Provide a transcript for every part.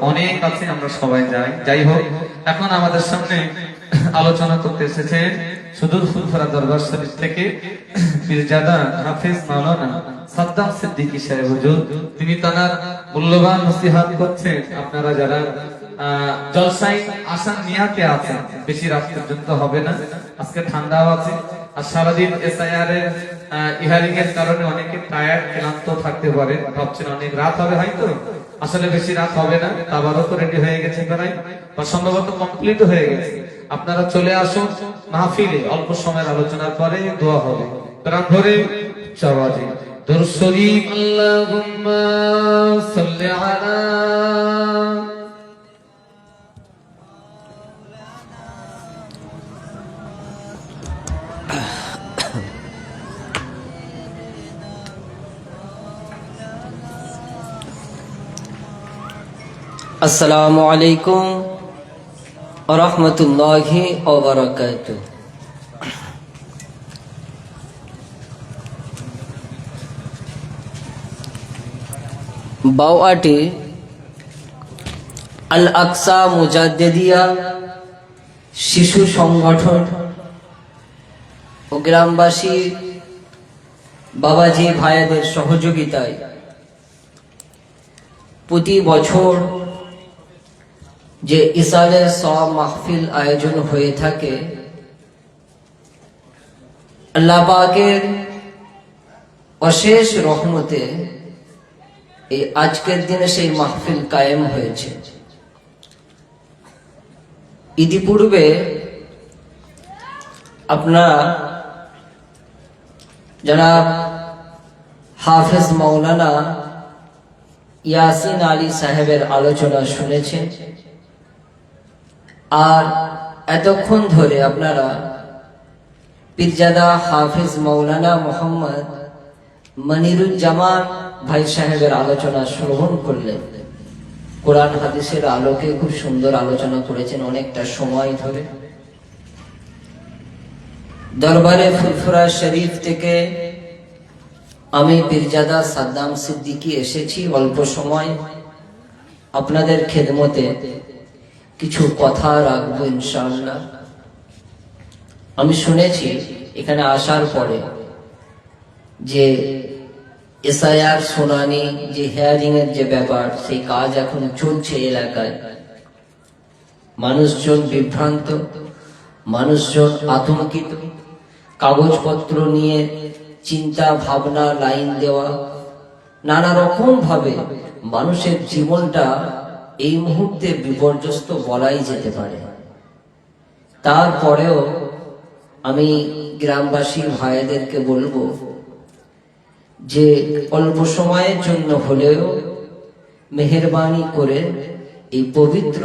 অনেক আছে, আমরা সবাই যাই। যাই হোক, এখন আমাদের সামনে আলোচনা করতে এসেছে সুদূর ফুরফুরা দরবার শরীফ থেকে পীরজাদা হাফেজ মাওলানা সাদ্দাম সিদ্দিকী সাহেব হুজুর। তিনি তার মূল্যবান নসিহত করছেন। আপনারা যারা জলসায় আসার নিয়াতে আছেন, বেশি রাত পর্যন্ত হবে না, আজকে ঠান্ডাও আছে, আর সারাদিন এসআইআর এর হিয়ারিং এর কারণে অনেকে টায়ার্ড ক্লান্ত থাকতে পারে, ভাবছেন অনেক রাত হবে, হয়তো আসলে বেশি রাত হবে না। তাবারক রেডি হয়ে গেছে প্রায়, বা সম্ভবত কমপ্লিট হয়ে গেছে। আপনারা চলে আসুন মাহফিলে, অল্প সময়ের আলোচনার পরে দোয়া হবে। প্রাণ ভরে চাওয়াজি দুরূদ শরীফ। আল্লাহুম্মা সাল্লি আলা আসসালামু আলাইকুম ওয়া রাহমাতুল্লাহি ওয়া বারাকাতুহু। বাওয়াটি আল আকসা মুজাদ্দিদিয়া শিশু সংগঠন ও গ্রামবাসী বাবাজি ভাইদের সহযোগিতায় প্রতি বছর যে ইসালে সওয়াব মাহফিল আয়োজন হয়ে থাকে, আল্লাহ পাকের অশেষ রহমতে এই আজকের দিনে সেই মাহফিল কায়েম হয়েছে। ইতিপূর্বে আপনারা জনাব হাফেজ মাওলানা ইয়াসিন আলী সাহেবের আলোচনা শুনেছেন, আর এতক্ষণ ধরে আপনারা পীরজাদা হাফেজ মাওলানা মোহাম্মদ মনিরুজ্জামান ভাই সাহেবের আলোচনা শ্রবণ করলেন। কোরআন হাদিসের আলোকে খুব সুন্দর আলোচনা করেছেন অনেকটা সময় ধরে। দরবারে ফুরফুরা শরীফ থেকে আমি পীরজাদা সাদ্দাম সিদ্দিকী এসেছি অল্প সময় আপনাদের খেদমতে কিছু কথা রাখবো ইনশাআল্লাহ। আমি শুনেছি এখানে আসার পরে যে এসআইআর শুনানি, যে হিয়ারিং এর যে ব্যাপার, সেই কাজ এখন চলছে এলাকায়। মানুষজন বিভ্রান্ত, মানুষজন আতঙ্কিত, কাগজপত্র নিয়ে চিন্তা ভাবনা, লাইন দেওয়া, নানা রকম ভাবে মানুষের জীবনটা এই মুহূর্তে বিপর্যস্ত বলাই যেতে পারে। তারপরেও আমি গ্রামবাসী ভাইদেরকে বলবো যে অল্প সময়ের জন্য হলেও মেহেরবানি করে এই পবিত্র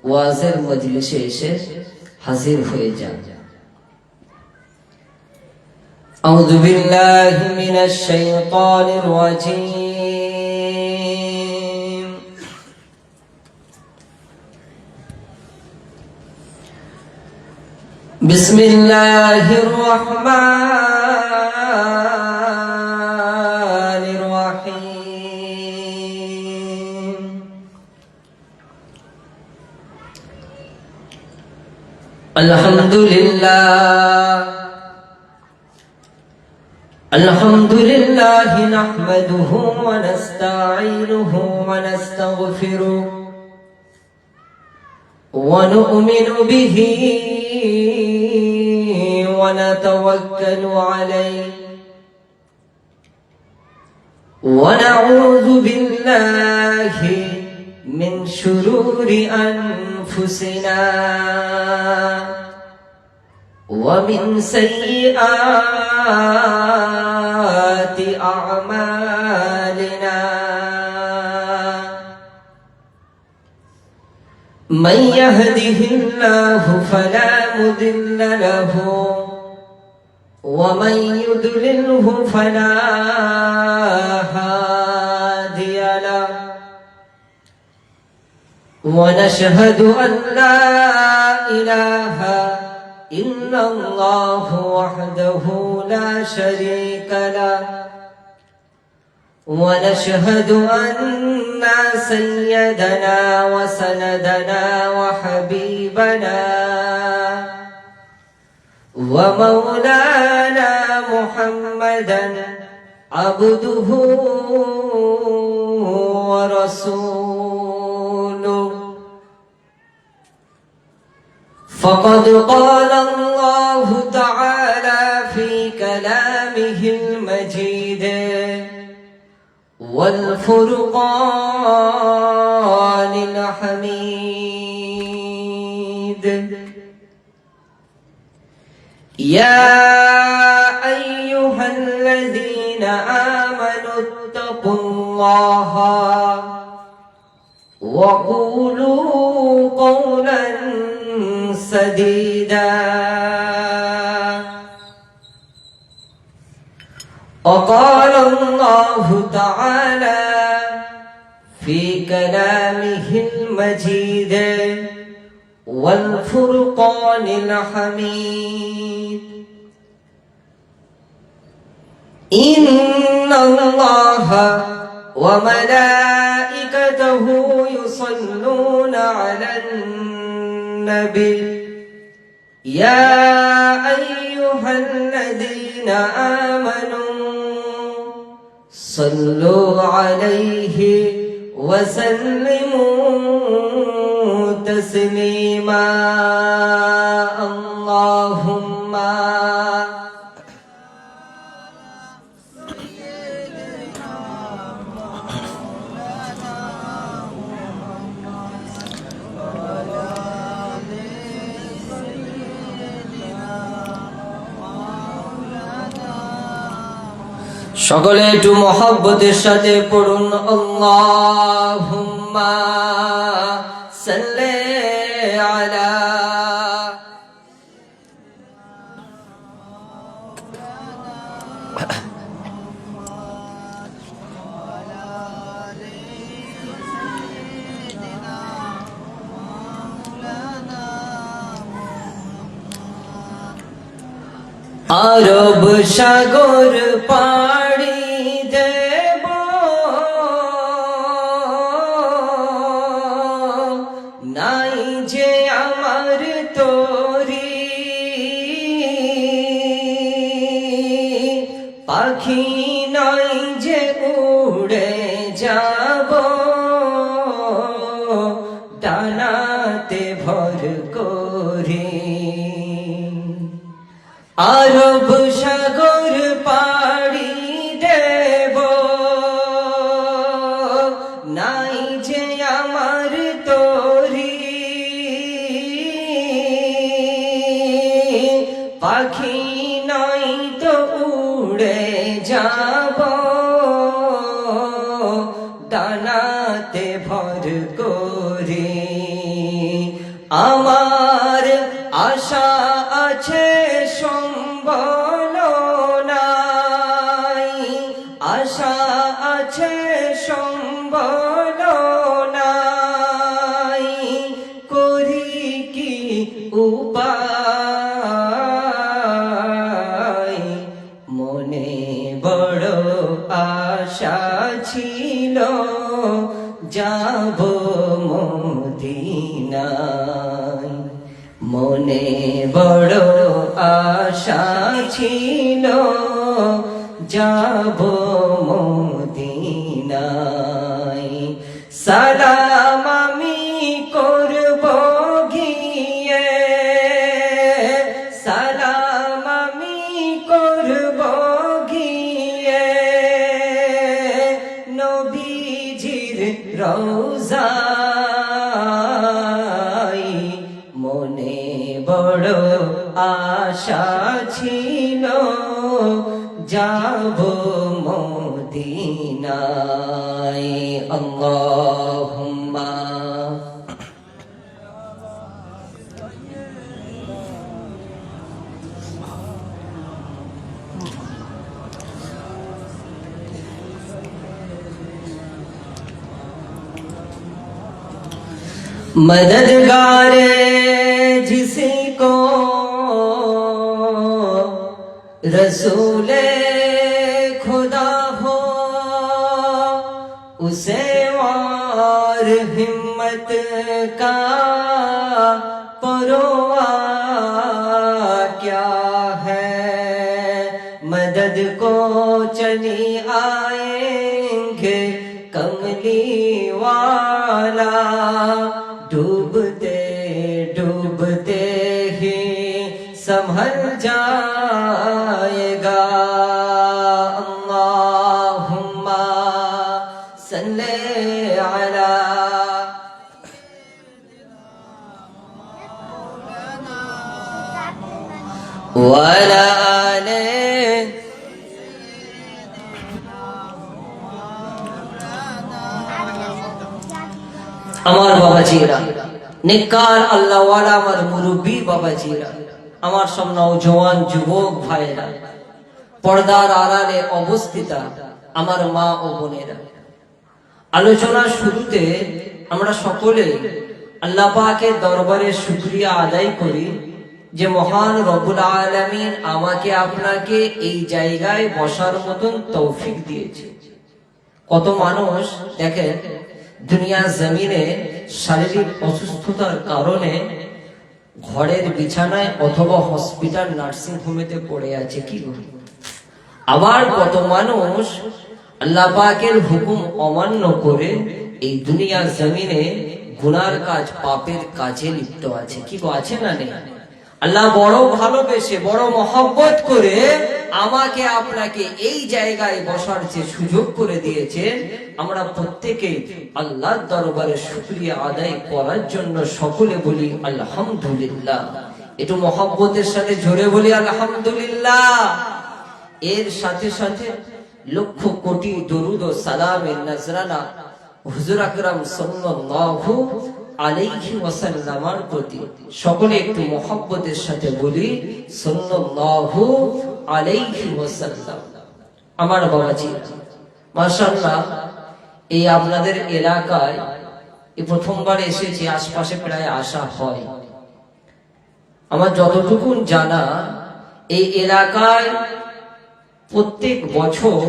ওয়াজের মজলিসে এসে হাজির হয়ে যান। আউযু বিল্লাহি মিনাশ শাইতানির রাজীম। বিসমিল্লাহির রহমানির রহিম। আলহামদুলিল্লাহ আলহামদুলিল্লাহ নাহমাদুহু ওয়া নাস্তাঈনুহু ওয়া নাস্তাগফিরুহু ওয়া নু'মিনু বিহি ওয়া নাতাওয়াক্কালু আলাইহি ওয়া নাউযু বিল্লাহি মিন শুরুরি আনফুসিনা ومن سيئات أعمالنا من يهده الله فلا مضل له ومن يضلله فلا هادي له ونشهد أن لا إله إلا الله وحده لا شريك له ونشهد أن سيدنا وسندنا وحبيبنا ومولانا محمدا عبده ورسوله فقد قال الله تعالى في كلامه المجيد والفرقان الحميد يا أيها الذين آمنوا اتقوا الله وقولوا قولا سديدا وقال الله تعالى في كلامه المجيد والفرقان الحميد إن الله وملائكته يصلون على النبي يا أيها الذين آمنوا صلوا عليه وسلموا تسليما اللهم সকলে একটু মহব্বতের সাথে পড়ুন আল্লাহুম্মা সাল্লি আলা আরব সাগর পাড়ি দেব নাই যে আমার তরি পাখি নাই যে উড়ে যাব ডানাতে ভর করে আরব সাগর পাড়ি দেব নাই যে আমার তরি পাখি নাই তো উড়ে যাব ডানাতে ভর করে আমার আশা আছে সম্বল নাই আশা আছে সম্বল নাই করি কি উপায় মনে বড় আশা ছিল যাব মদিনায় মনে বড় আশা ছিল যাব মদিনায় সালাম আমি করব গিয়ে সালাম আমি করব গিয়ে নবীজির রওজায় মনে বড় আশা ছিল যাব মদিনায় আল্লাহুম্মা मददगारे जिसी को रसूले खुदा हो उसे और हिम्मत का परवाह क्या है, मदद को चली आएंगे कमली वाला, डूबते डूबते ही संभल जाएगा। अल्लाहुम्मा सल्ले अला वअला आले আমার বাবাজিরা, নেককার আল্লাহওয়ালা আমার মুরব্বী বাবাজিরা, আমার সব নওজওয়ান যুবক ভাইরা, পর্দার আড়ালে অবস্থিতা আমার মা ও বোনেরা, আলোচনার শুরুতে আমরা সকলে আল্লাহ পাকের দরবারে শুকরিয়া আদায় করি যে মহান রব্বুল আলামিন আমাকে আপনাকে এই জায়গায় বসার মতন তৌফিক দিয়েছে। কত মানুষ দেখেন দুনিয়ার জমিনে শারীরিক অসুস্থতার কারণে ঘরের বিছানায় অথবা হসপিটাল নার্সিং হোমেতে পড়ে আছে, কি করে? আবার কত মানুষ আল্লাহ পাকের হুকুম অমান্য করে এই দুনিয়ার জমিনে গুনার কাজ পাপের কাজে লিপ্ত আছে, কি গো, আছে না নেই? আল্লাহ বড় ভালোবেসে বড় মহব্বত করে আমাকে আপনাকে এই জায়গায় বসার যে সুযোগ করে দিয়েছে, আমরা প্রত্যেকে আল্লাহর দরবারে শুকরিয়া আদায় করার জন্য সকলে বলি আলহামদুলিল্লাহ। একটু মহব্বতের সাথে জোরে বলি আলহামদুলিল্লাহ। এর সাথে সাথে লক্ষ কোটি দরুদ ও সালামের নজরানা হুজুর আকরাম সাল্লাল্লাহু আলাইহি ওয়াসাল্লামের প্রতি সকলে একটু মহব্বতের সাথে বলি সাল্লাল্লাহু আলাইহি ওয়াসাল্লাম। আমার বাবাজি মাশাআল্লাহ, এই আপনাদের এলাকায় এই প্রথমবার এসেছি, আশপাশে প্রায় আসা হয়। আমার যতটুকু জানা এই এলাকায় প্রত্যেক বছর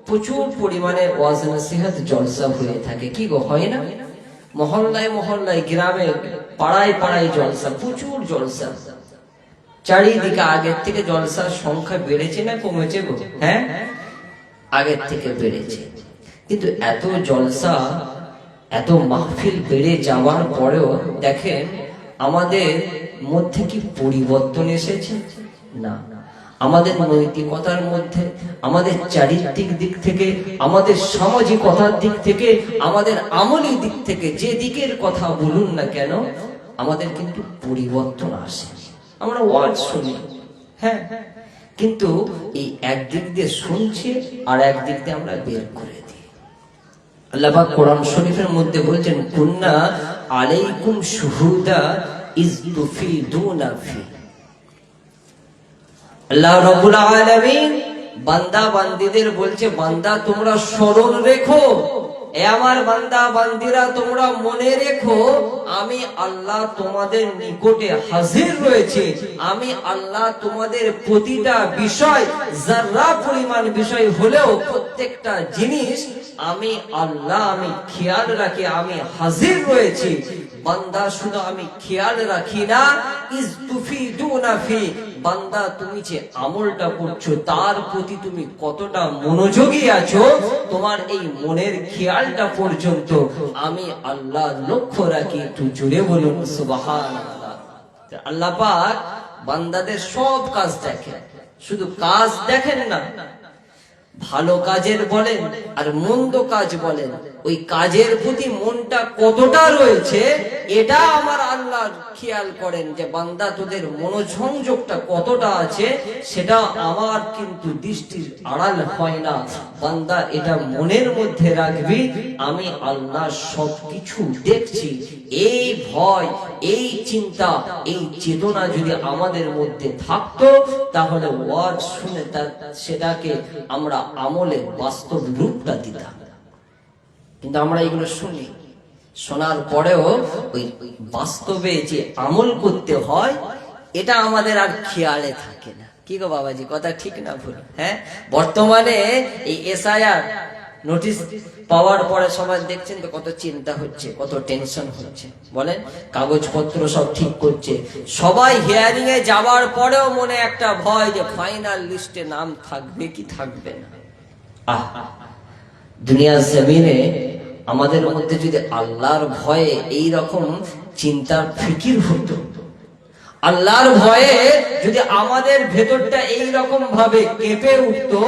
প্রচুর পরিমাণে ওয়াজ নসিহত জলসা হয়ে থাকে, কি গো, হয় না? মহল্লায় মহল্লায়, গ্রামে পাড়ায় পাড়ায় জলসা, প্রচুর জলসা। চারিদিকে আগের থেকে জলসার সংখ্যা বেড়েছে না কমেছে গো? হ্যাঁ, আগের থেকে বেড়েছে। কিন্তু এত জলসা, এত মাহফিল বেড়ে যাওয়ার পরেও দেখেন আমাদের মধ্যে কি পরিবর্তন এসেছে? না। আমাদের নৈতিকতার মধ্যে, আমাদের চারিত্রিক দিক থেকে, আমাদের সামাজিকতার দিক থেকে, আমাদের আমলি দিক থেকে যে দিকের কথা বলুন না কেন, আমাদের কিন্তু পরিবর্তন আসে। আমরা ওয়াজ শুনি, হ্যাঁ, কিন্তু এই একদিক দিয়ে শুনছি আর একদিক দিয়ে আমরা বের করে দিই। আল্লাহ পাক কোরআন শরীফের মধ্যে বলছেন কুন্না আলাইকুম শুহুদা ইজ তুফিদুনা ফি। আল্লাহ রাব্বুল আলামিন বান্দা বান্দীদের বলছে, বান্দা তোমরা স্মরণ রেখো, এ আমার বান্দা বান্দীরা তোমরা মনে রেখো, আমি আল্লাহ তোমাদের নিকটে হাজির রয়েছে। আমি আল্লাহ তোমাদের প্রতিটা বিষয়, যারা পরিমাণ বিষয় হলেও প্রত্যেকটা জিনিস আমি আল্লাহ আমি খেয়াল রাখি, আমি হাজির রয়েছি। বান্দা শুধু আমি খেয়াল রাখি না, ইজতুফিদুনা ফি, বান্দা তুমি যে আমলটা করছো তার প্রতি তুমি কতটা মনোযোগী আছো, তোমার এই মনের খেয়ালটা পর্যন্ত আমি আল্লাহ লক্ষ্য রাখি। একটু জোরে বলুন সুবহানাল্লাহ। আল্লাহ পাক বান্দাদের সব কাজ দেখেন, শুধু কাজ দেখেন না, ভালো কাজের বলেন আর মন্দ কাজ বলেন, ওই কাজের প্রতি মনটা কতটা রয়েছে এটা আমার আল্লাহ খেয়াল করেন, যে বান্দা তোদের মনোসংযোগটা কতটা আছে সেটা আমার কিন্তু দৃষ্টির আড়াল হয় না। বান্দা এটা মনের মধ্যে রাখবি, আমি আল্লাহ সবকিছু দেখছি। এই ভয়, এই চিন্তা, এই চেতনা যদি আমাদের মধ্যে থাকতো তাহলে ওয়াজ শুনে সেটাকে আমরা আমলে বাস্তব রূপটা দিতাম। কিন্তু আমরা এগুলো শুনি, শোনার পরেও ওই বাস্তবে যে আমল করতে হয় এটা আমাদের আর খেয়ালে থাকে না। কি গো বাবাজি, কথা ঠিক না ভুল? হ্যাঁ, বর্তমানে এই এসআইআর নোটিশ পাওয়ার পরে সবাই দেখছেন তো কত চিন্তা হচ্ছে, কত টেনশন হচ্ছে, বলেন কাগজপত্র সব ঠিক করছে, সবাই হিয়ারিং এ যাওয়ার পরেও মনে একটা ভয় যে ফাইনাল লিস্টে নাম থাকবে কি থাকবে না। দুনিয়ার জমিনে আমাদের মধ্যে যদি আল্লাহর ভয়ে এই রকম চিন্তার ফিকির হতো, আল্লাহর ভয়ে যদি আমাদের ভেতরটা এই রকম ভাবে কেঁপে উঠতো,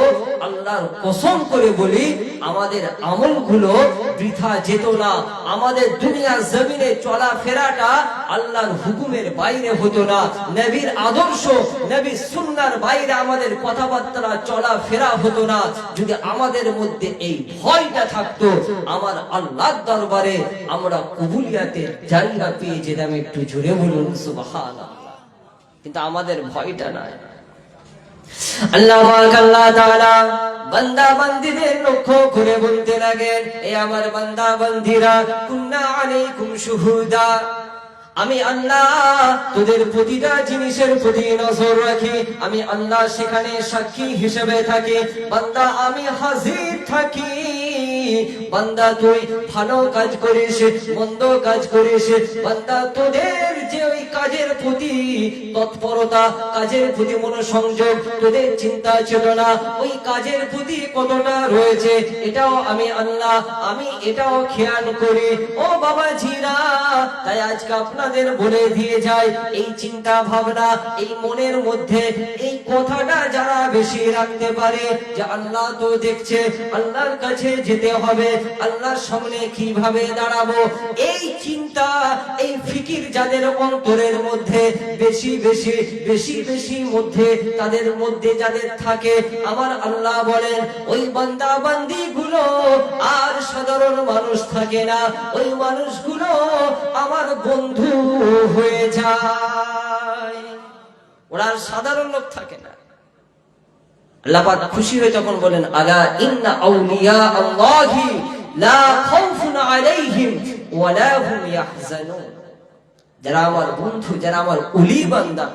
আল্লাহর কসম করে বলি আমাদের আমলগুলো বৃথা যেত না, আমাদের দুনিয়ার জমিনে চলাফেরাটা আল্লাহর হুকুমের বাইরে হতো না, নবীর আদর্শ নবীর সুন্নাহর বাইরে আমাদের কথাবার্তা চলাফেরা হতো না। যদি আমাদের মধ্যে এই ভয়টা থাকতো, আমার আল্লাহর দরবারে আমরা কবুলিয়াতে জায়গা পেয়ে যেতাম। একটু জোরে বলুন সুবহানাল্লাহ। কিন্তু আমাদের ভয়টা নাই। আল্লাহ পাক আল্লাহ তাআলা বান্দা বান্দীদের লক্ষ্য করে বলতে লাগেন, এ আমার বান্দা বান্দীরা, কুন্না আলাইকুম শুহুদা, আমি আল্লাহ তোদের প্রতিটা জিনিসের প্রতি নজর রাখি, আমি আল্লাহ সেখানে সাক্ষী হিসেবে থাকি। বান্দা আমি হাজির থাকি, বান্দা তুই ভালো কাজ করিস মন্দ কাজ করিস, বান্দা তোদের যে ওই কাজের প্রতি তৎপরতা, কাজের প্রতি মনোসংযোগ, তোদের চিন্তা চেতনা ওই কাজের প্রতি কতটা রয়েছে, এটাও আমি আল্লাহ আমি এটাও খেয়াল করি। ও বাবাজিরা, তাই আজকে আপনাদের বলে দিয়ে যায়, এই চিন্তা ভাবনা এই মনের মধ্যে এই কথাটা যারা বেশি রাখতে পারে যে আল্লাহ তো দেখছে, আল্লাহর কাছে যেতে হবে, আল্লাহর সামনে কিভাবে দাঁড়াবো, এই চিন্তা এই ফিকির যাদের অন্তরের মধ্যে বেশি বেশি বেশি বেশি মধ্যে তাদের মধ্যে যাদের থাকে, আমার আল্লাহ বলেন ওই বান্দা বান্দি গুলো আর সাধারণ মানুষ থাকে না, ওই মানুষগুলো আমার বন্ধু হয়ে যায়, ওরা সাধারণ লোক থাকে না। আল্লাহ পাক খুশি হয়ে তখন বলেন, আলা ইন্না আউলিয়া আল্লাহি লা খাউফুন আলাইহিম ওয়া লা হুম ইয়াহজানুন, যারা আমার বন্ধু, যারা আমার ওলি বান্দা,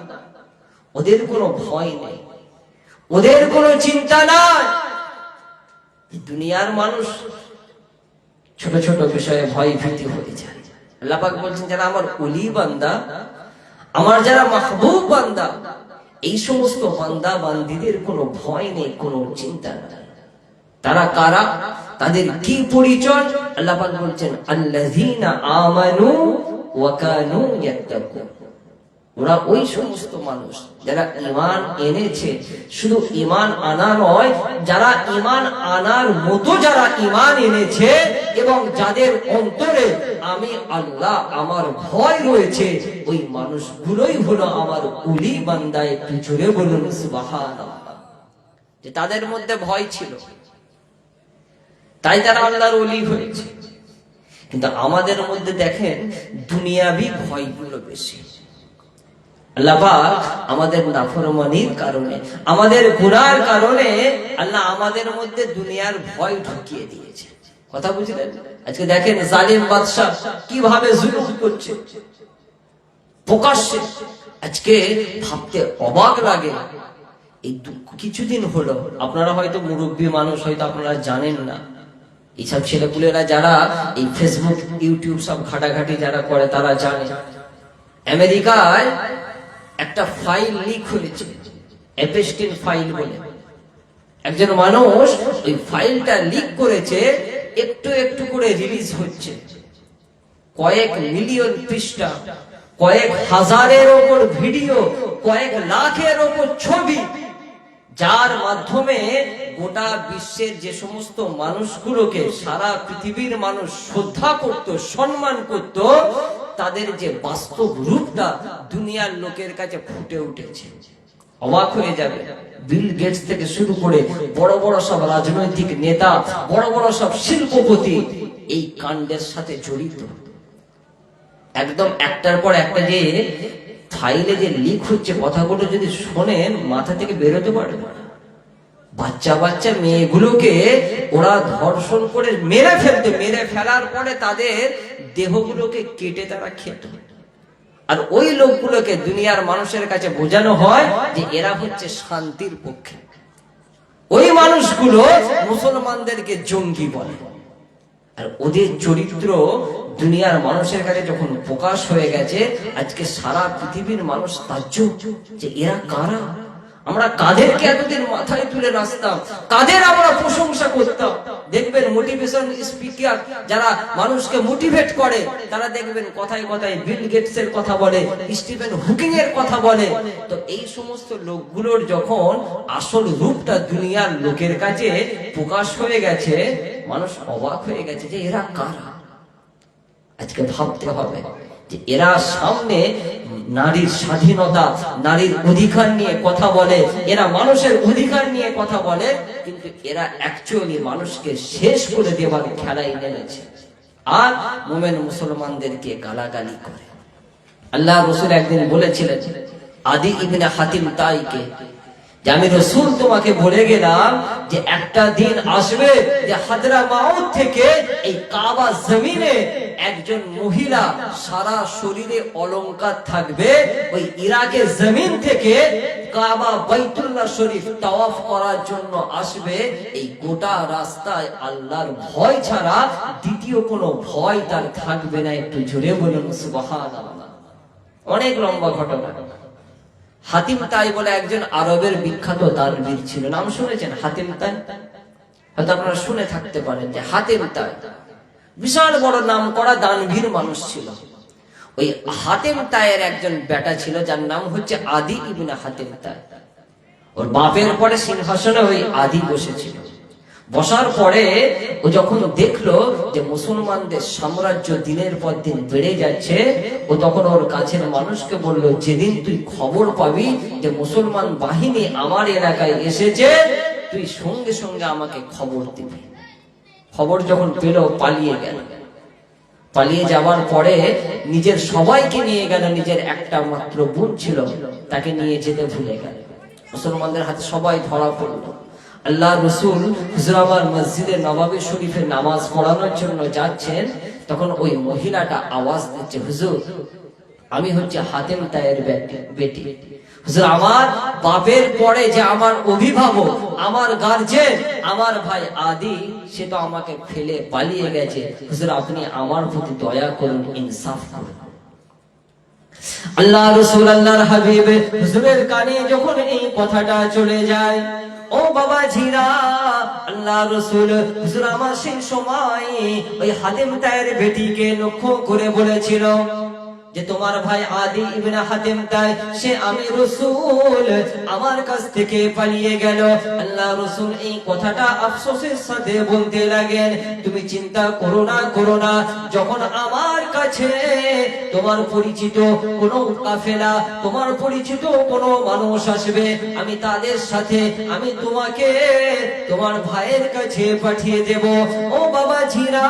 ওদের কোনো ভয় নেই, ওদের কোনো চিন্তা নাই। দুনিয়ার মানুষ ছোট ছোট বিষয়ে ভয় ভীতি হয়ে যায়। আল্লাহ পাক বলছেন, যারা আমার ওলি বান্দা, আমার যারা মাহবুব বান্দা, এই সমস্ত বান্দা বান্দীদের কোনো ভয় নেই, কোনো চিন্তা নেই। তারা কারা, তাদের কি পরিচয়? আল্লাহ পাক বলছেন, আল্লাযীনা আমানু ওয়া কানু ইয়াত্তাকুন, ওরা ওই সমস্ত মানুষ যারা ঈমান এনেছে, শুধু ঈমান আনা নয়, যারা ঈমান আনার মতো যারা ঈমান এনেছে এবং যাদের অন্তরে আমি আল্লাহ আমার ভয় রয়েছে, ওই মানুষগুলোই হলো আমার ওলি বান্দা। একটু জোরে বলুন সুবহানাল্লাহ। যে তাদের মধ্যে ভয় ছিল, তাই তারা আল্লাহর ওলি হয়েছে। কিন্তু আমাদের মধ্যে দেখেন দুনিয়াবি ভয়গুলো বেশি। আল্লাহ পাক আমাদের নাফরমানির কারণে, আমাদের গুনার কারণে আল্লাহ আমাদের মধ্যে দুনিয়ার ভয় ঢুকিয়ে দিয়েছে। কথা বুঝলেন? আজকে দেখেন জালিম বাদশা কিভাবে জুলুম করছে প্রকাশ্যে। আজকে ভাবতে অবাক লাগে, এই কিছুদিন হলো, আপনারা হয়তো মুরব্বী মানুষ, হয়তো আপনারা জানেন না, এইসব ছেলেপুলেরা যারা এই ফেসবুক ইউটিউব সব ঘাটাঘাটি যারা করে তারা জানে, আমেরিকায় একটা ফাইল লিক হয়েছে, এপস্টিন ফাইল বলে। একজন মানুষ ওই ফাইলটা লিক করেছে, একটু একটু করে রিলিজ হচ্ছে, কয়েক মিলিয়ন পৃষ্ঠা, কয়েক হাজারের ওপর ভিডিও, কয়েক লাখের ওপর ছবি, যার মাধ্যমে গোটা বিশ্বের যে সমস্ত মানুষগুলোকে সারা পৃথিবীর মানুষ শ্রদ্ধা করত, সম্মান করত, তাদের যে বাস্তব রূপটা দুনিয়ার লোকের কাছে ফুটে উঠেছে। অবাক হয়ে যাবে, বিল গেটস থেকে শুরু করে বড় বড় সব রাজনৈতিক নেতা, বড় বড় সব শিল্পপতি এই কাণ্ডের সাথে জড়িত। একদম একটার পর একটা যে ফাইলে যে লিক হচ্ছে, কথাগুলো যদি শোনেন মাথা থেকে বেরোতে পারবে না। বাচ্চা বাচ্চা মেয়েগুলোকে ওরা ধর্ষণ করে মেরে ফেলতো, মেরে ফেলার পরে তাদের দেহগুলোকে কেটে তারা খেত। আর ওই লোকগুলোকে দুনিয়ার মানুষের কাছে বোঝানো হয় যে এরা হচ্ছে শান্তির পক্ষে। ওই মানুষগুলো মুসলমানদেরকে জঙ্গি বলে। আর ওদের চরিত্র দুনিয়ার মানুষের কাছে যখন প্রকাশ হয়ে গেছে, আজকে সারা পৃথিবীর মানুষ তাজ্জব যে এরা কারা, আমরা কাদেরকে এতদিন মাথায় তুলে নাচতাম, কাদের আমরা প্রশংসা করতাম। দেখবেন মোটিভেশন স্পিকার যারা মানুষকে মোটিভেট করে, তারা দেখবেন কথায় কথায় বিল গেটস এর কথা বলে, স্টিফেন হকিং এর কথা বলে। তো এই সমস্ত লোকগুলোর যখন আসল রূপটা দুনিয়ার লোকের কাছে প্রকাশ হয়ে গেছে, মানুষ অবাক হয়ে গেছে যে এরা কারা। আজকে ভাবতে হবে যে এরা সামনে নারীর স্বাধীনতা, নারীর অধিকার নিয়ে কথা বলে, এরা মানুষের অধিকার নিয়ে কথা বলে, কিন্তু এরা অ্যাকচুয়ালি মানুষকে শেষ করে দেওয়ার খেলাই নেমেছে। আর মোমেন মুসলমানদেরকে গালাগালি করে। আল্লাহ রাসূল একদিন বলেছিলেন আদি ইবনে হাতিম তাইকে যে আমি রাসূল তোমাকে বলে গেলাম যে একটা দিন আসবে যে হাজরা মাউত থেকে এই কাবা জমিনে একজন মহিলা সারা শরীরে অলংকার থাকবে, ওই ইরাকের জমিন থেকে কাবা বাইতুল্লাহ শরীফ তাওয়াফ করার জন্য আসবে। এই গোটা রাস্তায় আল্লাহর ভয় ছাড়া দ্বিতীয় কোনো ভয় তার থাকবে না। একটু জোরে বলুন সুবহানাল্লাহ। অনেক লম্বা ঘটনা। হাতিম তাই বলে একজন আরবের বিখ্যাত দানবীর ছিল, নাম শুনেছেন হাতিম তাই? হয়তো আপনারা শুনে থাকতে পারেন যে হাতিম তাই বিশাল বড় নাম করা দানবীর মানুষ ছিল। ওই হাতিম তাইয়ের একজন বেটা ছিল যার নাম হচ্ছে আদি ইবনে হাতিম তাই। ওর বাপের পরে সিংহাসনে ওই আদি বসেছিল। বসার পরে ও যখন দেখলো যে মুসলমানদের সাম্রাজ্য দিনের পর দিন বেড়ে যাচ্ছে, ও তখন ওর কাছের মানুষকে বলল, যেদিন তুই খবর পাবি যে মুসলমান বাহিনী আমার এলাকায় এসেছে, তুই সঙ্গে সঙ্গে আমাকে খবর দিবি। খবর যখন পেল পালিয়ে গেল। পালিয়ে যাওয়ার পরে নিজের সবাইকে নিয়ে গেল, নিজের একটা মাত্র বোন ছিল তাকে নিয়ে যেতে ভুলে গেল। মুসলমানদের হাতে সবাই ধরা পড়লো। আল্লাহ রাসূল হুজুরাবার মসজিদে নববী শরীফে নামাজ পড়ানোর জন্য যাচ্ছেন, তখন ওই মহিলাটা আওয়াজ দিচ্ছে, হুজুর আমি হচ্ছে হাতিম তাইয়ের বেটি। হুজুর আমার বাপের পরে যে আমার অভিভাবক, আমার গার্জেন, আমার ভাই আদি, সে তো আমাকে ফেলে পালিয়ে গেছে। হুজুর আপনি আমার প্রতি দয়া করুন, ইনসাফ করুন। আল্লাহ রাসূল আল্লাহর হাবিব হুজুরের কানে যখন এই কথাটা চলে যায়, ও বাবা জিরা, আল্লাহ রাসূল হুজুর আমার সেই সময় ওই হাতিম তাইয়ের বেটিকে লক্ষ্য করে বলেছিল যে তোমার ভাই আদি ইবনে হাতিম তাই, সে আমি রাসূল আমার কাছ থেকে পালিয়ে গেল। আল্লাহ রাসূল এই কথাটা আফসোসের সাথে বলতে লাগেন, তুমি চিন্তা করো না, যখন আমার কাছে তোমার পরিচিত কোনো কাফেলা, তোমার পরিচিত কোনো মানুষ আসবে, আমি তাদের সাথে আমি তোমাকে তোমার ভাইয়ের কাছে পাঠিয়ে দেব। ও বাবা জিরা,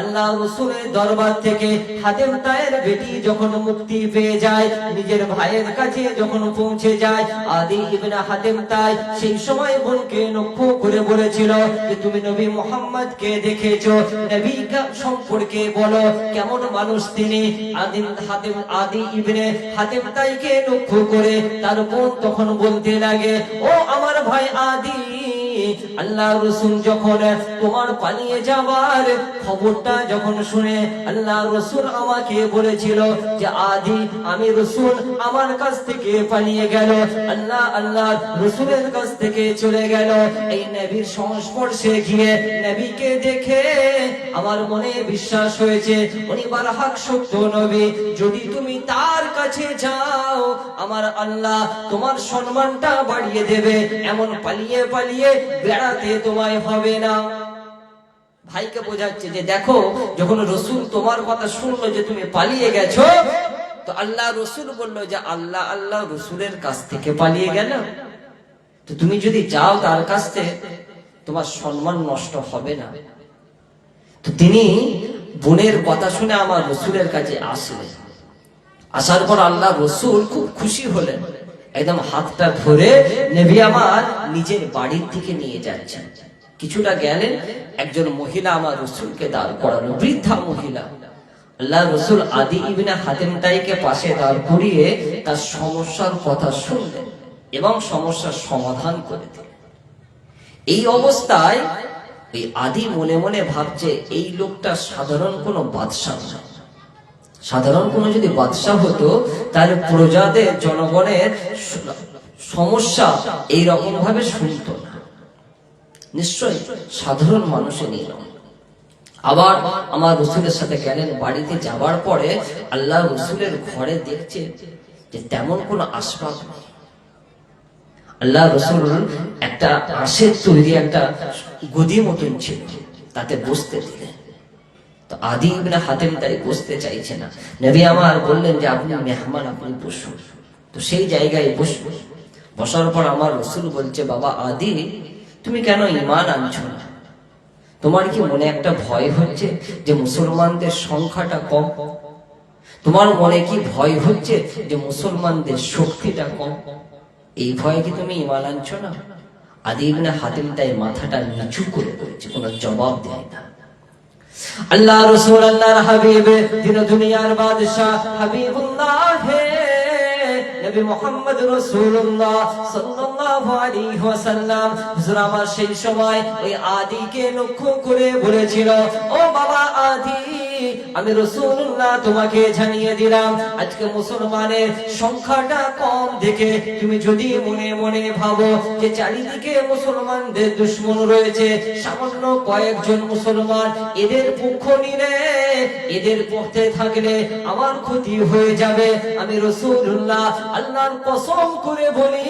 আল্লাহ রাসূলের দরবার থেকে হাতিম তাইয়ের বেটি যখন মুক্তি পেয়ে যায়, নিজের ভাইয়ের কাছে যখন পৌঁছে যায়, আদি ইবনে হাতিম তাই সেই সময় বোনকে লক্ষ্য করে বলেছিল যে তুমি নবী মুহাম্মদকে দেখেছো, নবী সম্পর্কে বলো কেমন মানুষ তিনি। আদি ইবনে হাতিম তাইকে লক্ষ্য করে তার বোন তখন বলতে লাগে, ও আমার ভাই আদি, আল্লাহ রাসূল যখন তোমার পালিয়ে যাওয়ার খবরটা যখন শুনে, আল্লাহ রাসূল আমাকে বলেছিল যে আদি আমি রাসূল আমার কাছ থেকে পালিয়ে গেল, আল্লাহ রাসূলের কাছ থেকে চলে গেল। এই নবীর সংস্পর্শে গিয়ে নবীকে দেখে আমার মনে বিশ্বাস হয়েছে উনি বারহাক সত্য নবী। যদি তুমি তার কাছে যাও, আমার আল্লাহ তোমার সম্মানটা বাড়িয়ে দেবে, এমন পালিয়ে পালিয়ে বেড়াতে তোমায় হবে না। ভাইকে বোঝাচ্ছে যে দেখো, যখন রাসূল তোমার কথা শুনলো যে তুমি পালিয়ে গেছো, তো আল্লাহ রাসূল বললো যে আল্লাহ রাসূলের কাছ থেকে পালিয়ে গেল, তো তুমি যদি যাও তার কাছ থেকে, তোমার সম্মান নষ্ট হবে না। তো তিনি বোনের কথা শুনে আমার রাসূলের কাছে আসলেন। আসার পর আল্লাহ রাসূল খুব খুশি হলেন, একদম হাতটা ধরে নবী আমার নিজের বাড়ির দিকে নিয়ে যাচ্ছেন। কিছুটা গেলেন, একজন মহিলা আমার রাসূলকে দাঁড় করালো, বৃদ্ধা মহিলা। আল্লাহ রাসূল আদি ইবনে হাতিম তাইকে পাশে দাঁড় করিয়ে তার সমস্যার কথা শুনলেন এবং সমস্যার সমাধান করে দিলেন। এই অবস্থায় ওই আদি মনে মনে ভাবছে এই লোকটা সাধারণ কোনো বাদশাহ না। সাধারণ কোনো যদি বাদশাহ হতো তাহলে প্রজাদের জনগণের সমস্যা এই রকম ভাবে শুনতো না, নিশ্চয়ই সাধারণ মানুষের নিয়ম। আবার আমার রসুলের সাথে গেলেন, বাড়িতে যাবার পরে আল্লাহ রসুলের ঘরে দেখছে যে তেমন কোনো আসবাব নেই। আল্লাহ রসুল একটা আঁশের তৈরি একটা গদি মতন ছিল, তাতে বসতে দিলেন। তো আদি ইবনে হাতেম তাই বসতে চাইছে না। নবী আমার বললেন যে আপনি মেহমান, আপনি বসুন। তো সেই জায়গায় বসবো। বসার পর আমার রসুল বলছে, বাবা আদি, তুমি কেন ঈমান আনছো না? তোমার কি মনে একটা ভয় হচ্ছে যে মুসলমানদের সংখ্যাটা কম? তোমার মনে কি ভয় হচ্ছে যে মুসলমানদের শক্তিটা কম? এই ভয়ে কি তুমি ঈমান আনছো না? আদি ইবনে হাতেম তাই মাথাটা নিচু করে করেছে, কোনো জবাব দেয় না। আল্লাহ রাসূল, আল্লাহর হাবিব, দিন দুনিয়ার বাদশা হাবিবুল্লাহ নবী মুহাম্মদ রাসূলুল্লাহ সাল্লাল্লাহু আলাইহি ওয়াসাল্লাম হুজুর আমার সেই সময় ওই আদিকে লক্ষ্য করে বলেছিল, ও বাবা আদি, আমি রাসূলুল্লাহ তোমাকে জানিয়ে দিলাম আজকে মুসলমানের সংখ্যাটা কম দেখে তুমি যদি মনে মনে ভাবো যে চারিদিকে মুসলমানদের দুশমন রয়েছে, সামান্য কয়েকজন মুসলমান এদের পক্ষ নিলে, এদের পক্ষে থাকলে আমার ক্ষতি হয়ে যাবে, আমি রাসূলুল্লাহ আল্লাহর কসম করে বলি,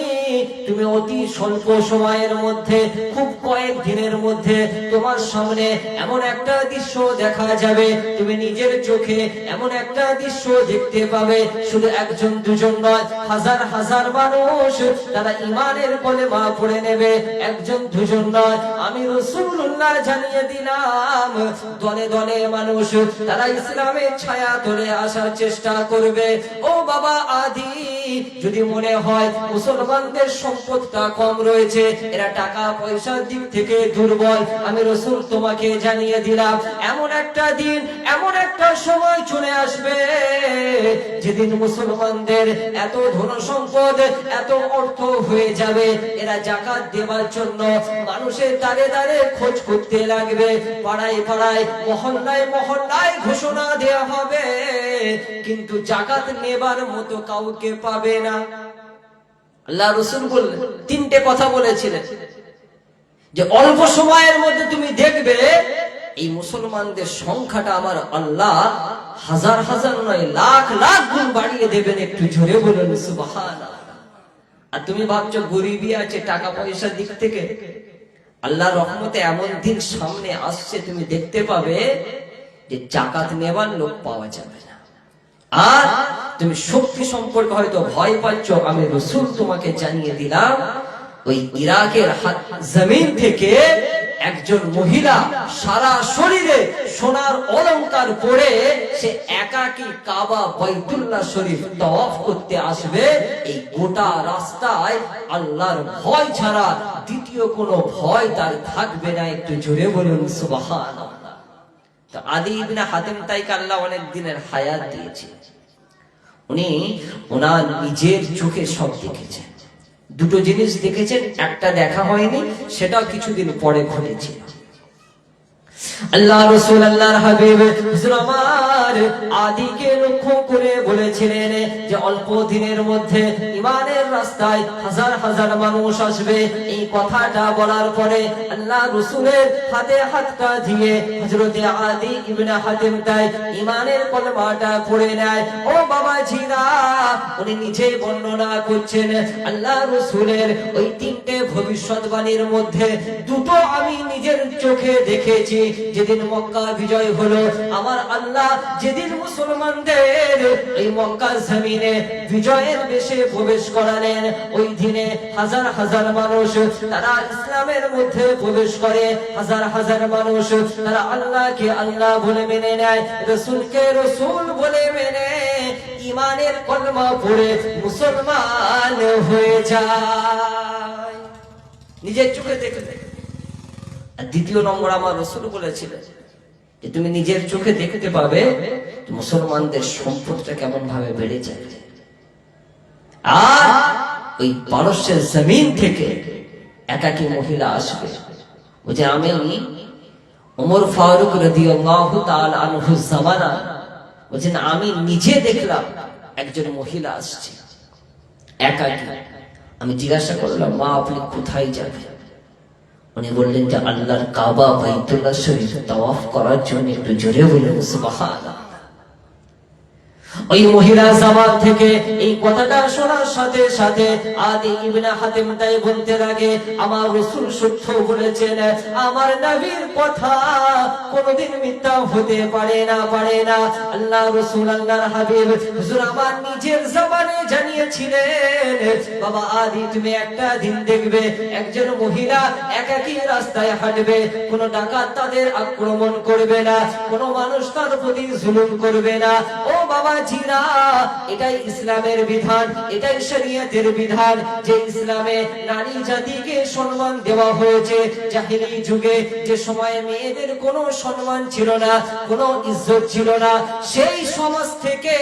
তুমি অতি স্বল্প সময়ের মধ্যে, খুব কয়েক দিনের মধ্যে তোমার সামনে এমন একটা দৃশ্য দেখা যাবে, তুমি নিজের চোখে এমন একটা দৃশ্য দেখতে পাবে, শুধু একজন দুজন নয়, হাজার হাজার মানুষ তারা ঈমানের কলেমা পড়ে নেবে, একজন দুজন নয়, আমি রাসূলুল্লাহ জানিয়ে দিলাম দলে দলে মানুষ তারা ইসলামের ছায়া তলে আসার চেষ্টা করবে। ও বাবা আদি, যদি মনে হয় মুসলমানদের সম্পদটা কম রয়েছে, এরা টাকা পয়সার দিক থেকে দুর্বল, আমি রাসূল তোমাকে জানিয়ে দিলাম এমন একটা দিন, এমন একটা সময় চলে আসবে যেদিন মুসলমানদের এত ধন সম্পদ, এত অর্থ হয়ে যাবে, এরা যাকাত দেওয়ার জন্য মানুষের দাঁড়ে দাঁড়ে খোঁজ করতে লাগবে, পাড়ায় পাড়ায়, মহল্লায় মহল্লায় ঘোষণা দেয়া হবে, কিন্তু যাকাত নেবার মতো কাউকে পাবে না। আল্লাহ রাসূল বললেন, তিনটে কথা বলেছিলেন যে অল্প সময়ের মধ্যে তুমি দেখবে এই মুসলমানদের সংখ্যাটা আমার আল্লাহ হাজার হাজার নয়, লাখ লাখ গুণ বাড়িয়ে দেবেন। একটু জোরে বলুন সুবহানাল্লাহ। আর তুমি ভাবছো গরিবী আছে টাকা পয়সার দিক থেকে, আল্লাহর রহমতে এমন দিন সামনে আসছে তুমি দেখতে পাবে যে যাকাত নেবার লোক পাওয়া যাবে না। আর তুমি শক্তি সম্পর্কে হয়তো ভয় পাচ্ছ, আমি রাসূল তোমাকে জানিয়ে দিলাম ওই ইরাকের জমিন থেকে একজন মহিলা সারা শরীরে সোনার অলংকার পরে সে একাকী কাবা বাইতুল্লাহ শরীফ তাওয়াফ করতে আসবে। এই গোটা রাস্তায় আল্লাহর ভয় ছাড়া দ্বিতীয় কোনো ভয় তার থাকবে না। একটু জোরে বলুন সুবহানাল্লাহ। তো আদি ইবনে হাতেম তাইকে আল্লাহ অনেক দিনের হায়াত দিয়েছে, উনি ওনার নিজের চোখে সব দেখেছেন। দুটো জিনিস দেখেছেন, একটা দেখা হয়নি, সেটাও কিছুদিন পরে ঘটেছে। আল্লাহ রাসূল, আল্লাহর হাবিব হুজুর আমার আদিকে লক্ষ্য করে বলেছিলেন যে অল্প দিনের মধ্যে ঈমানের রাস্তায় হাজার হাজার মানুষ আসবে। এই কথাটা বলার পরে আল্লাহ রাসূলের হাতে হাতটা দিয়ে হযরত আদি ইবনে হাতেম তাই ঈমানের কলেমাটা পড়ে নেয়। ও বাবাজিরা, উনি নিজেই বর্ণনা করছেন আল্লাহ রাসূলের ওই তিনটে ভবিষ্যৎবাণীর মধ্যে দুটো আমি নিজের চোখে দেখেছি। যেদিন মক্কা বিজয় হলো, আমার আল্লাহ যেদিন মুসলমানদের এই মক্কা জমিনে বিজয়ের বেশে প্রবেশ করালেন, ওই দিনে হাজার হাজার মানুষ তারা ইসলামের মধ্যে প্রবেশ করে, হাজার হাজার মানুষ তারা আল্লাহকে আল্লাহ বলে মেনে নেয়, রাসূলকে রাসূল বলে মেনে ঈমানের কলমা পড়ে মুসলমান হয়ে যায়। নিজের চোখে দেখে। দ্বিতীয় নম্বর আমার রাসূল বলেছিলেন যে তুমি নিজের চোখে দেখতে পাবে মুসলমানদের সম্পদটা কেমন ভাবে বেড়ে যায়। আর ওই পারস্যের জমিন থেকে একাকী মহিলা আসবে, যে আমি ওমর ফারুক রাদিয়াল্লাহু তাআলা আনহু জামানা, বলছেন আমি নিজে দেখলাম একজন মহিলা আসছে একাকী। আমি জিজ্ঞাসা করলাম, মা আপনি কোথায় যাবেন? উনি বললেন যে আল্লাহর কাবা বাইতুল্লাহ শরীফ তাওয়াফ করার জন্য। একটু জোরে বলেন সুবহানাল্লাহ। ওই মহিলা জামান থেকে এই কথাটা শোনার সাথে সাথে আদি ইবনে হাতিম তাই বলতে লাগে, আমার রাসূল সত্য বলেছেন, আমার নবীর কথা কোনোদিন মিথ্যা হতে পারে না, পারে না। আল্লাহ রাসূল আল্লাহর হাবিব হুজুর আমার নিজের জবানে জানিয়েছিলেন, বাবা আদি তুমি একটা দিন দেখবে একজন মহিলা একাকী রাস্তায় হাঁটবে, কোনো ডাকাত তাদের আক্রমণ করবে না, কোনো মানুষ তার প্রতি জুলুম করবে না। ও বাবা জিনা, এটাই ইসলামের বিধান, এটাই শরীয়তের বিধান, যে ইসলামে নারী জাতিকে সম্মান দেওয়া হয়েছে। জাহেলি যুগে যে সময়ে মেয়েদের কোনো সম্মান ছিল না, কোনো ইজ্জত ছিল না, সেই সমাজ থেকে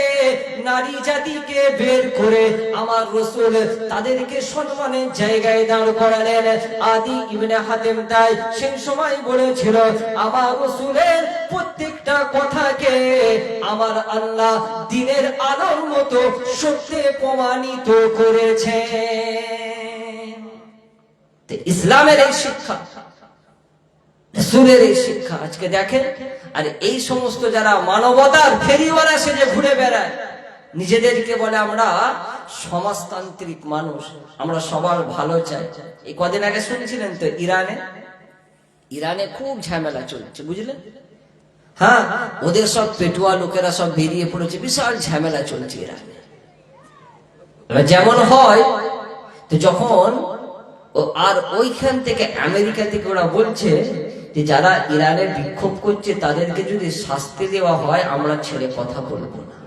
নারী জাতিকে বের করে আমার রাসূল তাদেরকে সম্মানের জায়গায় দাঁড় করালেন। আদি ইবনে হাতিম তাই সেই সময় বলেছিল, আমার রাসূলের প্রত্যেকটা কথাকে আমার আল্লাহ দিনের আলোর মতো সত্যে প্রমাণিত করেছে। ইসলামের এই শিক্ষা, রাসূলের এই শিক্ষা আজকে দেখেন। আর এই সমস্ত যারা মানবতার ফেরিওয়ালা সেজে ঘুরে বেড়ায়, নিজেদেরকে বলে আমরা সমাজতান্ত্রিক মানুষ, আমরা সবার ভালো চাই। এই কদিন আগে শুনছিলেন তো ইরানে খুব ঝামেলা চলছে, বুঝলেন? হ্যাঁ, ওদের সব পেটুয়া লোকেরা সব বেরিয়ে পড়েছে, বিশাল ঝামেলা চলছে ইরানে। যেমন হয় তো যখন আর ওইখান থেকে আমেরিকা থেকে ওরা বলছে যে যারা ইরানে বিক্ষোভ করছে তাদেরকে যদি শাস্তি দেওয়া হয় আমরা ছেড়ে কথা বলবো না।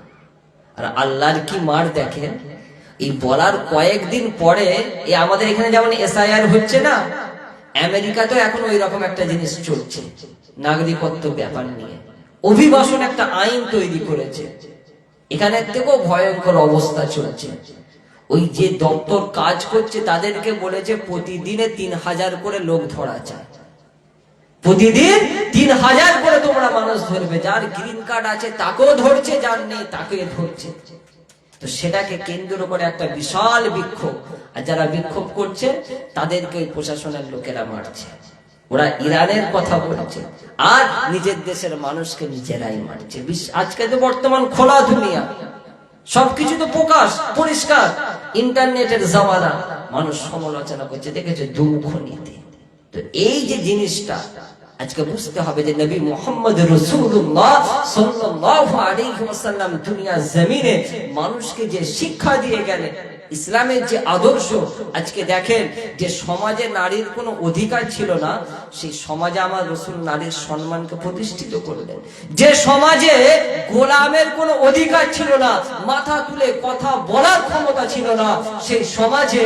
আর আল্লাহর কি মার দেখেন, এই বলার কয়েকদিন পরে এই আমাদের এখানে যেমন এসআইআর হচ্ছে না, আমেরিকাতেও এখন ওই রকম একটা জিনিস চলছে, নাগরিকত্ব ব্যাপার নিয়ে অভিবাসন একটা আইন তৈরি করেছে। এখানে থেকেও ভয়ঙ্কর অবস্থা চলছে। ওই যে দপ্তর কাজ করছে তাদেরকে বলেছে প্রতিদিনে 3000 করে লোক ধরা যায়, প্রতিদিন 3000 করে তোমরা মানুষ ধরবে, যার গ্রিন কার্ড আছে তাকেও ধরছে, যার নেই তাকে ধরছে। তো সেটাকে কেন্দ্র করে একটা বিশাল বিক্ষোভ, আর যারা বিক্ষোভ করছে তাদেরকে প্রশাসনের লোকেরা মারছে। ওরা ইরানের কথা বলছে আর নিজের দেশের মানুষকে নিজেরাই মারছে। আজকে তো বর্তমান খোলা দুনিয়া, সবকিছু তো প্রকাশ পরিষ্কার, ইন্টারনেটের জামানা, মানুষ সমালোচনা করছে, দেখেছে দুঃখ নীতি। তো এই যে জিনিসটা আজকে বুঝতে হবে যে নবী মুহাম্মদ রাসূলুল্লাহ সাল্লাল্লাহু আলাইহি ওয়াসাল্লাম দুনিয়া জমিনে মানুষকে যে শিক্ষা দিয়ে গেলেন, ইসলামের যে আদর্শ, আজকে দেখেন যে সমাজে নারীর কোনো অধিকার ছিল না, সেই সমাজে আমার রাসূল নারীর সম্মানকে প্রতিষ্ঠিত করলেন। যে সমাজে গোলামের কোনো অধিকার ছিল না, মাথা তুলে কথা বলার ক্ষমতা ছিল না, সেই সমাজে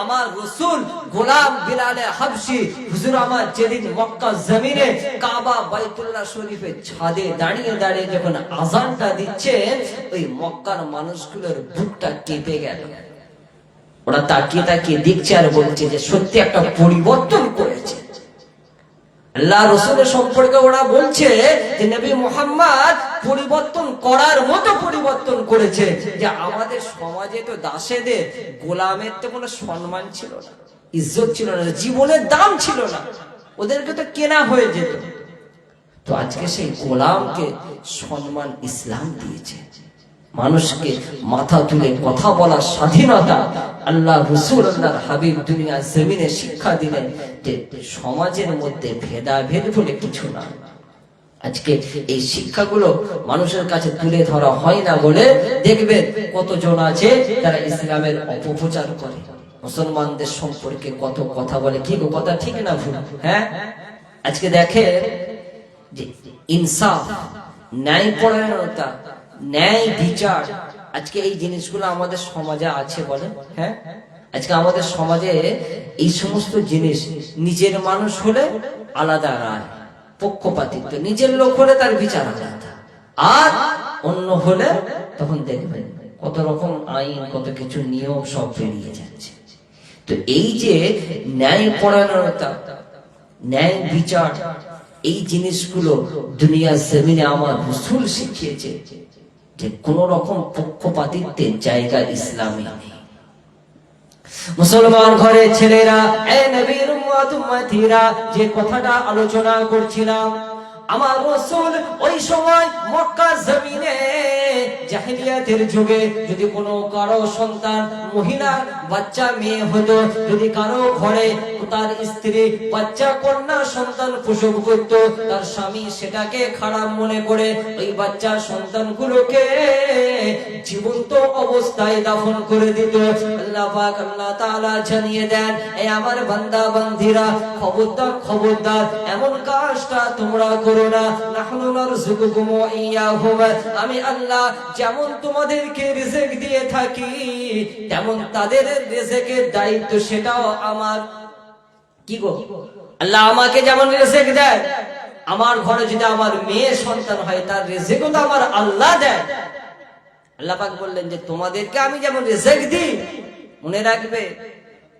আমার রাসূল গোলাম বিলালে হাবশি হুজুর আমার যেদিন মক্কা জমিনে কাবা বাইতুল্লাহ শরীফের ছাদে দাঁড়িয়ে দাঁড়িয়ে যখন আযানটা দিচ্ছেন, ওই মক্কার মানুষগুলোর বুকটা কেঁপে গেল। ওরা তাকিয়ে তাকিয়ে দেখছে আর বলছে যে সত্যি একটা পরিবর্তন করেছে। আল্লাহ রাসূলের সম্পর্কে ওরা বলছে যে নবী মুহাম্মদ পরিবর্তন করার মতো পরিবর্তন করেছে, যে আমাদের সমাজে তো দাসেদের গোলামের তো কোনো সম্মান ছিল না, ইজ্জত ছিল না, জীবনের দাম ছিল না, ওদেরকে তো কেনা হয়ে যেত। তো আজকে সেই গোলামকে সম্মান ইসলাম দিয়েছে। মানুষকে মাথা তুলে কথা বলার স্বাধীনতা আল্লাহ রাসূল আল্লাহর হাবিব দুনিয়া জমিনে শিক্ষা দিলেন যে সমাজের মধ্যে ভেদাভেদ বলে কিছু না। আজকে এই শিক্ষাগুলো মানুষের কাছে তুলে ধরা হয় না বলে দেখবেন কতজন আছে যারা ইসলামের অপপ্রচার করে, মুসলমানদের সম্পর্কে কত কথা বলে। কি কথা ঠিক না ভুল? হ্যাঁ, আজকে দেখে যে ইনসাফ, ন্যায়পরায়ণতা, ন্যায় বিচার, আজকে এই জিনিসগুলো আমাদের সমাজে আছে বলে? হ্যাঁ, আজকে আমাদের সমাজে এই সমস্ত জিনিস, নিজের মানুষ হলে আলাদা রায়, পক্ষপাতিত্ব, নিজের লোক হলে তার বিচার আলাদা, আর অন্য হলে তখন দেখবেন কত রকম আইন, কত কিছু নিয়ম সব বেরিয়ে যাচ্ছে। তো এই যে ন্যায়পরায়ণতা, ন্যায় বিচার, এই জিনিসগুলো দুনিয়ার জমিনে আমার রাসূল শিখিয়েছে যে কোন রকম পক্ষপাতিত্বের জায়গা ইসলামে নেই। মুসলমান ঘরের ছেলেরা, এ নবীর উম্মত উম্মতিরা, যে কথাটা আলোচনা করছিলাম, আমার রাসূল ওই সময় মক্কা জমিনে জাহেলিয়াতের যুগে যদি কোনো কারো সন্তান মহিলা বাচ্চা মেয়ে হতো, যদি কারো ঘরে তার স্ত্রী বাচ্চা কন্যা সন্তান প্রসব করত, তার স্বামী সেটাকে খারাপ মনে করে ওই বাচ্চা সন্তানগুলোকে জীবন্ত অবস্থায় দাফন করে দিত। আল্লাহ পাক আল্লাহ তাআলা জানিয়ে দেন, এই আমার বান্দা বান্দীরা, খবরদার খবরদার এমন কাজটা তোমরা করো না। নাহনু নারযুকুকুম ওয়া ইয়াহুম, আমি আল্লাহ যেমন তোমাদেরকে রিজিক দিয়ে থাকি তেমন তাদের রিজিকের দায়িত্ব সেটাও আমার। কি গো, আল্লাহ আমাকে যেমন রিজিক দেয়, আমার ঘরে যদি আমার মেয়ে সন্তান হয় তার রিজিকও তো আমার আল্লাহ দেয়। আল্লাহ পাক বললেন যে তোমাদেরকে আমি যেমন রিজিক দিই, মনে রাখবে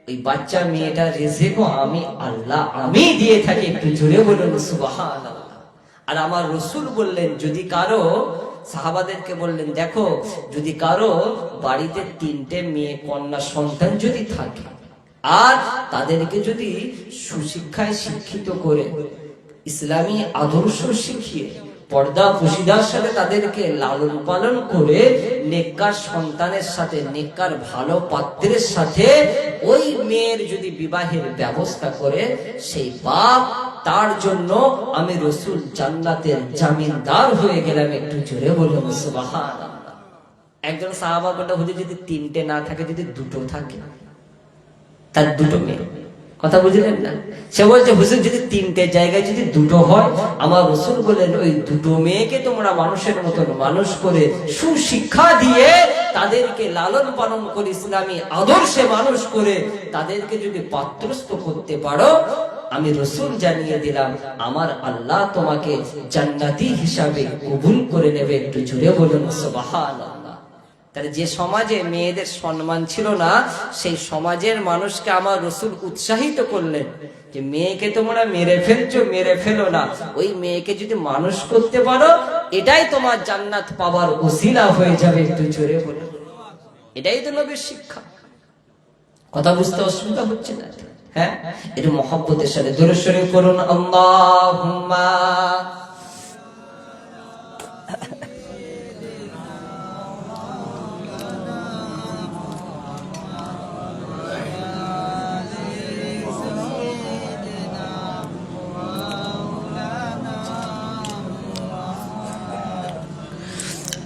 ওই বাচ্চা মেয়েটার রিজিকও আমি আল্লাহ আমি দিয়ে থাকি। একটু জোরে বলুন সুবহানাল্লাহ। আর আমার রাসূল বললেন, যদি কারো, সাহাবাদেরকে বললেন, দেখো যদি কারো বাড়িতে 3টে মেয়ে কন্যা সন্তান যদি থাকে আর তাদেরকে যদি সুশিক্ষায় শিক্ষিত করে, ইসলামী আদর্শ শিখিয়ে, পর্দা পুশিদার সাথে তাদেরকে লালন পালন করে, নেককার সন্তানের সাথে, নেককার ভালো পাত্রের সাথে ওই মেয়ের যদি বিবাহের ব্যবস্থা করে, সেই বাপ তার জন্য আমি রাসূল জান্নাতের জামিনদার হয়ে গেলাম। একটু জোরে বলুন সুবহানাল্লাহ। একজন সাহাবা বললেন, হুজুর যদি 3টে না থাকে, যদি 2টো থাকে, তার 2টো মেয়ে, কথা বুঝলেন না? সে বলছে, হুজুর যদি 3টে জায়গায় যদি 2টো হয়, আমার রাসূল বলেন ওই 2টো মেয়েকে তোমরা মানুষের মতন মানুষ করে, সুশিক্ষা দিয়ে তাদেরকে লালন পালন করে, ইসলামী আদর্শে মানুষ করে তাদেরকে যদি পাত্রস্থ করতে পারো, আমি রাসূল জানিয়ে দিলাম আমার আল্লাহ তোমাকে জান্নাতি হিসাবে কবুল করে নেবে। একটু জোরে বলুন সুবহানাল্লাহ। তাহলে যে সমাজে মেয়েদের সম্মান ছিল না, সেই সমাজের মানুষকে আমার রাসূল উৎসাহিত করলেন যে মেয়েকে তোমরা মেরে ফেলছো, মেরে ফেলো না, ওই মেয়েকে যদি মানুষ করতে পারো, এটাই তোমার জান্নাত পাওয়ার ওসিলা হয়ে যাবে। একটু জোরে বলুন। এটাই তো নবীর শিক্ষা। কথা বুঝতে অসুবিধা হচ্ছে না? হ্যাঁ, এর মহব্বতের সাথে দরুদ শরীফ করুন, আল্লাহুম্মা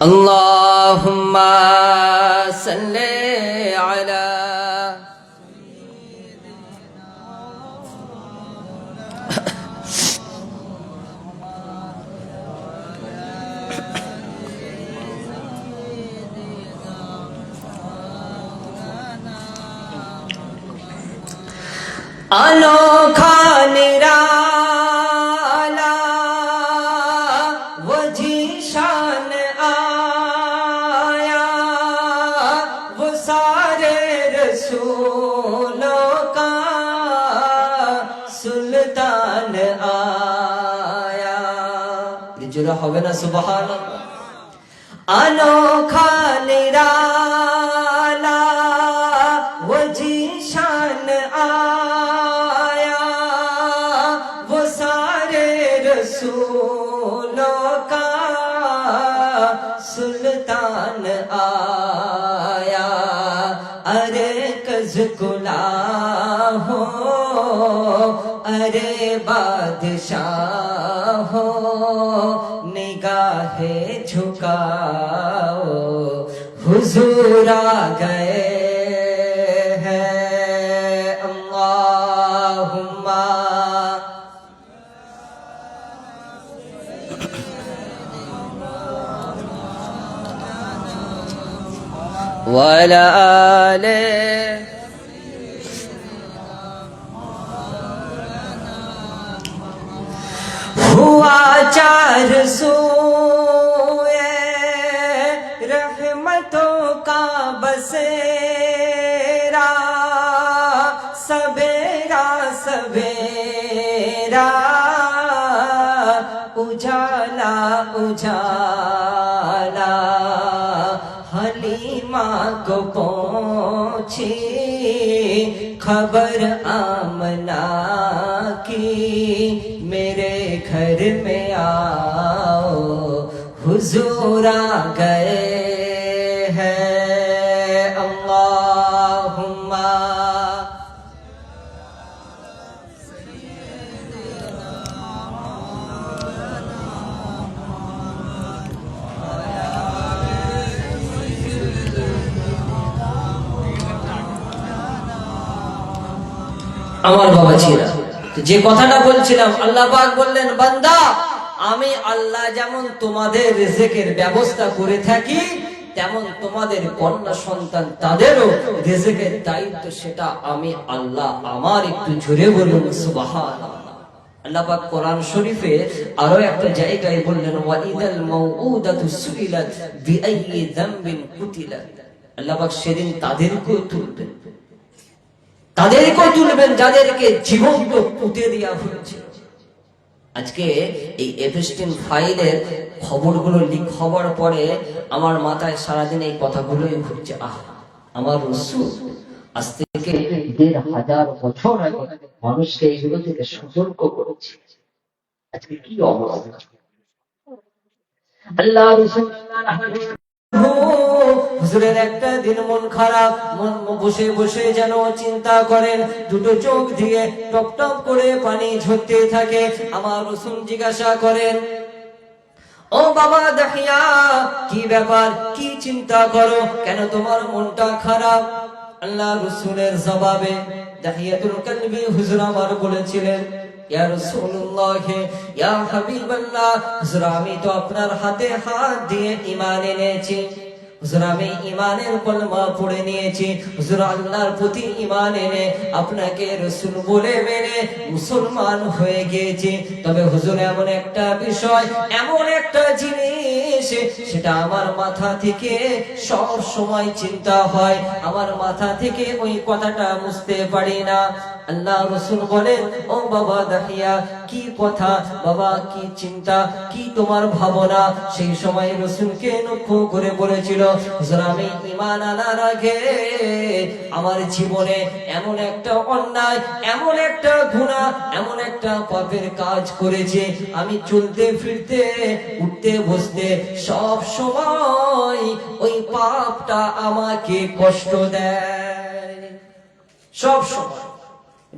আল্লাহুম্মা সাল্লি আলা अनोखा निराला वो जीशान आया, वो सारे रसूलों का सुल्तान आया। जोरा होवे ना सुबहानअल्लाह। अनोखा निराला वो जीशान आया, वो सारे रसूलों का सुल्तान आया। अरे कज़कुला हो, अरे बादशाह हो, निगाहे झुकाओ, हुजूर आ गए हैं। अल्लाहुम्मा वाला आले हुआ 400 रहमतों का बसेरा, सवेरा सवेरा उजाला उजाला हलीमा को पहुंची खबर आमना की मेरे घर में आओ हुजूर आ गए हैं अल्लाहुम्मा আমার বাবা ছিরা তো যে কথাটা বলছিলাম আল্লাহ পাক বললেন বান্দা আমি আল্লাহ যেমন তোমাদের রিজিকের ব্যবস্থা করে থাকি তেমন তোমাদের কন্যা সন্তান তাদেরও রিজিকের দায়িত্ব সেটা আমি আল্লাহ আমার একটু জোরে বলুন সুবহানাল্লাহ আল্লাহ পাক কোরআন শরীফে আরো একটা জায়গায় বললেন ওয়াইদাল মাউউদাতু সুইলাত বিআইয়ি যামবিন কুতিলাত আল্লাহ পাক সেদিন তাদেরকেও তুলবেন যাদেরকে জীবন্ত পুঁতে দেওয়া হয়েছিল আজকে এই এফএসটিন ফাইলের খবরগুলো লিক হওয়ার পরে আমার মাথায় সারাদিন এই কথাগুলোই ঘুরছে আমার রাসূল আজ থেকে ১৫০০ বছর আগে মানুষকে এইগুলো থেকে সতর্ক করেছে আজকে কি অবস্থা আল্লাহ রাসূল হুজুরের একটা দিন মন খারাপ মন বসে বসে যেন চিন্তা করেন দুটো চোখ দিয়ে টপ টপ করে পানি ঝরতে থাকে আমার রাসূল জিজ্ঞাসা করেন ও বাবা দাহিয়া কি ব্যাপার কি চিন্তা করো কেন তোমার মনটা খারাপ আল্লাহ রাসূলের জবাবে দাহিয়াতুল কলবি হুজুর আমার বলেছিলেন ইয়া রাসূলুল্লাহ ইয়া হাবিবাল্লাহ হুজুর আমি তো আপনার হাতে হাত দিয়ে ঈমান এনেছি হুজুর আমি ঈমানের কলমা পড়ে নিয়েছি হুজুর আল্লাহর প্রতি ঈমান এনে আপনাকে রাসূল বলে মেনে মুসলমান হয়ে গিয়েছি তবে হুজুর এমন একটা বিষয় এমন একটা জিনিস সেটা আমার মাথা থেকে সব সময় চিন্তা হয় আমার মাথা থেকে ওই কথাটা বুঝতে পারি না আল্লাহ রাসূল বলেন ও বাবা দাহিয়া কি কথা বাবা কি চিন্তা কি তোমার ভাবনা সেই সময় রাসূলকে লক্ষ্য করে বলেছিল হুজুর আমি ঈমান আনার আগে আমার জীবনে এমন একটা অন্যায় এমন একটা গুনাহ এমন একটা পাপের কাজ করেছি আমি চলতে ফিরতে উঠতে বসতে সব সময় ওই পাপটা আমাকে কষ্ট দেয় সব সময়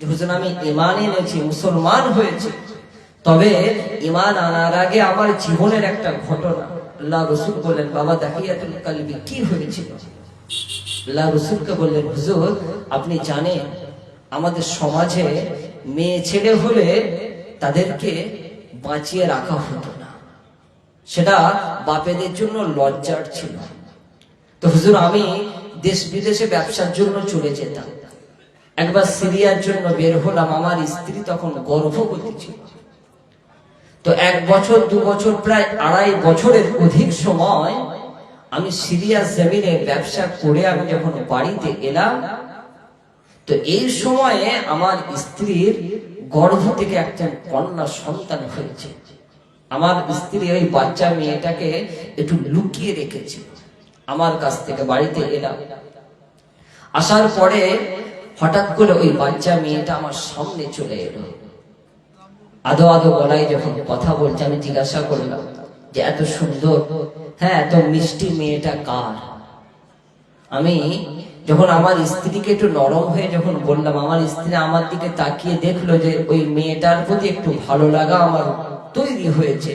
হুজুর আমি ঈমান এনেছি মুসলমান হয়েছি তবে ঈমান আনার আগে আমার জীবনের একটা ঘটনা আল্লাহ রাসূল বললেন বাবা দাহিয়াতুল কলবি কি হয়েছিল আল্লাহ রাসূলকে বললেন হুজুর আপনি জানেন আমাদের সমাজে মেয়ে ছেলে হলে তাদেরকে বাঁচিয়ে রাখা হতো না সেটা বাপেদের জন্য লজ্জার ছিল তো হুজুর আমি দেশ বিদেশে ব্যবসার জন্য চলে যেতাম একবার সিরিয়ার জন্য বের হলাম আমার স্ত্রী তখন গর্ভবতী ছিল তো 1 বছর 2 বছর প্রায় 2.5 বছরের অধিক সময় আমি সিরিয়ার জমিনে ব্যবসা করে আমি যখন বাড়িতে এলাম তো এই সময়ে আমার স্ত্রীর গর্ভ থেকে একটা কন্যা সন্তান হয়েছে আমার স্ত্রী ওই বাচ্চা মেয়েটাকে একটু লুকিয়ে রেখেছে আমার কাছ থেকে বাড়িতে এলাম আসার পরে হঠাৎ করে ওই বাচ্চা মেয়েটা আমার সামনে চলে এলো আদো আদো গলায় যখন কথা বলছে আমি জিজ্ঞাসা করলাম যে এত সুন্দর হ্যাঁ এত মিষ্টি মেয়েটা কার আমি যখন আমার স্ত্রীকে একটু নরম হয়ে যখন বললাম আমার স্ত্রী আমার দিকে তাকিয়ে দেখলো যে ওই মেয়েটার প্রতি একটু ভালো লাগা আমার তৈরি হয়েছে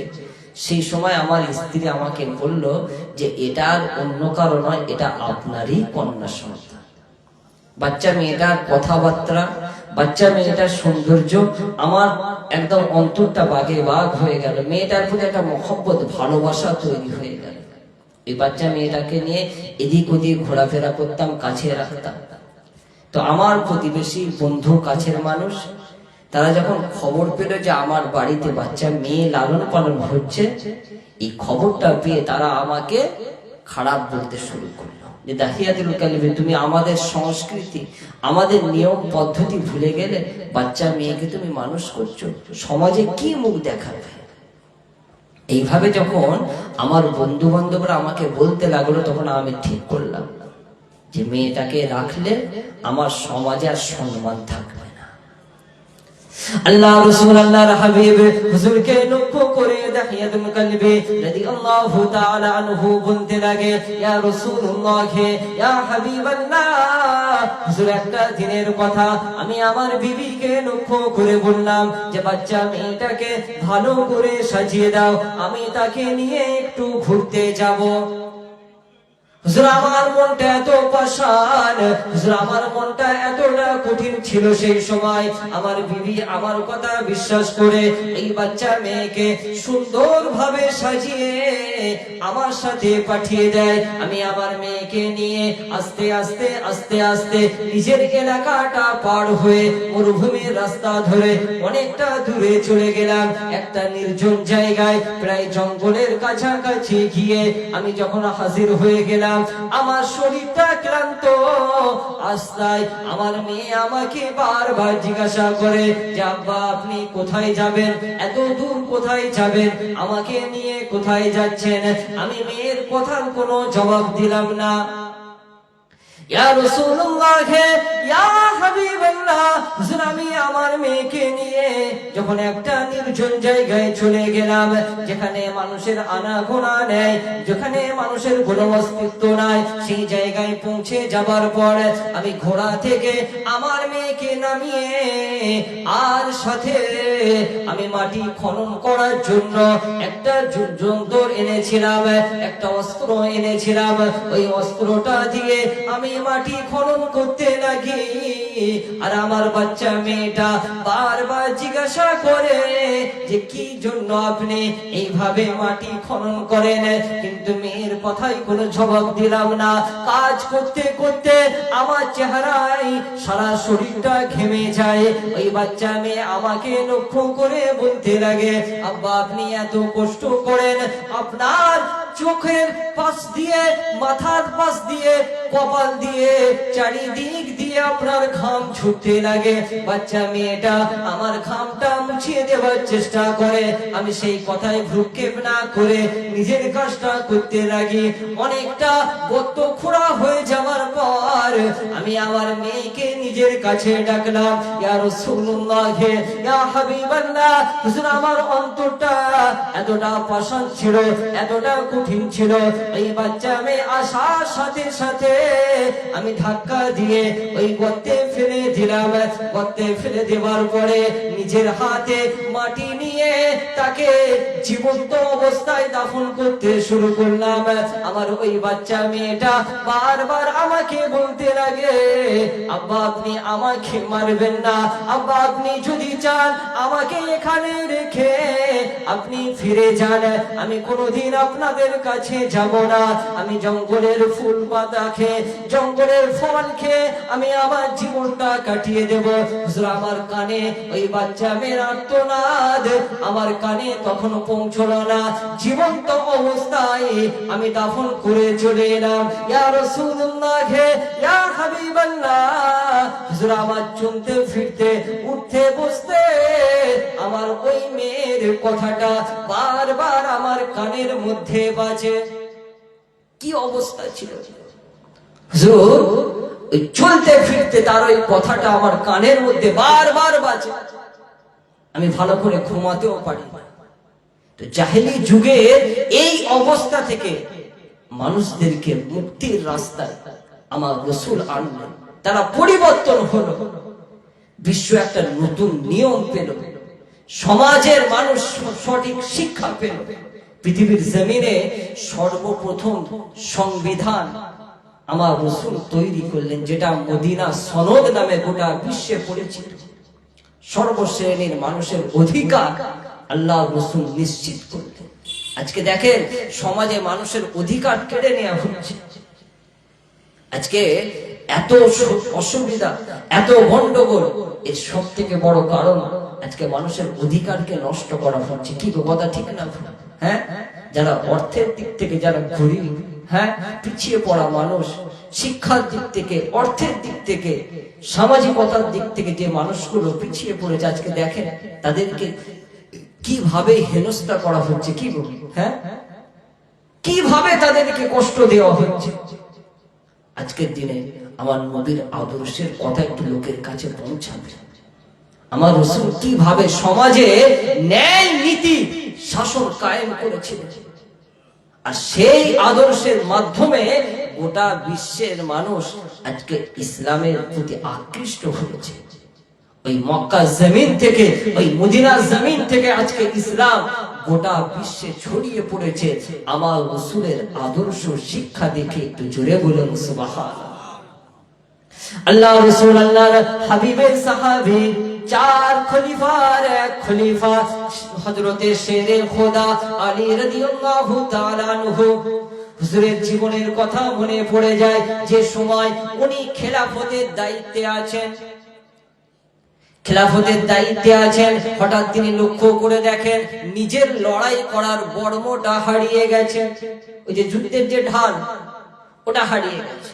সেই সময় আমার স্ত্রী আমাকে বলল যে এটা আর অন্য কারো নয় এটা আপনারই কন্যা সন্তান বাচ্চা মেয়েটার কথাবার্তা বাচ্চা মেয়েটার সৌন্দর্য আমার একদম অন্তরটা বাগে বাগ হয়ে গেল মেয়েটার প্রতি একটা মহব্বত ভালোবাসা তৈরি হয়ে গেল এই বাচ্চা মেয়েটাকে নিয়ে এদিক ওদিক ঘোরাফেরা করতাম কাছে রাখতাম তো আমার প্রতিবেশী বন্ধু কাছের মানুষ তারা যখন খবর পেল যে আমার বাড়িতে বাচ্চা মেয়ে লালন পালন হচ্ছে এই খবরটা পেয়ে তারা আমাকে খারাপ বলতে শুরু করলো যে দাহিয়াতুল কলবি তুমি আমাদের সংস্কৃতি আমাদের নিয়ম পদ্ধতি ভুলে গেলে বাচ্চা মেয়েকে তুমি মানুষ করছো সমাজে কি মুখ দেখাবে এইভাবে যখন আমার বন্ধু বান্ধবরা আমাকে বলতে লাগলো, তখন আমি ঠিক করলাম যে মেয়েটাকে রাখলে আমার সমাজে আর সম্মান থাকবে না। আল্লাহ রাসূল আল্লাহর হাবিব হুজুরকে লক্ষ্য করে দাহিয়াতুল কলবি রাদিয়াল্লাহু তাআলা আনহু বলতে লাগে, ইয়া রাসূলুল্লাহ, ইয়া হাবিবাল্লাহ, হুজুর একটা দিনের কথা আমি আমার বিবিকে লক্ষ্য করে বললাম যে বাচ্চা মেয়েটাকে ভালো করে সাজিয়ে দাও, আমি তাকে নিয়ে একটু ঘুরতে যাব। হুজুর আমার মনটা এত পাষাণ, হুজুর আমার মনটা এতটা কঠিন ছিল সেই সময়। আমার বিবি আমার কথা বিশ্বাস করে এই বাচ্চা মেয়েকে সুন্দরভাবে সাজিয়ে আমার সাথে পাঠিয়ে দেয়। আমি আমার মেয়েকে নিয়ে আস্তে আস্তে আস্তে আস্তে নিজের এলাকাটা পার হয়ে মরুভূমির রাস্তা ধরে অনেকটা দূরে চলে গেলাম একটা নির্জন জায়গায়, প্রায় জঙ্গলের কাছাকাছি গিয়ে আমি যখন হাজির হয়ে গেলাম, আমার শরীরটা ক্লান্ত। রাস্তায় আমার মেয়ে আমাকে বারবার জিজ্ঞাসা করে যে আব্বা আপনি কোথায় যাবেন, এত দূর কোথায় যাবেন, আমাকে নিয়ে কোথায় যাচ্ছেন? আমি মেয়ের কথার কোনো জবাব দিলাম না। ইয়া রাসূলুল্লাহ, ইয়া হাবিবাল্লাহ, হুজুর আমি আমার মেয়েকে নিয়ে যখন একটা নির্জন জায়গায় চলে গেলাম, যেখানে মানুষের আনাগোনা নেই, যেখানে মানুষের কোনো অস্তিত্ব নাই, সেই জায়গায় পৌঁছে যাবার পর আমি ঘোড়া থেকে আমার মেয়েকে নামিয়ে আর সাথে আমি মাটি খনন করার জন্য একটা যন্ত্র এনেছিলাম, একটা অস্ত্র এনেছিলাম। ওই অস্ত্রটা দিয়ে আমি মাটি খনন করতে লাগি। আর আমার বাচ্চা মেয়েটা বারবার জিজ্ঞাসা করে যে কি জন্য আপনি এইভাবে মাটি খনন করেন, কিন্তু মেয়ের কথাই কোনো জবাব দিলাম না। কাজ করতে করতে আমার চেহারায় সারা শরীরটা ঘেমে যায়। ওই বাচ্চা মেয়ে আমাকে লক্ষ্য করে বলতে লাগে, আব্বা আপনি এত কষ্ট করেন, আপনার চোখের পাশ দিয়ে, মাথার পাশ দিয়ে, কপাল দিয়ে, চারিদিক দিয়ে আপনার ঘাম ছুটতে লাগে। বাচ্চা মেয়েটা আমার ঘামটা মুছিয়ে দেওয়ার চেষ্টা করে, আমি সেই কথায় ভ্রুক্ষেপ না করে নিজের কাজটা করতে লাগি। অনেকটা বত্ত খোঁড়া হয়ে যাওয়ার পর আমি আমার মেয়েকে নিজের কাছে ডাকলাম, ইয়া রাসূলুল্লাহ, ইয়া হাবিবাল্লাহ, হুজুর আমার অন্তরটা এতটা পাষাণ ছিল, এতটা কঠিন ছিল। এই বাচ্চা মেয়ে আসার সাথে সাথে আমি ধাক্কা দিয়ে ওই গর্তে ফেলে দিলাম। গর্তে ফেলে দেওয়ার পরে নিজের হাতে মাটি নিয়ে তাকে জীবন্ত অবস্থায় দাফন করতে শুরু করলাম। আমার ওই বাচ্চা মেয়েটা বারবার আমাকে বলতে লাগে, আব্বা আপনি আমাকে মারবেন না, আব্বা আপনি যদি চান আমাকে এখানে রেখে আপনি ফিরে যান, আমি কোনোদিন আপনাদের কাছে যাব না। আমি জঙ্গলের ফুল পাতা খেয়ে, জঙ্গলের ফল খেয়ে আমি আমার জীবনটা কাটিয়ে দেব। হুজুর আমার কানে ওই বাচ্চা মেয়ের আর্তনাদ আমার কানে তখন পৌঁছলো না। জীবন্ত অবস্থায় আমি দাফন করে চলে এলাম। ইয়া রাসূলুল্লাহ, ইয়া হাবিবাল্লাহ, হুজুর আমার চলতে ফিরতে, উঠতে বসতে আমার ওই মেয়ের কথাটা বারবার আমার কানের মধ্যে বাজে। কি অবস্থা ছিল হুজুর, ওই চলতে ফিরতে তার ওই কথাটা আমার কানের মধ্যে বারবার বাজে, আমি ভালো করে ঘুমাতেও পারি না। তো জাহেলি যুগের এই অবস্থা থেকে মানুষদেরকে মুক্তির রাস্তায় আমার রাসূল আনলেন, তারা পরিবর্তন হলো, বিশ্ব একটা নতুন নিয়ম পেল, সমাজের মানুষ সঠিক শিক্ষা পেল। পৃথিবীর জমিনে সর্বপ্রথম সংবিধান আমার রাসূল তৈরি করলেন, যেটা মদিনা সনদ নামে গোটা বিশ্বে পরিচিত। সর্বশ্রেণীর মানুষের অধিকার আল্লাহ রাসূল নিশ্চিত করলেন। আজকে দেখেন সমাজে মানুষের অধিকার কেড়ে নেওয়া হচ্ছে। আজকে এত অসুবিধা, এত গন্ডগোল, এর সব থেকে বড় কারণ আজকে মানুষের অধিকারকে নষ্ট করা হচ্ছে। কি কথা ঠিক না? হ্যাঁ, যারা অর্থের দিক থেকে যারা গরিব, হ্যাঁ, পিছিয়ে পড়া মানুষ, শিক্ষার দিক থেকে, অর্থের দিক থেকে, সামাজিকতার দিক থেকে যে মানুষগুলো পিছিয়ে পড়েছে, আজকে দেখেন তাদেরকে কিভাবে হেনস্থা করা হচ্ছে, কি বলি, হ্যাঁ, কিভাবে তাদেরকে কষ্ট দেওয়া হচ্ছে। আজকের দিনে আমার নবীর আদর্শের কথা একটু লোকের কাছে পৌঁছাবে। আমার রাসূল কিভাবে সমাজে ন্যায় নীতি শাসন কায়েম করেছিলেন, আর সেই আদর্শের মাধ্যমে গোটা বিশ্বের মানুষ আজকে ইসলামের প্রতি আকৃষ্ট হয়েছে। ওই মক্কা জমিন থেকে, ওই মদিনা জমিন থেকে আজকে ইসলাম গোটা বিশ্বে ছড়িয়ে পড়েছে আমার রাসূলের আদর্শ শিক্ষা দেখে। একটু জোরে বলুন সুবহানাল্লাহ। আল্লাহ রাসূল আল্লাহর হাবিবের সাহাবী, চার খলিফার এক খলিফা হযরতে শেরে খোদা আলী রাদিয়াল্লাহু তাআলা আনহু। হুজুরের জীবনের কথা মনে পড়ে যায় যে সময় উনি খেলাফতের দায়িত্বে আছেন। খেলাফতের দায়িত্বে আছেন, হঠাৎ তিনি লক্ষ্য করে দেখেন নিজের লড়াই করার বর্মটা হারিয়ে গেছে। ওই যে যুদ্ধের যে ঢাল, ওটা হারিয়ে গেছে।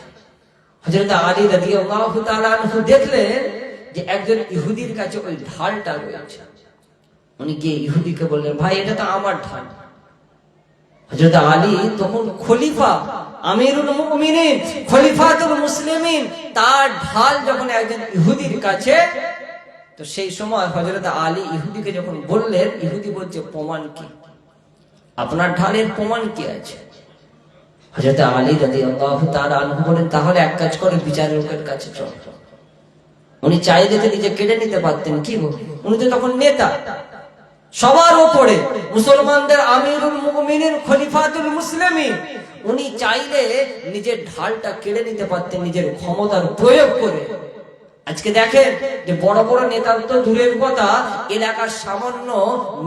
হযরত আলী রাদিয়াল্লাহু তাআলা আনহু দেখলেন যে একজন ইহুদির কাছে ওই ঢালটা রয়েছে। উনি গিয়ে ইহুদিকে বললেন, ভাই এটা তো আমার ঢাল। হযরত আলী তখন খলিফা, আমিরুল মুমিনিন, খলিফাতুল মুসলিমিন, তার ঢাল যখন একজন ইহুদির কাছে, তো সেই সময় হযরত আলী ইহুদিকে যখন বললেন, ইহুদি বলছে প্রমাণ কি, আপনার ঢালের প্রমাণ কি আছে? হযরত আলী রাদিয়াল্লাহু তাআলা আনহু বলেন, তাহলে এক কাজ করে বিচারকের কাছে চল। উনি চাইলে তো নিজে কেড়ে নিতে পারতেন, কি বলেন, উনি তো তখন নেতা, সবার উপরে মুসলমানদের আমিরুল মুমিনিন, খলিফাতুল মুসলিমিন। উনি চাইলে নিজের ঢালটা কেড়ে নিতে পারতেন নিজের ক্ষমতার প্রয়োগ করে। আজকে দেখেন যে বড় বড় নেতা তো দূরের কথা, এলাকার সামান্য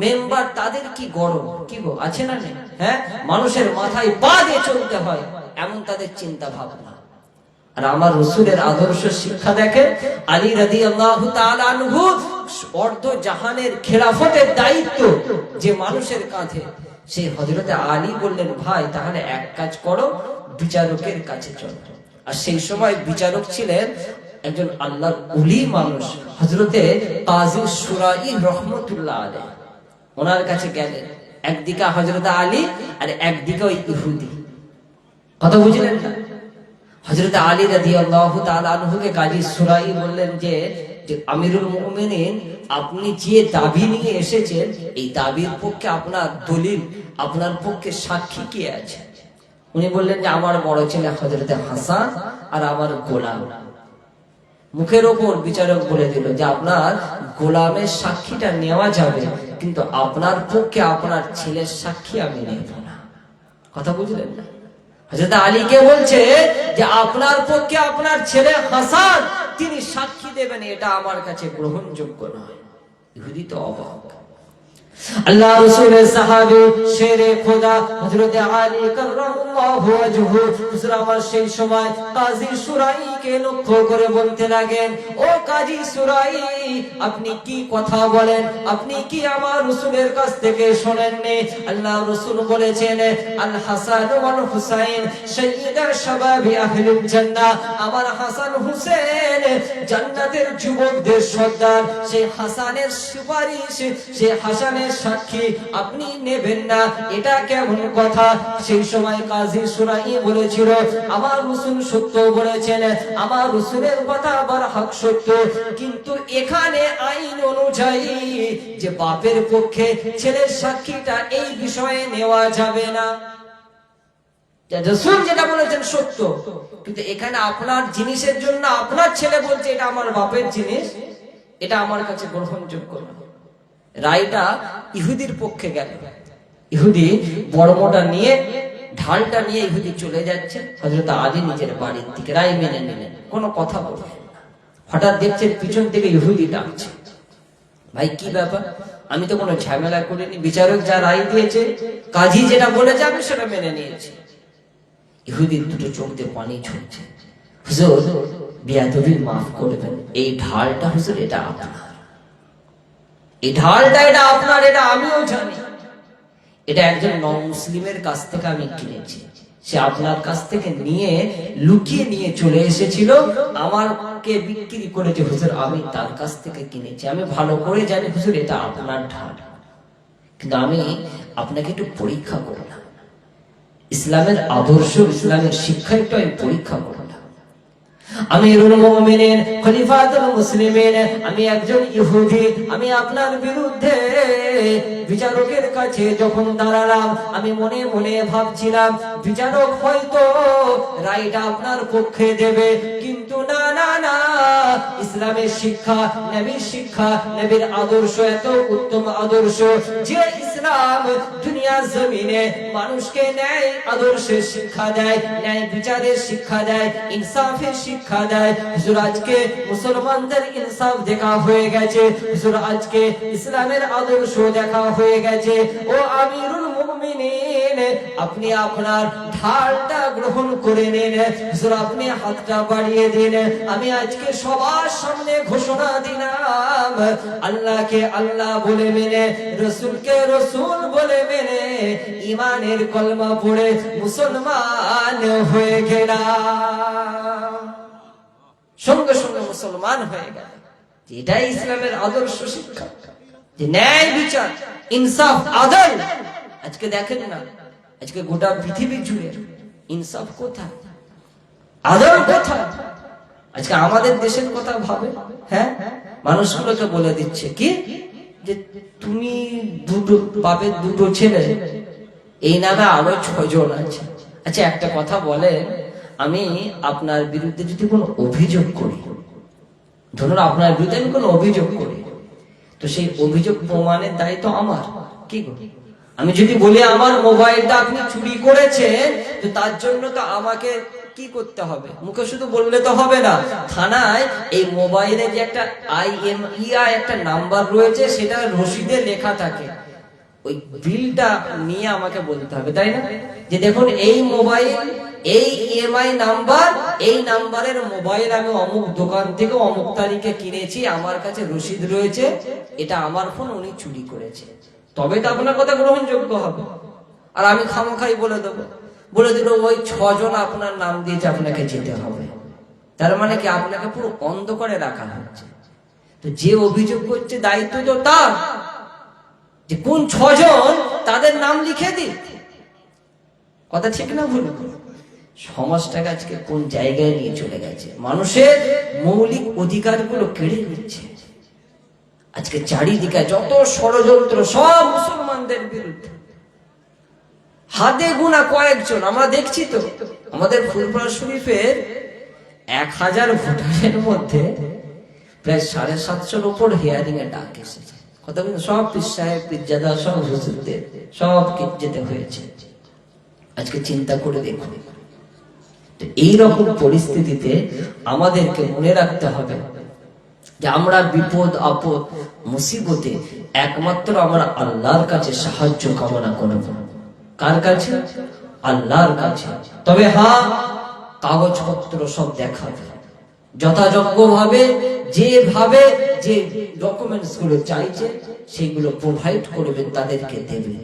মেম্বার, তাদের কি গরম, কি গো আছে না নেই, হ্যাঁ, মানুষের মাথায় পা দিয়ে চলতে হয়, এমন তাদের চিন্তা ভাবনা। আর আমার রাসূলের আদর্শ শিক্ষা দেখেন, আলী রাদিয়াল্লাহু তাআলা আনহু অর্ধ জাহানের খেলাফতের দায়িত্ব যে মানুষের কাঁধে, সেই হযরত আলী বললেন, ভাই তাহলে এক কাজ করো, বিচারকের কাছে চলো। আর সেই সময় বিচারক ছিলেন একজন আল্লাহর ওলি মানুষ, হযরতে কাজী শুরাই রহমাতুল্লাহ আলাইহি। ওনার কাছে গেলেন, একদিকে হযরত আলী আর একদিকে ওই ইহুদি। কথা বুঝলেন না? হযরত আলী রাদিয়াল্লাহু তাআলা আনহুকে কাজী শুরাই বললেন যে আমিরুল মুমিনিন, আপনি যে দাবি নিয়ে এসেছেন, এই দাবির পক্ষে আপনার দলিল, আপনার পক্ষে সাক্ষী কে আছে? উনি বললেন যে আমার বড় ছেলে হযরত হাসান আর আমার গোলাম। মুখের ওপর বিচারক বলে দিল যে আপনার গোলামের সাক্ষীটা নেওয়া যাবে, কিন্তু আপনার পক্ষে আপনার ছেলের সাক্ষী আমি নেব না। কথা বুঝলেন না? হযরত আলীকে বলছে যে আপনার পক্ষে আপনার ছেলে হাসান তিনি সাক্ষী দেবেন, এটা আমার কাছে গ্রহণযোগ্য নয়। ইহুদি তো অবাক। আল্লাহ রাসূলের সাহাবী শেরে খোদা হযরত আলী কাররামাল্লাহু ওয়াজহু, হুজুর আমার সেই সময় কাজী শুরাইকে লক্ষ্য করে বলতে লাগেন, ও কাজী শুরাই, আপনি কি কথা বলেন, আপনি কি আমার রাসূলের কাছ থেকে শোনেননি? আল্লাহ রাসূল বলেছেন, আল হাসান ওয়াল হুসাইন সাইয়্যিদা শাবাবি আহলিল জান্নাহ, আমার হাসান হুসেন জান্নাতের যুবকদের সর্দার। সেই হাসানের সুপারিশ, সেই হাসানের সাক্ষী আপনি নেবেন না, এটা কেমন কথা? সেই সময় কাজী শুরাই বলেছিল, আমার রাসূল সত্য বলেছেন, আমার রাসূলের কথা আবার হক সত্য, কিন্তু এখানে আইন অনুযায়ী যে বাপের পক্ষে ছেলের সাক্ষীটা এই বিষয়ে নেওয়া যাবে না। রাসূল যেটা বলেছেন সত্য, কিন্তু এখানে আপনার জিনিসের জন্য আপনার ছেলে বলছে এটা আমার বাপের জিনিস, এটা আমার কাছে গ্রহণযোগ্য না। রায়টা ইহুদির পক্ষে গেল। ইহুদি বড়মোটা নিয়ে, ঢালটা নিয়ে ইহুদি চলে যাচ্ছে। হযরত আলী নিজের বাড়ির দিকে রায় মেনে নিলেন, কোনো কথা বললেন না। হঠাৎ দেখছেন পিছন থেকে ইহুদি ডাকছে, ভাই কি ব্যাপার? আমি তো কোনো ঝামেলা করিনি, বিচারক যা রায় দিয়েছে, কাজী যেটা বলেছে আমি সেটা মেনে নিয়েছি। ইহুদির দুটো চোখ দিয়ে পানি ঝরছে, হুজুর বেয়াদবি মাফ করবেন, এই ঢালটা হুজুর এটা আপনার, এই ঢালটা এটা আপনার, এটা আমিও জানি, এটা একজন নন মুসলিমের কাছ থেকে আমি কিনেছি, সে আপনার কাছ থেকে নিয়ে লুকিয়ে নিয়ে চলে এসেছিল, আমাকে বিক্রি করেছে হুজুর, আমি তার কাছ থেকে কিনেছি, আমি ভালো করে জানি হুজুর এটা আপনার ঢাল। কিন্তু আমি আপনাকে একটু পরীক্ষা করলাম, ইসলামের আদর্শ, ইসলামের শিক্ষা একটু আমি পরীক্ষা করলাম। আমিরুল মুমিনিন, খলিফাতুল মুসলিমিন, আমি একজন ইহুদি, আমি আপনার বিরুদ্ধে বিচারকের কাছে যখন দাঁড়ালাম, আমি মনে মনে ভাবছিলাম বিচারক হয়তো রায়টা আপনার পক্ষে দেবে, কিন্তু না না না, ইসলামের শিক্ষা, নবীর শিক্ষা, নবীর আদর্শ এত উত্তম আদর্শ যে ইসলাম দুনিয়ার জমিনে মানুষকে ন্যায় আদর্শের শিক্ষা দেয়, ন্যায় বিচারের শিক্ষা দেয়, ইনসাফের শিক্ষা দেয়। হুজুর আজকে মুসলমানদের ইনসাফ দেখা হয়ে গেছে, হুজুর আজকে ইসলামের আদর্শ দেখা হয়ে গেছে। ও আমিরুল মুমিনিন, আপনি আপনার ঢালটা গ্রহণ করে নিন, হুজুর আপনি হাতটা বাড়িয়ে দিন। আমি আজকে সবার সামনে ঘোষণা দিলাম, আল্লাহকে আল্লাহ বলে মেনে, রসুলকে রসুল বলে মেনে ইমানের কলমা পড়ে মুসলমান হয়ে গেলাম। সঙ্গে সঙ্গে মুসলমান হয়ে গেল। এটাই ইসলামের আদর্শ শিক্ষা, যে ন্যায় বিচার, ইনসাফ, আদল। আজকে দেখেন না, আজকে গোটা পৃথিবী জুড়ে ইনসাফ কোথায়, আদল কোথায়? আজকে আমাদের দেশের কথা ভাবে, হ্যাঁ, মানুষগুলোকে বলে দিচ্ছে কি যে তুমি দুটো বাপের দুটো ছেলে, এই নামে আরো 6 জন আছে। আচ্ছা একটা কথা বলে, আমি আপনার বিরুদ্ধে যদি কোনো অভিযোগ করি, ধরুন আপনার বিরুদ্ধে আমি কোনো অভিযোগ করি, তো সেই অভিযোগ প্রমাণের দায়িত্ব আমার, কি গো? আমি যদি বলি আমার মোবাইলটা আপনি চুরি করেছেন, তো তার জন্য তো আমাকে কি করতে হবে? মুখে শুধু বললে তো হবে না, থানায় এই মোবাইলে যে একটা IMEI একটা নাম্বার রয়েছে, সেটা রসিদে লেখা থাকে, ওই বিলটা নিয়ে আমাকে বলতে হবে, তাই না? যে দেখুন এই মোবাইল, এই EMI নাম্বার, এই নাম্বারের মোবাইল আমি অমুক দোকান থেকে অমুক তারিখে কিনেছি, আমার কাছে রসিদ রয়েছে, এটা আমার ফোন, উনি চুরি করেছে, তবে তো আপনার কথা গ্রহণযোগ্য হবে। আর আমি খামোখাই বলে দেবো, বলে দিল ওই 6 জন আপনার নাম দিয়েছে, আপনাকে যেতে হবে, তার মানে কি আপনাকে পুরো অন্ধ করে রাখা হচ্ছে। তো যে অভিযোগ করছে দায়িত্ব তো তার, যে কোন 6 জন তাদের নাম লিখে দিই। কথা ঠিক না ভুল? সমাজটাকে আজকে কোন জায়গায় নিয়ে চলে গেছে, মানুষের মৌলিক অধিকারগুলো কেড়ে নিচ্ছে। আজকে চারিদিকে যত ষড়যন্ত্র, সব মুসলমানদের বিরুদ্ধে। হাতে গোনা কয়েকজন আমরা দেখছি তো, আমাদের ফুলপুরা শরীফের 1000 ভোটারের মধ্যে প্রায় 750-র উপর হিয়ারিং এ ডাক এসেছে। কথা বলুন, সব পীর সাহেব, পীরজাদা, সব হুজুরদের সব যেতে হয়েছে। আজকে চিন্তা করে দেখুন, এইরকম পরিস্থিতিতে আমাদেরকে মনে রাখতে হবে যে আমরা বিপদ আপদ মুসিবতে একমাত্র আমরা আল্লাহর কাছে সাহায্য কামনা করব। কার কাছে? আল্লাহর কাছে। তবে হ্যাঁ, কাগজপত্র সব দেখাবে, যথাযোগ্যভাবে যেভাবে যে ডকুমেন্টস গুলো চাইছে সেগুলো প্রোভাইড করবেন, তাদেরকে দেবেন,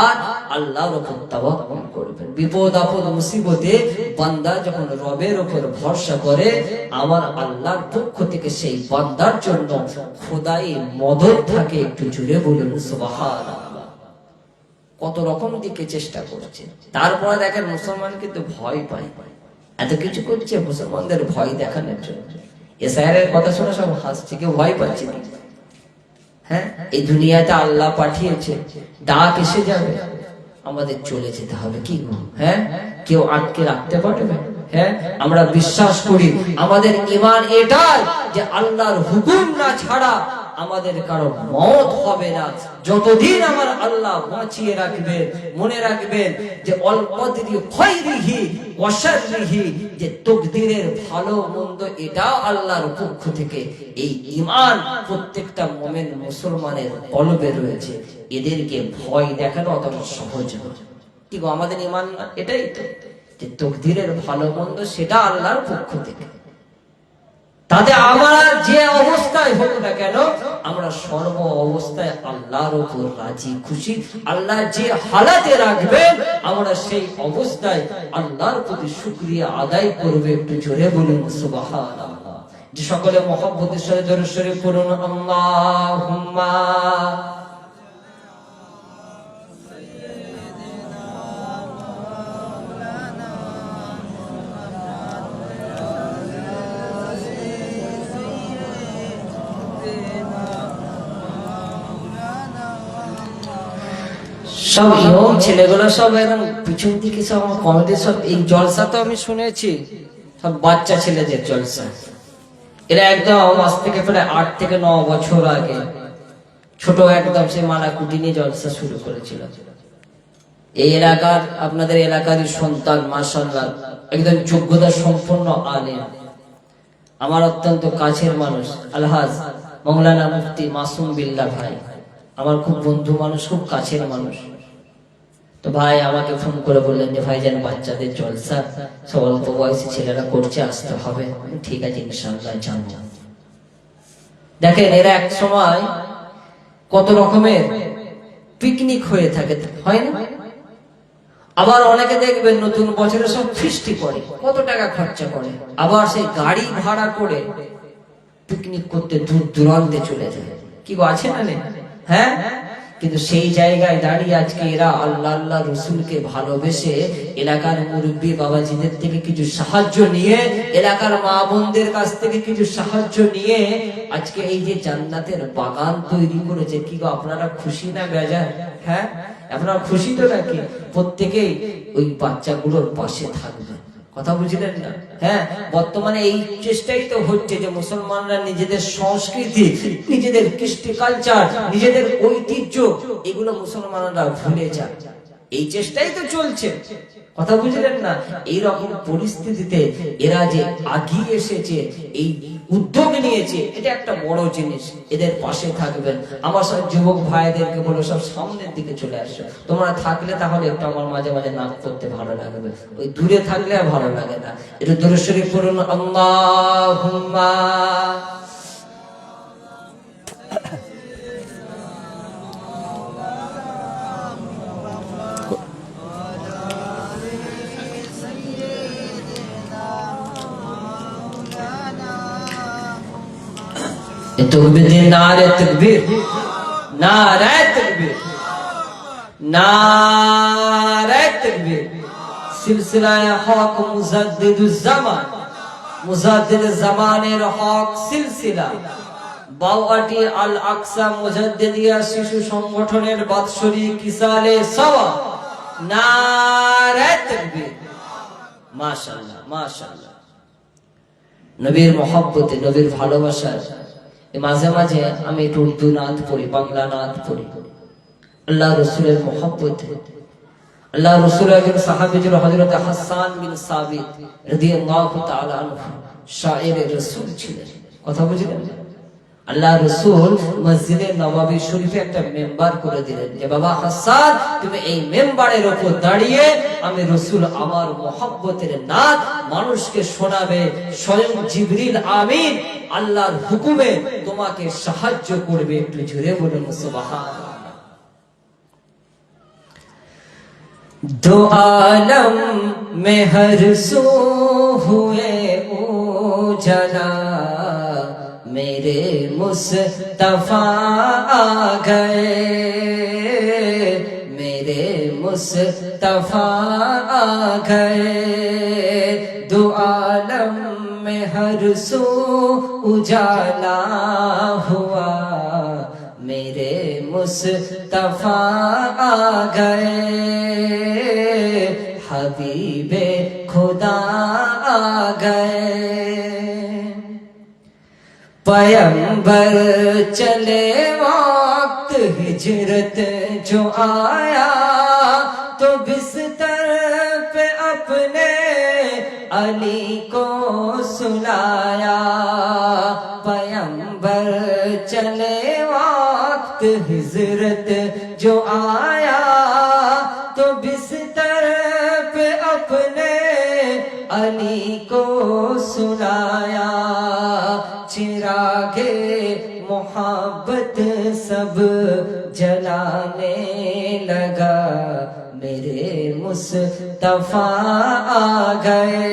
আর আল্লাহর উপর তাওয়াক্কুল করবেন। বিপদ আপদ মুসিবতে বান্দা যখন রবের উপর ভরসা করে, আমার আল্লাহর পক্ষ থেকে সেই বান্দার জন্য খোদাই মদদ থাকে। একটু জুড়ে বলুন সুবহানাল্লাহ। কত রকম দিকে চেষ্টা করছে, তারপরে দেখেন মুসলমান কিন্তু ভয় পায়, এত কিছু করছে মুসলমানদের ভয় দেখানোর জন্য। এসআইআর কথা শুনে সব হাসছে, কেউ ভয় পাচ্ছে না। হ্যাঁ, এই দুনিয়াতে আল্লাহ পাঠিয়েছে, ডাক এসে যাবে, আমাদের চলে যেতে হবে, কি? হ্যাঁ, কেউ আটকে রাখতে পারবে? হ্যাঁ, আমরা বিশ্বাস করি, আমাদের ঈমান এটাই যে আল্লাহর হুকুম না ছাড়া আমাদের কারো মওত হবে না। যতদিন আমার আল্লাহ বাঁচিয়ে রাখবেন, মনে রাখবেন যে অল কদরি খায়রিহি ওয়া শাররিহি, যে তাকদীরের ভালো মন্দ এটা আল্লাহর পক্ষ থেকে। এই ঈমান প্রত্যেকটা মুমিন মুসলমানের কলবে রয়েছে, এদেরকে ভয় দেখানো অতটা সহজ নয়। কি গো, আমাদের ঈমান এটাই তো, যে তাকদীরের ভালো মন্দ সেটা আল্লাহর পক্ষ থেকে। তাতে আমরা যে অবস্থায় হোক না কেন, আমরা সর্ব অবস্থায় আল্লাহর উপর রাজি খুশি। আল্লাহ যে হালাতে রাখবেন, আমরা সেই অবস্থায় আল্লাহর প্রতি শুকরিয়া আদায় করবে। একটু জোরে বলুন সুবহানাল্লাহ। যে সকলে মহব্বতের সাথে দরুদ শরীফ পড়ুন, আল্লাহুম্মা সব ইয়ং ছেলেগুলো সব একদম পিছন দিকে সব কমেডি, সব এই জলসা তো আমি শুনেছি সব বাচ্চা ছেলেদের জলসা। এরা একদম আজ থেকে প্রায় 8 থেকে 9 বছর আগে ছোট একদম সে মালাকুটি নিয়ে জলসা শুরু করেছিল। এই এলাকার আপনাদের এলাকারই সন্তান, মাশাআল্লাহ একদম যোগ্যতা সম্পন্ন আলেম, আমার অত্যন্ত কাছের মানুষ আলহাজ মৌলানা মুফতি মাসুম বিল্লাহ ভাই, আমার খুব বন্ধু মানুষ, খুব কাছের মানুষ। তো ভাই আমাকে ফোন করে বললেন যে ভাইজান বাচ্চাদের জলসা সব অল্প বয়সী ছেলেরা করছে, আসতে হবে। ঠিক আছে ইনশাআল্লাহ যাবো। দেখেন এরা এক সময় কত রকমের পিকনিক হয়ে থাকে, হয় না? আবার অনেকে দেখবেন নতুন বছরে সব ফিস্টি করে, কত টাকা খরচা করে, আবার সেই গাড়ি ভাড়া করে পিকনিক করতে দূর দূরান্তে চলে যায়। কি গো আছে না? হ্যাঁ, কিন্তু সেই জায়গায় দাঁড়িয়ে আজকে এরা আল্লাহ আল্লাহ রসুলকে ভালোবেসে এলাকার মুরব্বী বাবাজিদের থেকে কিছু সাহায্য নিয়ে, এলাকার মা বোনদের কাছ থেকে কিছু সাহায্য নিয়ে আজকে এই যে জান্নাতের বাগান তৈরি করেছে। কি গো আপনারা খুশি না বেজার? হ্যাঁ, আপনারা খুশি তো নাকি? প্রত্যেকেই ওই বাচ্চাগুলোর পাশে থাকবে, কথা বুঝলেন না? হ্যাঁ, বর্তমানে এই চেষ্টাই তো হচ্ছে যে মুসলমানরা নিজেদের সংস্কৃতি, নিজেদের কৃষ্টি কালচার, নিজেদের ঐতিহ্য এগুলো মুসলমানরা ভুলে যায়। এই চেষ্টাই তো চলছে, কথা বুঝলেন না? এইরকম পরিস্থিতিতে এরা যে আগিয়ে এসেছে, এই উদ্যোগ নিয়েছে, এটা একটা বড় জিনিস। এদের পাশে থাকবেন। আমার সব যুবক ভাইদেরকে বলো সব সামনের দিকে চলে আসো। তোমরা থাকলে তাহলে একটু আমার মাঝে মাঝে নাচ করতে ভালো লাগবে, ওই দূরে থাকলে আর ভালো লাগে না। একটু দরুদ শরীফ পড়ুন, আল্লাহুম্মা तकबीर, नारे तकबीर, नारे तकबीर, नारे तकबीर। सिलसिला हक मुजद्दिदुज़्ज़मान, मुजद्दिद ज़मानेर हक सिलसिला বাওয়াটি আল আকসা মুজাদ্দিদিয়া শিশু সংগঠনের বাৎসরিক কিসালে সওয়া, নারে তাকবীর। মাশাআল্লাহ মাশাআল্লাহ। নবীর মহব্বতে, নবীর ভালোবাসায় মাঝে মাঝে আমি একটু উর্দু নাত পড়ি, বাংলা নাত পড়ি। আল্লাহ রসুলের মহব্বতে, আল্লাহ রসুল একজন সাহাবী ছিল হযরত হাসান বিন সাবিত রাদিয়াল্লাহু তাআলা আনহু, শায়েরে রাসূল ছিলেন, কথা বুঝলেন? আল্লাহ রসুল মসজিদে নববী শরীফে একটা মেম্বার করে দিলেন যে বাবা হাসান, তুমি এই মেম্বারের উপর দাঁড়িয়ে আমি রসুল আমার মহব্বতের নাত মানুষকে শোনাবে। স্বয়ং জিবরিল আমিন আল্লাহর হুকুমে তোমাকে সাহায্য করবে। একটু জোরে বলুন সুবহানাল্লাহ। दो आलम में हर सू हुए उजाला, मेरे मुस्तफा आ गए, मेरे मुस्तफा आ गए। दो आलम में हर सू उजाला हुआ, मेरे मुस्तफा आ गए, हबीबे खुदा आ गए। पैगंबर चले वक्त हिजरत जो आया, तो बिस्तर पे अपने अली को सुलाया। पैगंबर चले वक्त हिजरत जो आया, तो बिस्तर पे अपने अली को सुलाया। चिरागे मोहब्बत सब जलाने लगा, मेरे मुस्तफा आ गए।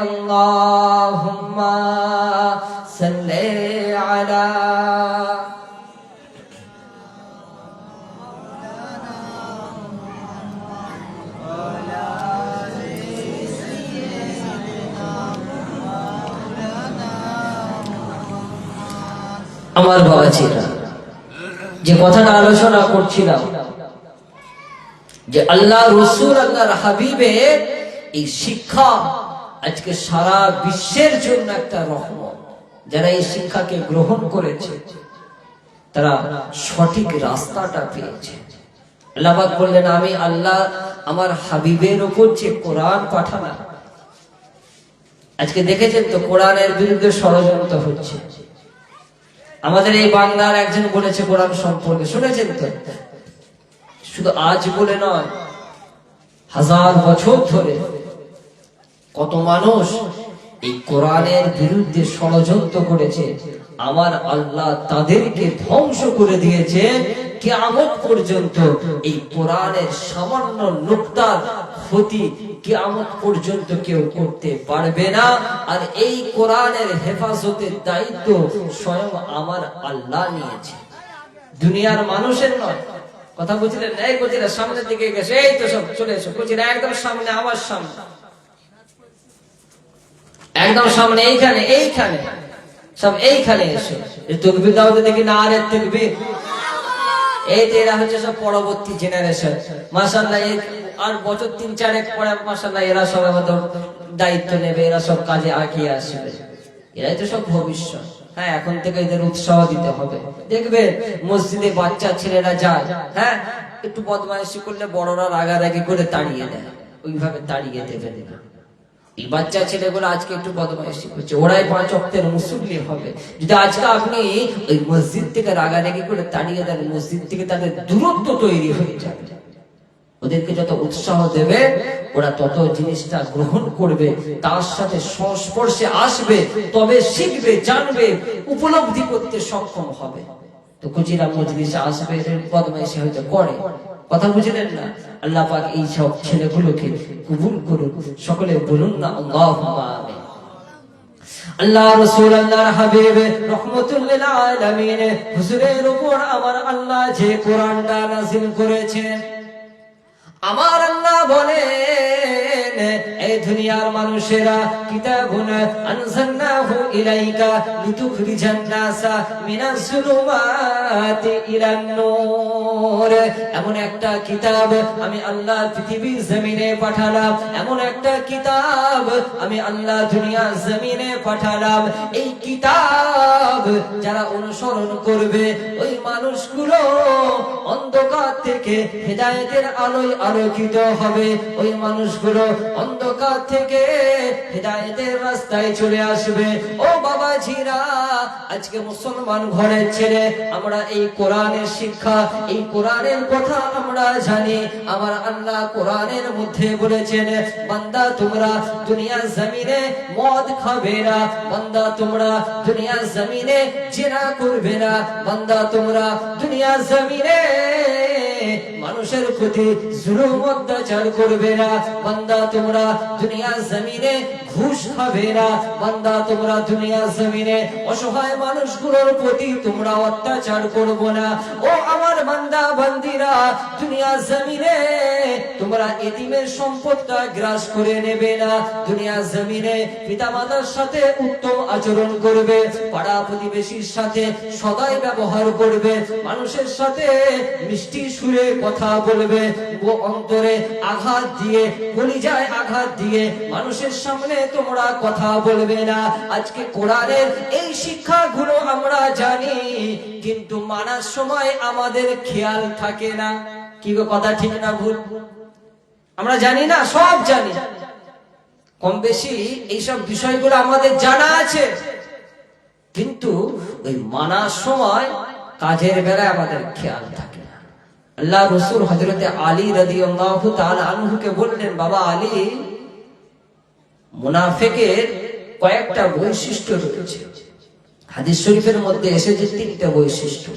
अल्लाहुम्मा सल्ले अला আমার বাবাজিরা, যে কথাটা আলোচনা করছিলাম যে আল্লাহ রসুল আল্লাহর হাবিবের এই শিক্ষা আজকে সারা বিশ্বের জন্য একটা রহমত। যারা এই শিক্ষাকে গ্রহণ করেছে তারা সঠিক রাস্তাটা পেয়েছে। আল্লাহ পাক বললেন, আমি আল্লাহ আমার হাবিবের উপর যে কোরআন পাঠালাম। আজকে দেখেছেন তো কোরআনের বিরুদ্ধে ষড়যন্ত্র হচ্ছে। আমাদের এই বাংলার একজন বলেছে কোরআন সম্পর্কে, শুনেছেন তো? শুধু আজ বলে নয়, হাজার বছর ধরে কত মানুষ এই কোরআনের বিরুদ্ধে ষড়যন্ত্র করেছে। আমার আল্লাহ তাদেরকে ধ্বংস করে দিয়েছে। কিয়ামত পর্যন্ত এই কোরআনের সামান্য নুকতার ক্ষতি কিয়ামত পর্যন্ত কেউ করতে পারবে না। আর এই কোরআনের হেফাজতের দায়িত্ব স্বয়ং আমার আল্লাহ নিয়েছে, দুনিয়ার মানুষের নয়। কথা বুঝলেন? এই বুঝলেন? সামনের দিকে গেছে, এই তো সব চলে এসো। বুঝলেন? একদম সামনে, আমার সামনে, একদম সামনে, এইখানে এইখানে সব এইখানে এসে তকবীর দাও তো দেখি না। আর তকবীর, এই যে এরা হচ্ছে সব পরবর্তী জেনারেশন। মাশাআল্লাহ, আর বছর 3-4 পরে মাশাআল্লাহ এরা সব আমাদের দায়িত্ব নেবে, এরা সব কাজে আগিয়ে আসবে। এরাই তো সব ভবিষ্যৎ। হ্যাঁ, এখন থেকে এদের উৎসাহ দিতে হবে। দেখবে মসজিদে বাচ্চা ছেলেরা যায়, হ্যাঁ, একটু বদমাইশি করলে বড়রা রাগারাগি করে তাড়িয়ে দেয়। ওইভাবে তাড়িয়ে দেবে না। এই বাচ্চা ছেলেগুলো আজকে একটু বদমাইশি করছে, ওরাই 5 ওয়াক্তের মুসল্লি হবে। যদি আজকে আপনি ওই মসজিদ থেকে রাগারাগি করে তাড়িয়ে দেন, মসজিদ থেকে তাদের দূরত্ব তৈরি হয়ে যাবে। ওদেরকে যত উৎসাহ দেবে ওরা তত জিনিসটা গ্রহণ করবে, তার সাথে সংস্পর্শে আসবে, তবে শিখবে, জানবে, উপলব্ধি করতে সক্ষম হবে। তো কুচিরা মজলিসে আসবে, বদমাইশি হয়তো করে। কথা বুঝলেন না? আল্লাহ পাক এই সব ছেলেগুলোকে কবুল করুন। সকলে বলুন না আল্লাহুম্মা আমিন। আল্লাহ রাসূল আল্লাহর হাবিব রাহমাতুল লিল আলামিন হুজুরের উপর আমার আল্লাহ যে কোরআনটা নাযিল করেছেন, আমার আল্লাহ বলেন, এই দুনিয়ার মানুষেরা, কিতাবুন আনজালনাহু ইলাইকা লিতুখরিজান নাসা মিনাজ যুলুমাতি ইলান নূর। এমন একটা কিতাব আমি আল্লাহ পৃথিবীর জমিনে পাঠালাম, এমন একটা কিতাব আমি আল্লাহ দুনিয়ার জমিনে পাঠালাম। এই কিতাব যারা অনুসরণ করবে, ওই মানুষগুলো অন্ধকার থেকে হেদায়েতের আলোয় আলোকিত হবে। ওই মানুষগুলো অন্ধকার থেকে হেদায়েতের রাস্তায় চলে আসবে। ও বাবাজিরা, আজকে মুসলমান ঘরের ছেলে আমরা এই কোরআনের শিক্ষা, এই কোরআনের কথা আমরা জানি। আমার আল্লাহ কোরআনের মধ্যে বলেছেন, বান্দা তোমরা দুনিয়ার জমিনে মদ খাবে না, বান্দা তোমরা দুনিয়ার জমিনে জিনা করবে না, বান্দা তোমরা দুনিয়ার জমিনে মানুষের প্রতি জুলুম অত্যাচার করবে না, বান্দা তোমরা দুনিয়ার জমিনে ঘুষ খাবে না, বান্দা তোমরা দুনিয়ার জমিনে অসহায় মানুষগুলোর প্রতি তোমরা অত্যাচার করবে না। ও আমার বান্দা বান্দিরা, দুনিয়ার জমিনে তোমরা এতিমের সম্পদটা গ্রাস করে নেবে না, দুনিয়ার জমিনে পিতামাতার সাথে উত্তম আচরণ করবে, পাড়া প্রতিবেশীর সাথে সদাই ব্যবহার করবে, মানুষের সাথে মিষ্টি সুরে কথা বলবে, ও অন্তরে আঘাত দিয়ে, কলিজায় আঘাত দিয়ে মানুষের সামনে তোমরা কথা বলবে না। আজকে কোরআনের এই শিক্ষাগুলো আমরা জানি, কিন্তু মানার সময় আমাদের খেয়াল থাকে না। কি গো, কথা ঠিক না ভুল? আমরা জানি না, সব জানি, কম বেশি এইসব বিষয়গুলো আমাদের জানা আছে, কিন্তু ওই মানার সময় কাজের বেলায় আমাদের খেয়াল থাকে না। আল্লাহ রাসূল হযরতে আলী রাদিয়াল্লাহু তাআলা আনহুকে বললেন, বাবা আলী, মুনাফিকের কয়েকটা বৈশিষ্ট্য রয়েছে। হাদিস শরীফের মধ্যে এসেছে 3টা বৈশিষ্ট্য।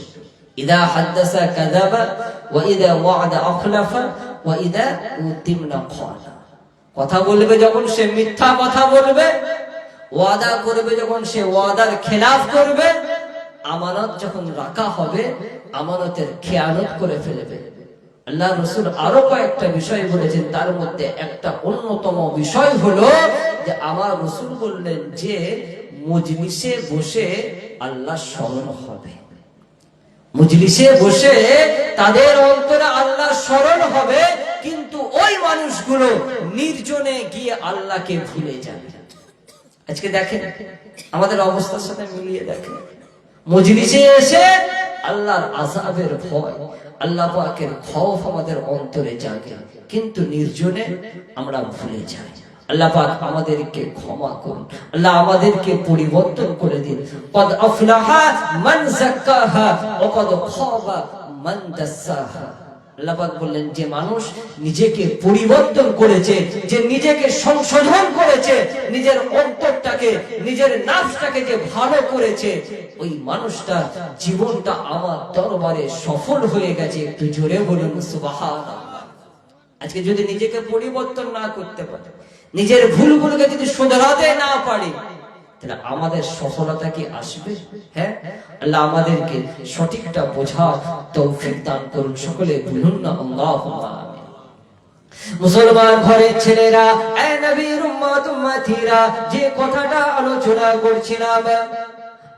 ইদা হাদাসা কাযাবা ওয়া ইদা ওয়া'আদা আখলাফা ওয়া ইদা উতিমনা খানা। কথা বলবে যখন সে মিথ্যা কথা বলবে, ওয়াদা করবে যখন সে ওয়াদার খেলাফ করবে, আমানত যখন রাখা হবে আমানতের খেয়ানত করে ফেলবে। আল্লাহ রাসূল আরো কয়েকটা বিষয় বলেছেন, তার মধ্যে একটা অন্যতম বিষয় হলো যে আমার রাসূল বললেন যে মজলিসে বসে আল্লাহ স্মরণ হবে। মজলিসে বসে তাদের অন্তরে আল্লাহ স্মরণ হবে, কিন্তু ওই মানুষগুলো নির্জনে গিয়ে আল্লাহকে ভুলে যাবে। আজকে দেখেন আমাদের অবস্থার সাথে মিলিয়ে দেখেন, মজলিসে এসে আল্লাহর আযাবের ভয়, আল্লাহ পাকের খৌফ আমাদের অন্তরে জাগে, কিন্তু নির্জনে আমরা ভুলে যাই। আল্লাহ পাক আমাদেরকে ক্ষমা করুন, আল্লাহ আমাদেরকে পরিবর্তন করে দিন। কদ আফলাহা মান যাক্কাহা ওয়া কদ খাবা মান দাসাহা। আল্লাহ পাক বললেন, যে মানুষ নিজেকে পরিবর্তন করেছে, যে নিজেকে সংশোধন করেছে, নিজের অন্তরটাকে, নিজের নাফসটাকে যে ভালো করেছে, ওই মানুষটা জীবনটা আমার দরবারে সফল হয়ে গেছে। একটু জোরে বলুন সুবহানাল্লাহ। আজকে যদি নিজেকে পরিবর্তন না করতে পারে, নিজের ভুলগুলোকে যদি শুধরাতে না পারি, তাহলে আমাদের সফলতা কি আসবে? হ্যাঁ, আল্লাহ আমাদেরকে সঠিকটা বোঝার তৌফিক দান করুন। সকলে বলুন না আল্লাহুম্মা আমিন। মুসলমান ঘরের ছেলেরা, এ নবীর উম্মত উম্মতিরা, যে কথাটা আলোচনা করছিলাম,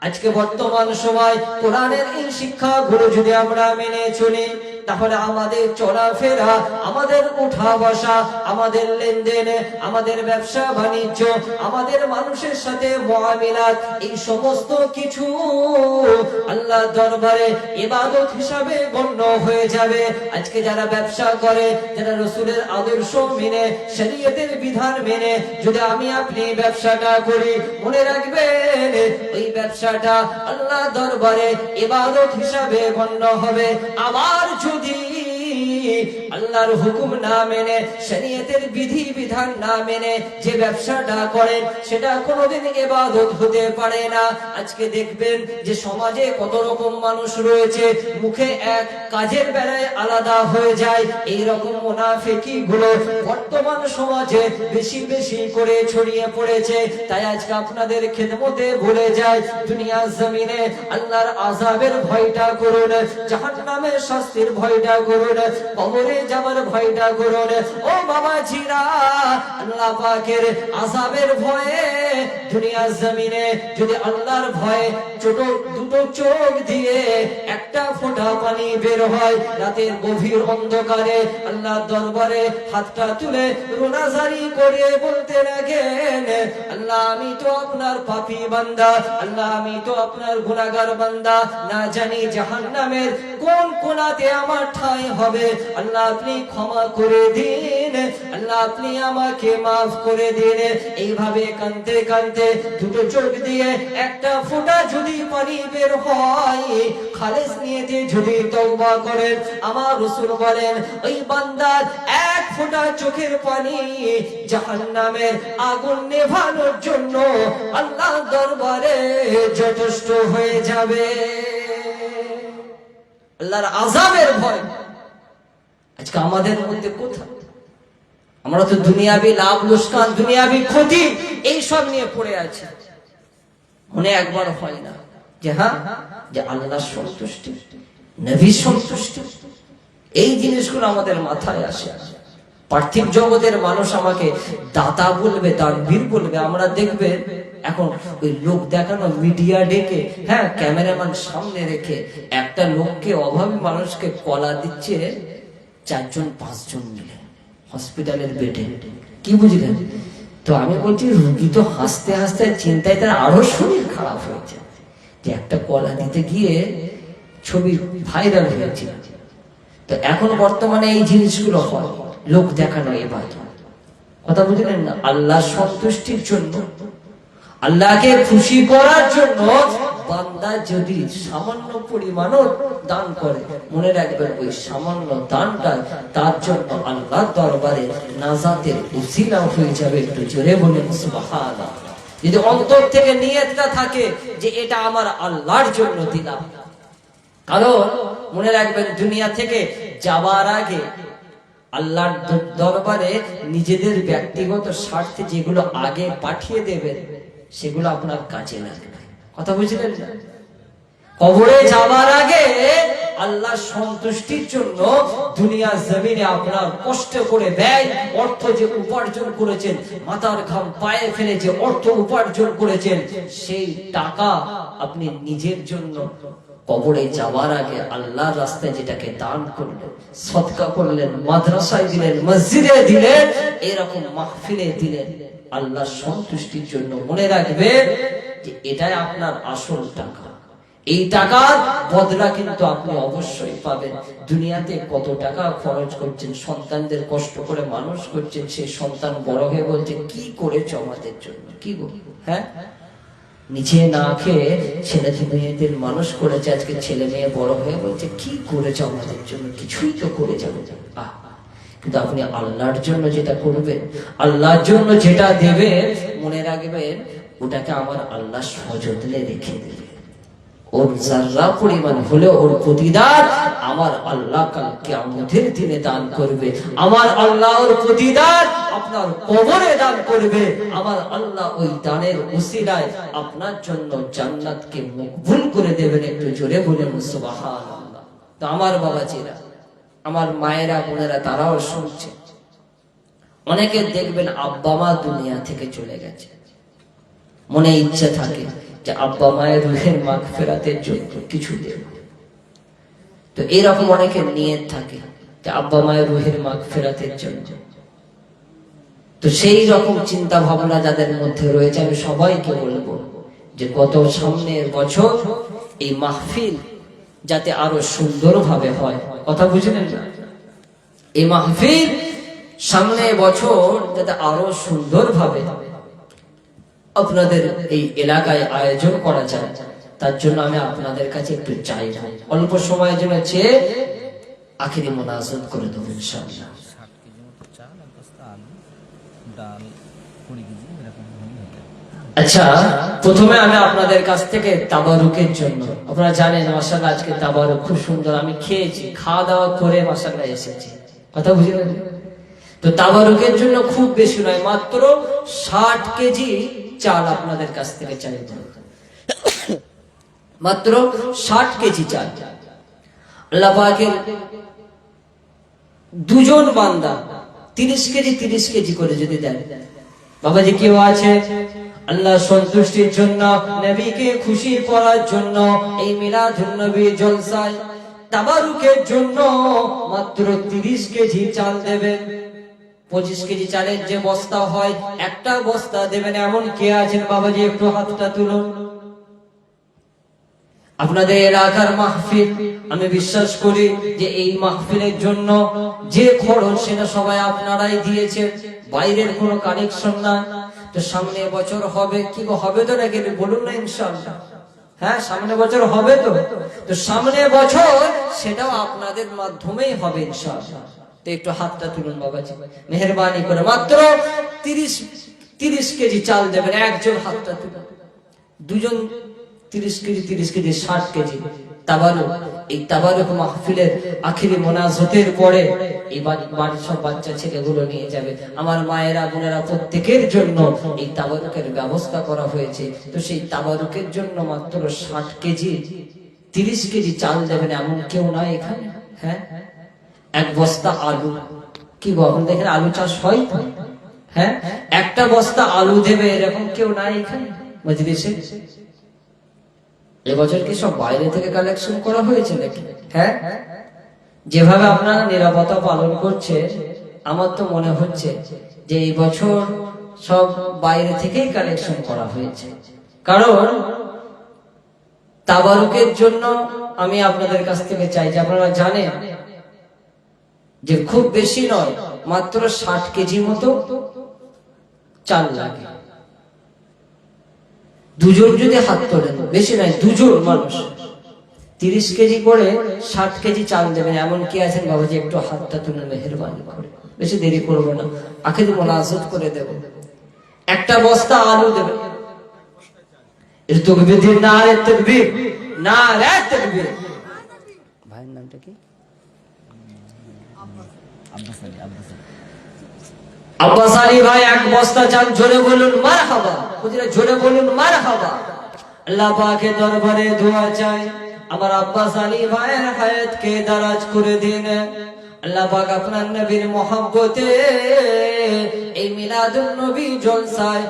আজকে বর্তমান সময় কোরআনের এই শিক্ষাগুলো যদি আমরা মেনে চলি, তাহলে আমাদের চলাফেরা, আমাদের উঠা বসা, আমাদের লেনদেন, আমাদের ব্যবসা বাণিজ্য, আমাদের মানুষের সাথে মুআমিলাত, এই সমস্ত কিছু আল্লাহর দরবারে ইবাদত হিসাবে গণ্য হয়ে যাবে। আজকে যারা ব্যবসা করে, যারা রাসূলের আদর্শ মেনে, শরীয়তের বিধান মেনে যদি আমি আপনি ব্যবসাটা করি, মনে রাখবেন ওই ব্যবসাটা আল্লাহর দরবারে ইবাদত হিসাবে গণ্য হবে। আবার যদি আল্লাহর হুকুম না মেনে, শরীয়তের বিধি বিধান না মেনে যে ব্যবসাটা করেন, সেটা কোনোদিন ইবাদত হতে পারে না। আজকে দেখবেন যে সমাজে কত রকম মানুষ রয়েছে, মুখে এক, কাজের বেলায় আলাদা হয়ে যায়। এই রকম মুনাফিকি গুলো বর্তমান সমাজে বেশি বেশি করে ছড়িয়ে পড়েছে। তাই আজকে আপনাদের খেদমতে বলে যায়, দুনিয়ার জমিনে আল্লাহর আযাবের ভয়টা করুন, জাহান্নামের শাস্তির ভয়টা করুন, কবরে যাবার ভয়টা করুন। ও বাবাজিরা, আল্লাহ পাকের আযাবের ভয়ে দুনিয়ার জমিনে যদি আল্লাহর ভয়ে ছোট দুটো চোখ দিয়ে একটা ফোঁটা পানি বের হয়, রাতের গভীর অন্ধকারে আল্লাহর দরবারে হাতটা তুলে রোনাজারি করে বলতে লাগেন, আল্লাহ আমি তো আপনার পাপী বান্দা, আল্লাহ আমি তো আপনার গুনাহগার বান্দা, না জানি জাহান্নামের কোন কোণাতে আমার ঠাঁই হবে, আল্লাহ আপনি ক্ষমা করে দিন, আল্লাহ আপনি আমাকে মাফ করে দিন। এইভাবে কাঁদতে কাঁদতে দুটো চোখ দিয়ে একটা ফোঁটা যদি পানি বের হয়, খালেস নিয়তে যদি তওবা করেন, আমার রাসূল বলেন ওই বান্দার এক ফোঁটা চোখের পানি জাহান্নামের আগুন নেভানোর জন্য আল্লাহর দরবারে যথেষ্ট হয়ে যাবে। আল্লাহর আযাবের ভয় আজকে আমাদের মধ্যে কোথায়? আমরা তো দুনিয়াবি লাভ লোকসান, দুনিয়াবি ক্ষতি এইসব নিয়ে পড়ে আছি। মনে একবার হয় না যে হ্যাঁ, যে আল্লাহর সন্তুষ্টি, নবীর সন্তুষ্টি, এই জিনিসগুলো আমাদের মাথায় আসে। পার্থিব জগতের মানুষ আমাকে দাতা বলবে, দানবীর বলবে, আমরা দেখবে এখন ওই লোক দেখানো মিডিয়া ডেকে, হ্যাঁ, ক্যামেরাম্যান সামনে রেখে একটা লোককে, অভাবী মানুষকে কলা দিচ্ছে 4 জন 5 জন মিলে হসপিটালের বেডে। কি বুঝলেন? তো আমি বলছি, রুগী তো হাসতে হাসতে চিন্তায় তার আরো শরীর খারাপ হয়েছে, যে একটা কলা দিতে গিয়ে ছবি ভাইরাল হয়েছে। তো এখন বর্তমানে এই জিনিসগুলো হয়, লোক দেখানো ইবাদত। কথা বুঝলেন না? আল্লাহ সন্তুষ্টির জন্য, আল্লাহকে খুশি করার জন্য বান্দা যদি সামান্য পরিমাণও দান করে, মনে রাখবেন ওই সামান্য দানটা তার জন্য আল্লাহর দরবারে নাজাতের উসিলা হয়ে যাবে। একটু জোরে বলেন সুবহানাল্লাহ। যদি অন্তর থেকে নিয়তটা থাকে যে এটা আমার আল্লাহর জন্য দিলাম। কারণ মনে রাখবেন, দুনিয়া থেকে যাবার আগে আল্লাহর দরবারে নিজেদের ব্যক্তিগত স্বার্থে যেগুলো আগে পাঠিয়ে দেবেন, সেগুলো আপনার কাজে লাগবে। কথা বুঝলেন না? কবরে যাবার আগে আল্লাহর সন্তুষ্টির জন্য দুনিয়ার জমিনে আপনার কষ্ট করে ব্যয় অর্থ যে উপার্জন করেছেন, মাথার ঘাম পায়ে ফেলে যে অর্থ উপার্জন করেছেন, সেই টাকা আপনি নিজের জন্য কবরে যাওয়ার আগে আল্লাহর রাস্তায় যেটাকে দান করলেন, সদকা করলেন, মাদ্রাসায় দিলেন, মসজিদে দিলেন, এরকম মাহফিলে দিলেন, আল্লাহর সন্তুষ্টির জন্য। মনে রাখবেন যে এটাই আপনার আসল টাকা। এই টাকার বদলা কিন্তু আপনি অবশ্যই পাবেন। দুনিয়াতে কত টাকা খরচ করছেন, সন্তানদের কষ্ট করে মানুষ করছেন, সেই সন্তান বড় হয়ে বলছে কি করেছো আমাদের জন্য, কি গো, হ্যাঁ, নিচে না খেয়ে ছেলে মেয়েদের মানুষ করেছে, আজকে ছেলে মেয়ে বড় হয়ে বলছে কি করেছো আমাদের জন্য, কিছুই তো করে যাবে। কিন্তু আপনি আল্লাহর জন্য যেটা করবেন, আল্লাহর জন্য যেটা দেবেন, মনে রাখবেন ওটাকে আমার আল্লাহ সযত্নে রেখে দেবে। ওর যারা পরিমাণ হলে ওর প্রতিদান আমার আল্লাহ কাল কিয়ামতের দিনে দান করবে। আমার আল্লাহ ওর প্রতিদান আপনার কবরে দান করবে। আমার আল্লাহ ওই দানের উসিলায় আপনার জন্য জান্নাতকে মকবুল করে দেবেন। একটু জোরে বলেন সুবহানাল্লাহ। তো আমার বাবাজিরা, আমার মায়েরা, বোনেরা, তারাও শুনছে। অনেকে দেখবেন আব্বা মা দুনিয়া থেকে চলে গেছে, মনে ইচ্ছে থাকে যে আব্বা মায়ের রুহের মাগফিরাতের জন্য কিছু দেব। তো এরকম অনেকের নিয়ত থাকে যে আব্বা মায়ের রুহের মাগফিরাতের জন্য। তো সেই রকম চিন্তা ভাবনা যাদের মধ্যে রয়েছে, আমি সবাইকে বলবো যে গত সামনের বছর এই মাহফিল যাতে আরো সুন্দরভাবে হয়। কথা বুঝলেন না? এই মাহফিল সামনের বছর যাতে আরো সুন্দরভাবে আপনাদের এই এলাকায় আয়োজন করা যায়, তার জন্য আমি আপনাদের কাছে একটু চাই, অল্প সময়ের জন্য চেয়ে আখিরি মুনাজাত করে দেবো ইনশাআল্লাহ। আচ্ছা, প্রথমে আমি আপনাদের কাছ থেকে তাবারুকের জন্য, আপনারা জানেন মাশাআল্লাহ আজকে তাবারুক খুব সুন্দর, আমি খেয়েছি, খাওয়া দাওয়া করে মাশাআল্লাহ এসেছি। কথা বুঝলেন? তো তাবারুকের জন্য খুব বেশি নয়, মাত্র 60 কেজি চাল আপনাদের কাছ থেকে চাইব, মাত্র 60 কেজি চাল। আল্লাহ পাকের দুজন বান্দা 30 কেজি করে যদি দেন, বাবাজি কেউ আছে আল্লাহ সন্তুষ্টির জন্য, নবীকে খুশি করার জন্য, এই মিলাদুন নবী জলসায় তাবারুকের জন্য মাত্র 30 কেজি চাল দেবেন। 25 কেজি চালের যে বস্তা হয়, একটা বস্তা দেবেন এমন কে আছেন বাবাজি? একটু হাতটা তুলুন। আপনাদের এলাকার মাহফিল, আমি বিশ্বাস করি যে এই মাহফিলের জন্য যে খরচ সেটা সবাই আপনারাই দিয়েছেন, বাইরের কোনো কানেকশন না। তো সামনে বছর হবে কি হবে তো নাকি বলুন না ইনশাআল্লাহ? হ্যাঁ, সামনে বছর হবে তো। তো সামনে বছর সেটাও আপনাদের মাধ্যমেই হবে ইনশাআল্লাহ। তো একটু হাতটা তুলুন বাবাজি, মেহেরবানি করে। মাত্র 30 কেজি চাল দেবেন, একজন হাতটা তুলুন। দুজন 30 কেজি 60 কেজি তাবারুক। এই তাবারুক মাহফিলের আখিরি মোনাজাতের পরে এই বাড়ির সব বাচ্চা ছেলেগুলো নিয়ে যাবে। আমার মায়েরা, বোনেরা, প্রত্যেকের জন্য এই তাবারুকের ব্যবস্থা করা হয়েছে। তো সেই তাবারুকের জন্য মাত্র 60 কেজি 30 কেজি চাল দেবেন এমন কেউ নাই এখানে? হ্যাঁ, এক বস্তা আলু, কি গো আপনাদের এখানে আলু চাষ হয়? হ্যাঁ, একটা বস্তা আলু দেবে এরকম কেউ নাই এখানে মজলিসে? এবছর কি সব বাইরে থেকে কালেকশন করা হয়েছে নাকি? হ্যাঁ, যেভাবে আপনারা নিরাপত্তা পালন করছে, আমার তো মনে হচ্ছে যে এই বছর সব বাইরে থেকেই কালেকশন করা হয়েছে। কারণ তাবারুকের জন্য আমি আপনাদের কাছ থেকে চাই যে আপনারা জানেন যে খুব বেশি নয়, মাত্র 60 কেজি মতো চাল লাগে। দুজন যদি হাত তোলেন, বেশি নয়, দুজন মানুষ 30 কেজি করে 60 কেজি চাল দেবেন এমন কি আছেন বাবাজি? একটু হাতটা তুলে মেহেরবানি করে, বেশি দেরি করবো না, আখিরি মুনাজাত করে দেব। একটা বস্তা আলু দেবেন। এর তাকবীর দিন, নারে তাকবীর, নারে তাকবীর। ভাইয়ের নামটা কি? আব্বাস আলী ভাই এক বস্তা চাল, জোরে বলুন মারহাবা। বুঝলে, জোরে বলুন মারহাবা। আল্লাহ পাকের দরবারে দোয়া চাই আমার আব্বাস আলী ভাইয়ের হায়াতকে দারাজ করে দিন। আল্লাহ পাক আপনার নবীর মহব্বতে এই মিলাদুন নবী জলসায়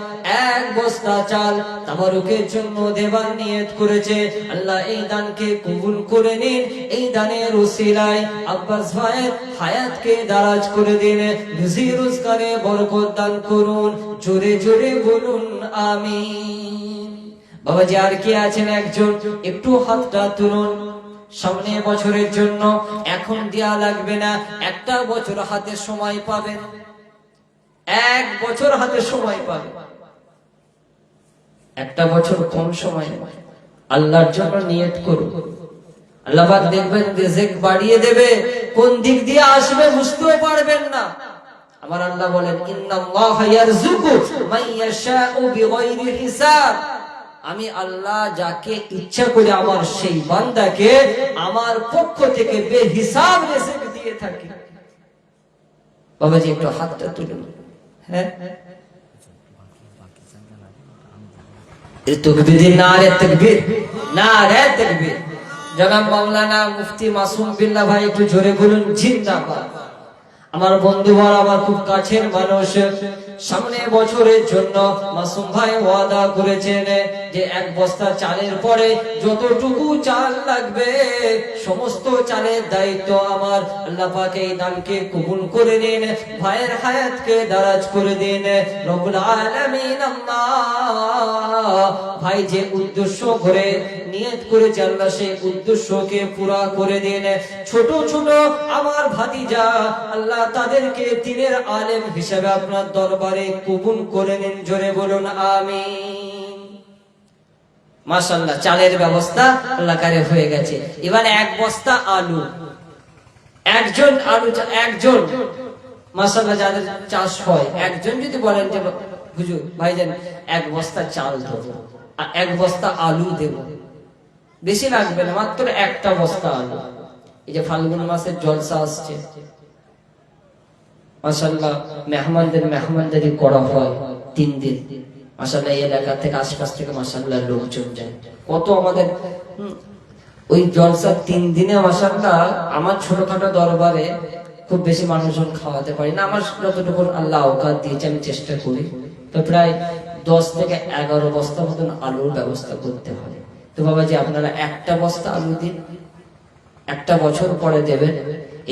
এক বস্তা চাল তাবারুকের জন্য দেবার নিয়ত করেছে। আল্লাহ এই দানকে কবুল করে নিন। এই দানের উসিলায় আব্বাস ভাইয়ের হায়াতকে দারাজ করে দিন। রুজি রোজগারে বরকত দান করুন। জোরে জোরে বলুন আমিন। বাবাজি আর কে আছেন একজন একটু হাতটা তুলুন। সামনে বছরের জন্য এখন দেয়া লাগবে না, একটা বছর হাতে সময় পাবেন, এক বছর হাতে সময় পাবেন। একটা বছর কম সময় আল্লাহর জন্য নিয়ত করুন। আল্লাহ পাক দেখবেন রিজিক বাড়িয়ে দেবে, কোন দিক দিয়ে আসবে বুঝতেও পারবেন না। আমার আল্লাহ বলেন ইন্নাল্লাহা ইয়ারযুকু মান ইয়াশাউ বিগাইরি হিসাব। আমি আল্লাহ যাকে ইচ্ছা করে আমার সেই বান্দাকে আমার পক্ষ থেকে বেহিসাব রিজিক দিয়ে থাকি। বাবাজি একটু হাতটা তুলুন। হ্যাঁ, এই তাকবীর, নারে তাকবীর, নারে তাকবীর। জনাব মাওলানা মুফতি মাসুম বিল্লাহ ভাই একটু জোরে বলুন জিন্দাবাদ। আমার বন্ধুরা, আমার খুব কাছের মানুষ, সামনে বছরের জন্য মাসুম ভাই ওয়াদা করেছেন যে এক বস্তা চালের পরে যতটুকু চাল লাগবে সমস্ত চালের দায়িত্ব আমার। আল্লাহ পাক এই দানকে কবুল করে নিন। ভাইয়ের হায়াতকে দারাজ করে দিন রব্বুল আলামিন। আল্লাহ ভাই যে উদ্দেশ্য করে নিয়ত করেছে আল্লাহ সেই উদ্দেশ্যকে পুরা করে দিন। ছোট ছোট আমার ভাতিজা আল্লাহ তাদেরকে দ্বীনের আলেম হিসেবে আপনার দরবারে কবুল করে নিন। জোরে বলুন আমিন। মাশাআল্লাহ, চালের ব্যবস্থা আল্লাহ কারে হয়ে গেছে। এবার এক বস্তা আলু, একজন আলু, একজন মাশাআল্লাহ যাদের চাষ হয়, একজন যদি বলেন যে হুজুর ভাইজান এক বস্তা চাল দেব, এক বস্তা আলু দেব, বেশি লাগবে না, মাত্র একটা বস্তা আলু। এই যে ফাল্গুন মাসের জলসা আসছে, মাশাআল্লাহ মেহমানদের মেহমানদারি করা হয় 3 দিন। মাশাআল্লাহ এই এলাকা থেকে আশপাশ থেকে মাশাআল্লাহ লোকজন যায়। কত আমাদের ওই জলসা 3 দিনে মাশাআল্লাহ আমার ছোটখাটো দরবারে খুব বেশি মানুষজন খাওয়াতে পারি না। আমার যতটুকু আল্লাহ আওকাত দিয়েছে আমি চেষ্টা করি। তো প্রায় 10 থেকে 11 বস্তা মতন আলুর ব্যবস্থা করতে হয়। তো বাবাজি আপনারা একটা বস্তা আলু দিন, একটা বছর পরে দেবেন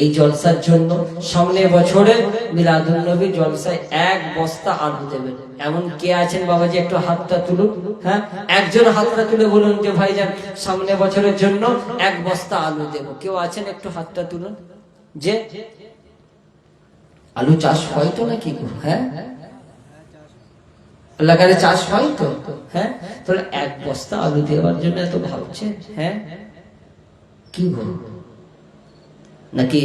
এই জলসার জন্য। সামনে বছরে মিলাদুন নবী জলসায় এক বস্তা আলু দেবেন। এমন কে আছেন বাবাজি একটু হাতটা তুলুন। হ্যাঁ, একজন হাতটা তুলে বলুন যে ভাইজান সামনে বছরের জন্য এক বস্তা আলু দেব। কেউ আছেন একটু হাতটা তুলুন। যে আলু চাষ হয় তো নাকি? হ্যাঁ, আল্লাহ কারে চাষ হয় তো। হ্যাঁ, তাহলে এক বস্তা আলু দেওয়ার জন্য এত ভাবছে। হ্যাঁ, কি বলবো, নাকি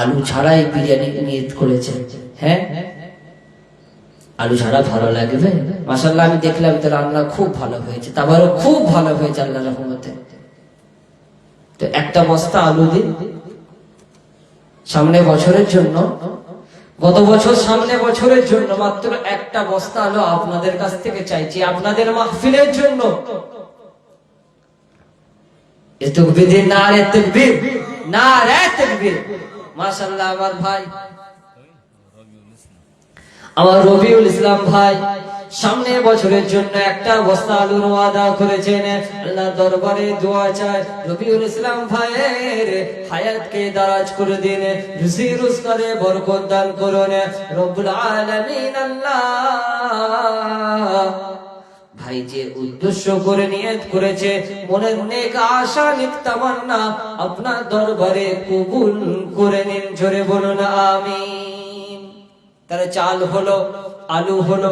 আলু ছাড়াই বিরিয়ানি নিয়ত করেছে? হ্যাঁ, আলু ছাড়া ভালো লাগবে? মাশাআল্লাহ আমি দেখলাম তো রান্না খুব ভালো হয়েছে, তারপরে খুব ভালো হয়েছে আল্লাহর রহমতে। তো একটা বস্তা আলু দিন সামনে বছরের জন্য। গত বছর সামনে বছরের জন্য মাত্র একটা বস্তা আলু আপনাদের কাছ থেকে চাইছি, আপনাদের মাহফিলের জন্য। তাকবীর, নারে তাকবীর, নারে তাকবীর। মাশাআল্লাহ আমার ভাই আমার রবিউল ইসলাম ভাই সামনে বছরের জন্য একটা বস্তা আলুর ওয়াদা করেছেন। আল্লাহ দরবারে দোয়া চাই রবিউল ইসলাম ভাইয়ের হায়াতকে দারাজ করে দিন, রুজি রোজগারে বরকত দান করুন রব্বুল আলামিন। আল্লাহ ভাই যে উদ্দেশ্য করে নিয়ত করেছে, মনের নেক আশা নেক তামান্না আপনার দরবারে কবুল করে নিন। জোরে বলুন আমিন। তাহলে চাল হলো, আলু হলো,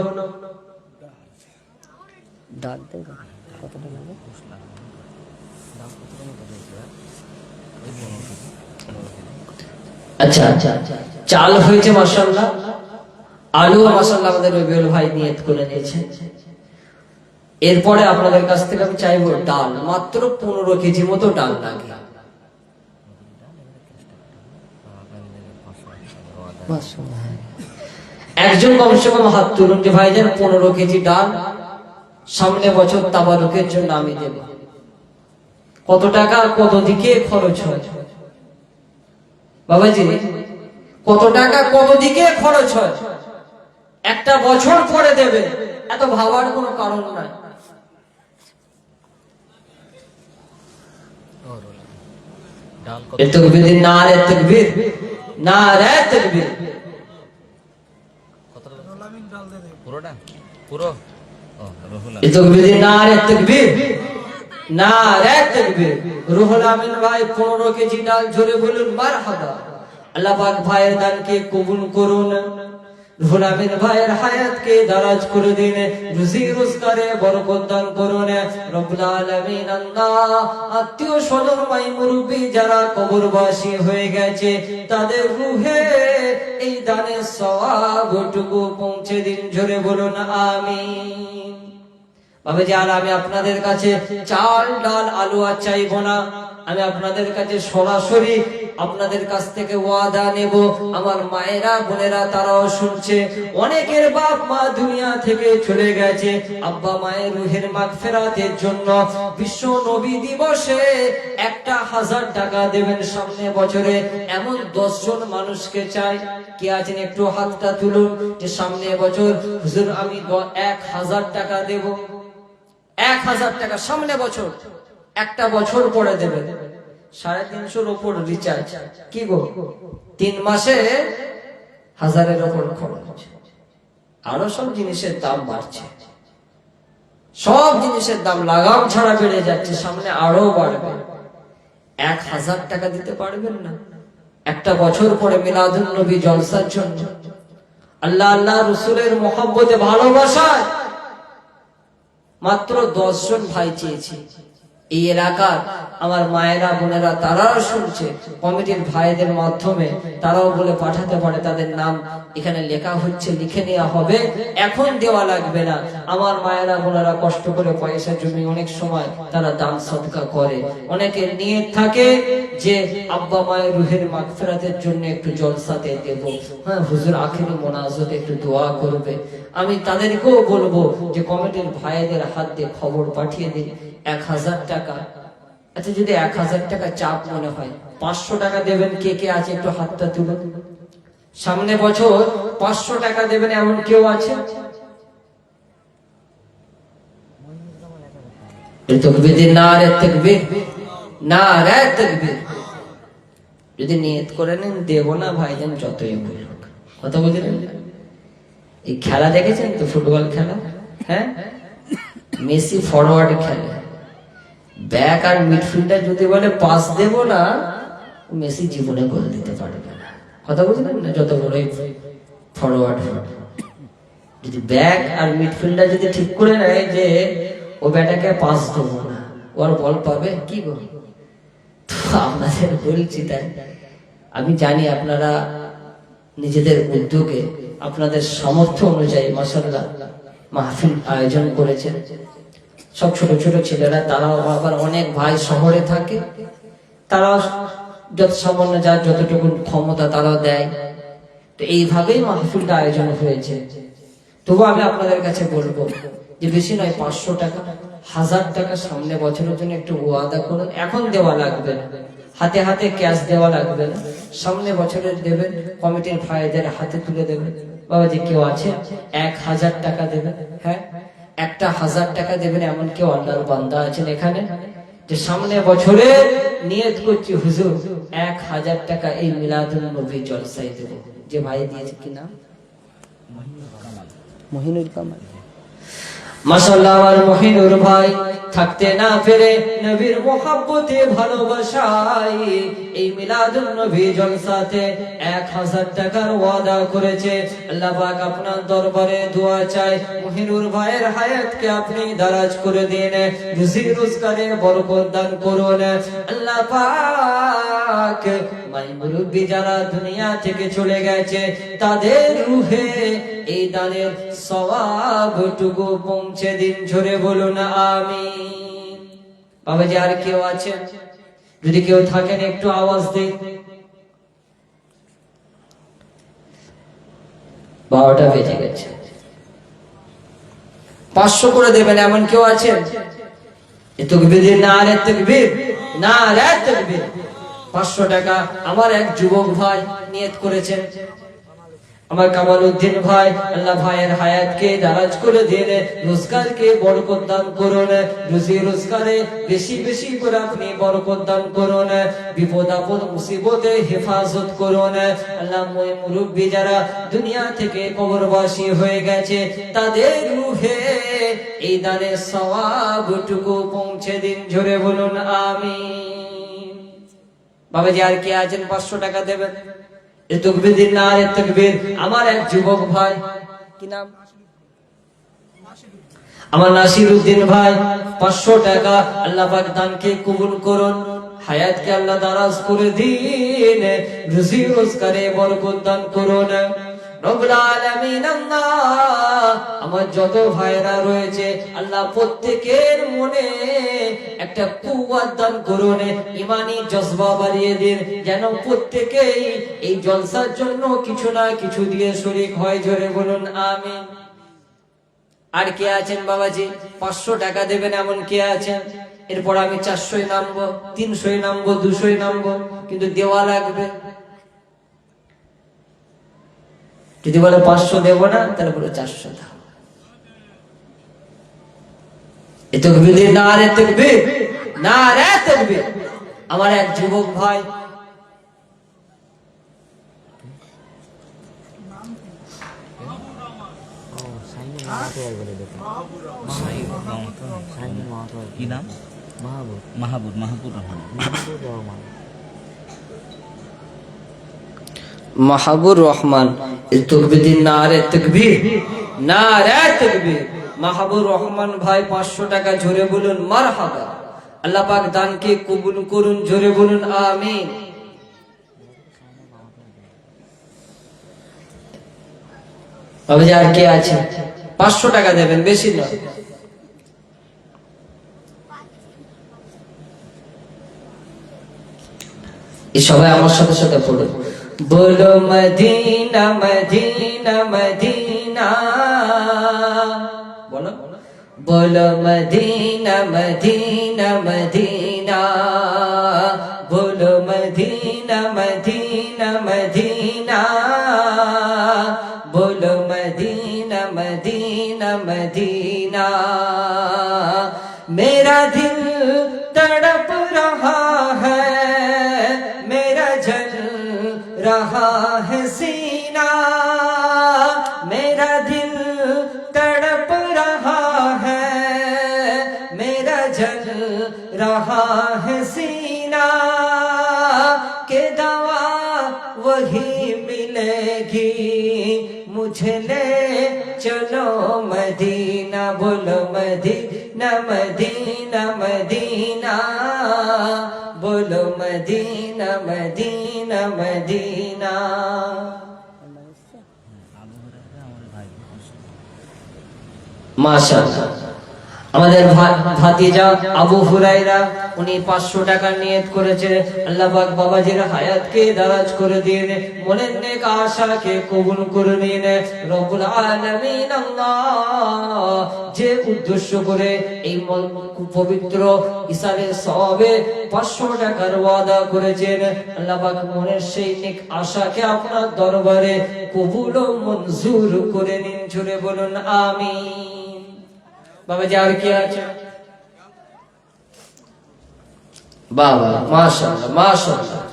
ডাল দেব কতটা লাগে? আচ্ছা আচ্ছা, চাল হয়েছে মাশাআল্লাহ, আলু মাশাআল্লাহ আমাদের রবিউল ভাই নিয়ত করে নিয়েছে। এরপরে আপনাদের কাছ থেকে আমি চাইবো ডাল, মাত্র 15 কেজি মতো ডাল লাগে। একজন কমসে কম হাত তুলুন যে ভাইজান 15 কেজি ডাল সামনে বছর তাবারুকের জন্য আমি দেব। কত টাকা কত দিকে খরচ হয় বাবাজি? কত টাকা কত দিকে খরচ হয়, একটা বছর পরে দেবে, এত ভাবার কোনো কারণ নাই। তাকবীর, নারে তাকবীর, নারে তাকবীর। পুরোটা পুরো তাকবীর, নারে তাকবীর, নারে তাকবীর। রুহুল আমিন ভাই 15 কেজি ডাল, জোরে বলুন মারহাবা। আল্লাহ পাক ভাইয়ের দানকে কবুল করুন, রুহুল আমিন ভাইয়ের হায়াতকে দারাজ করে দিন, রুজি রোজগারে বরকত দান করুন রব্বুল আলামিন। আল্লাহ আত্মীয় স্বজন ভাই মুরব্বি যারা কবরবাসী হয়ে গেছে তাদের রুহে এই দানের সওয়াবটুকু পৌঁছে দিন, জোরে বলুন আমিন। বাবাজি, আর আমি আপনাদের কাছে চাল ডাল আলু আর চাইবো না, আমি আপনাদের কাছে সরাসরি আপনাদের কাছ থেকে ওয়াদা নেব। আমার মায়েরা বোনেরা তারাও শুনছে, অনেকের বাপ মা দুনিয়া থেকে চলে গেছে, আব্বা মায়ের রুহের মাগফিরাতের জন্য বিশ্ব নবী দিবসে 1000 টাকা দেবেন সামনে বছরে। এমন 10 জন মানুষকে চাই, কে আছেন একটু হাতটা তুলুন যে সামনে বছর হুজুর আমি 1000 টাকা দেব। 1000 টাকা সামনে বছর, একটা বছর পরে দেবেন। 350 ওপর রিচার্জ, কি গো 3 মাসে 1000-এর ওপর খরচ। আরো সব জিনিসের দাম বাড়ছে, সব জিনিসের দাম লাগাম ছাড়া বেড়ে যাচ্ছে, সামনে আরো বাড়বে। 1000 টাকা দিতে পারবেন না একটা বছর পরে মিলাদুন নবী জলসার জন্য, আল্লাহ আল্লাহ রসুলের মহব্বতে ভালোবাসায় মাত্র 10 জন ভাই চেয়েছে। এই এলাকার আমার মায়েরা বোনেরা তারাও শুনছে, কমিটির ভাইদের মাধ্যমে তারাও বলে পাঠাতে পারে, তাদের নাম এখানে লেখা হচ্ছে, লিখে নেওয়া হবে, এখন দেওয়া লাগবে না। আমার মায়েরা বোনেরা কষ্ট করে পয়সা জমি অনেক সময় তারা দান সদকা করে, অনেকে নিয়ত থাকে যে আব্বা মায়ের রুহের মাগফিরাতের জন্য একটু জলসাতে দেব, হ্যাঁ হুজুর আখিরি মোনাজাতে একটু দোয়া করবে। আমি তাদেরকেও বলবো যে কমিটির ভাইদের হাত দিয়ে খবর পাঠিয়ে দিন 1000 টাকা। আচ্ছা, যদি 1000 টাকা চাপ মনে হয়, 500 টাকা দেবেন, কে কে আছে একটু হাতটা তুলুন। সামনে বছর 500 টাকা দেবেন এমন কেউ আছে? তাকবীর, নারে তাকবীর, নারে তাকবীর। যদি নিয়ত করে নেন দেব না ভাইজান, যতই বলুক। কথা বলছিলেন, এই খেলা দেখেছেন তো, ফুটবল খেলা, হ্যাঁ মেসি ফরওয়ার্ড খেলে, ব্যাক আর মিডফিল্ডার যদি বলে পাস দেব না, মেসি জীবনে গোল দিতে পারবে না। কথা বুঝলেন না? যত বড়ই ফরওয়ার্ড, যদি ব্যাক আর মিডফিল্ডার যদি ঠিক করে নেয় যে ও ব্যাটাকে পাস দেবো না, ওর বল পাবে কি গো? আপনাদের বলছি তাই, আমি জানি আপনারা নিজেদের উদ্যোগে আপনাদের সামর্থ্য অনুযায়ী মাশাআল্লাহ মাহফিল আয়োজন করেছেন। সব ছোট ছোট ছেলেরা, তারাও আবার অনেক ভাই শহরে থাকে, তারাও যত সামান্য যার যতটুকু ক্ষমতা তারাও দেয়। তো এইভাবেই মাহফিলটা আয়োজন হয়েছে। তবু আমি আপনাদের কাছে বলবো যে বেশি নয়, 500 টাকা 1000 টাকা সামনে বছরের জন্য একটু ওয়াদা করুন। এখন দেওয়া লাগবে না, হাতে হাতে ক্যাশ দেওয়া লাগবে না, সামনে বছরের দেবেন, কমিটির ভাইদের হাতে তুলে দেবেন। বাবাজি কেউ আছে 1000 টাকা দেবেন? হ্যাঁ, 1000 টাকা দেবেন এমন কেউ আল্লাহর বান্দা আছেন এখানে যে সামনে বছরে নিয়ত করছি হুজুর 1000 টাকা এই মিলাদুন নবী জলসায় দেব? যে ভাই দিয়েছে কি নাম? মহিনুল কামাল। মাশাআল্লাহ, আমার মহিনুর ভাই থাকতে না পেরে নবীর মোহাব্বতে ভালোবাসায় এই মিলাদুন নবী জলসাতে 1000 টাকার ওয়াদা করেছে। আল্লাহ পাক আপনার দরবারে দোয়া চাই, মহিনুর ভাইয়ের হায়াতকে আপনি দারাজ করে দিন, রুজি রোজগারে বরকত দান করুন। আল্লাহ পাক ভাই মুরব্বি যারা দুনিয়া থেকে চলে গেছে তাদের রুহে এই দানের সওয়াবটুকু পৌঁছে দিন, জোরে বলুন আমিন। বাবাজি আর কেউ আছে? যদি কেউ থাকেন একটু আওয়াজ দিন। 12টা বেজে গেছে, 500 করে দেবেন এমন কেউ আছে? তাকবীর, নারে তাকবীর, নারে তাকবীর, 500 টাকা আমার এক যুবক ভাই নিয়ত করেছেন, আমার কামাল উদ্দিন ভাই, আল্লাহ ভাইয়ের হায়াতকে দারাজ করে দিন, রোজগারকে বরকত দান করুন, রুজি রোজগারে বেশি বেশি করে আপনি বরকত দান করুন, বিপদ আপদ মুসিবতে হেফাজত করুন। আল্লাহ মুরব্বী যারা দুনিয়া থেকে কবরবাসী হয়ে গেছে তাদের রূহে এই দানের সওয়াবটুকু পৌঁছে দিন, জোরে বলুন আমিন। বাবাজি আর কে আছেন 500 টাকা দেবেন? তকবীর দিন না, আরে তাকবীর। আমার এক যুবক ভাই, কি নাম? আমার নাসির উদ্দিন ভাই, 500 টাকা। আল্লাহ পাক দানকে কবুল করুন, হায়াতকে আল্লাহ দারাজ করে দিন, রুজি রোজগারে বরকত দান করুন। রব্বুল আলামিন আল্লাহ আমার যত ভাইরা রয়েছে আল্লাহ প্রত্যেকের মনে একটা কুওয়াত দান করুন, ঈমানি জজবা বাড়িয়ে দিন, যেন প্রত্যেকেই এই জলসার জন্য কিছু না কিছু দিয়ে শরীক হয়, জোরে বলুন আমিন। আর কে আছেন বাবাজি 500 টাকা দেবেন এমন কে আছেন? এরপর আমি 400 নামবো, 300 নামবো, 200 নামবো, কিন্তু দেওয়া লাগবে। যদি বলে 500 দেবো না, তাহলে বলে 400 দাও। এ তাকবীর না, রে তাকবীর না, রে তাকবীর। আমার এক যুবক ভাই, কি নাম? মাহবুব রহমান। মাহবুর রহমান। তাকবীর না, রে তাকবীর না, রে তাকবীর। মাহবুর রহমান ভাই 500 টাকা, জোরে বলুন মারহাবা। আল্লাহ পাক দানকে কবুল করুন, জোরে বলুন আমিন। বাবাজি আর কে আছে 500 টাকা দেবেন, বেশি না। এই সবাই আমার সাথে সাথে পড়ুন, বলো মদিনা মদিনা মদিনা, বলো বলো মদিনা মদিনা মদিনা, বলো মদিনা মদিনা মদিনা, बोलो मदीना मदीना मदीना। मेरा दिल तड़प रहा है, मेरा जल रहा है सीना, मेरा दिल तड़प रहा है, मेरा जल रहा है सीना, के दवा वही मिलेगी मुझे ले चलो मदीना। बोलो मदीना मदीना मदीना, बोलो मदीना मदीना मदीना। माशाअल्लाह আমাদের ভাতিজা আবু হুরায়রা উনি 500 টাকা নিয়ত করেছে। আল্লাহ পাক বাবাজির হায়াতকে দারাজ করে দিন, মনের নেক আশাকে কবুল করে নিন। রব্বুল আলামিন আল্লাহ যে উদ্দেশ্য করে এই পবিত্র ইসারের সওয়াবে 500 টাকার ওয়াদা করেছেন, আল্লাহ পাক মনের সেই নেক আশাকে আপনার দরবারে কবুল ও মঞ্জুর করে নিন, জোরে বলুন আমিন। বাবাজি আর কি আছে? বাবা মাশাআল্লাহ মাশাআল্লাহ।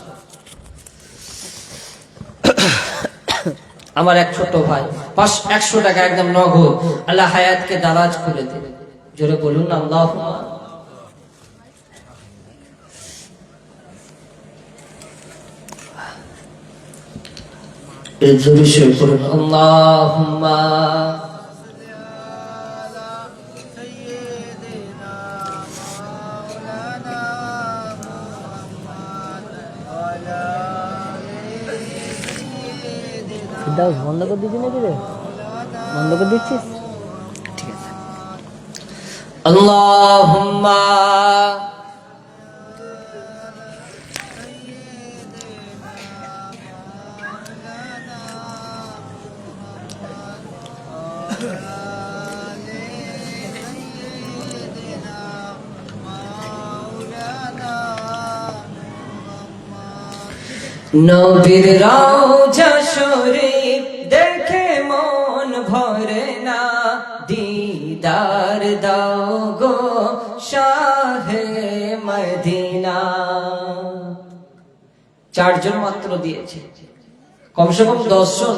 আমার এক ছোট ভাই 100 টাকা একদম নগদ, আল্লাহ হায়াতকে দারাজ করে দিন, জোরে বলুন আল্লাহুম্মা। এই জোরে সই করুন আল্লাহুম্মা। বন্ধ করে দিচ্ছি নাকি রে? বন্ধ করে দিচ্ছিস? ঠিক আছে। আল্লাহুম্মা নবীর রওজা শরীফ দেখে মন ভরে না, দিদার দাও গো শাহে মদিনা। চারজন মাত্র দিয়েছে, কমসে কম 10 জন।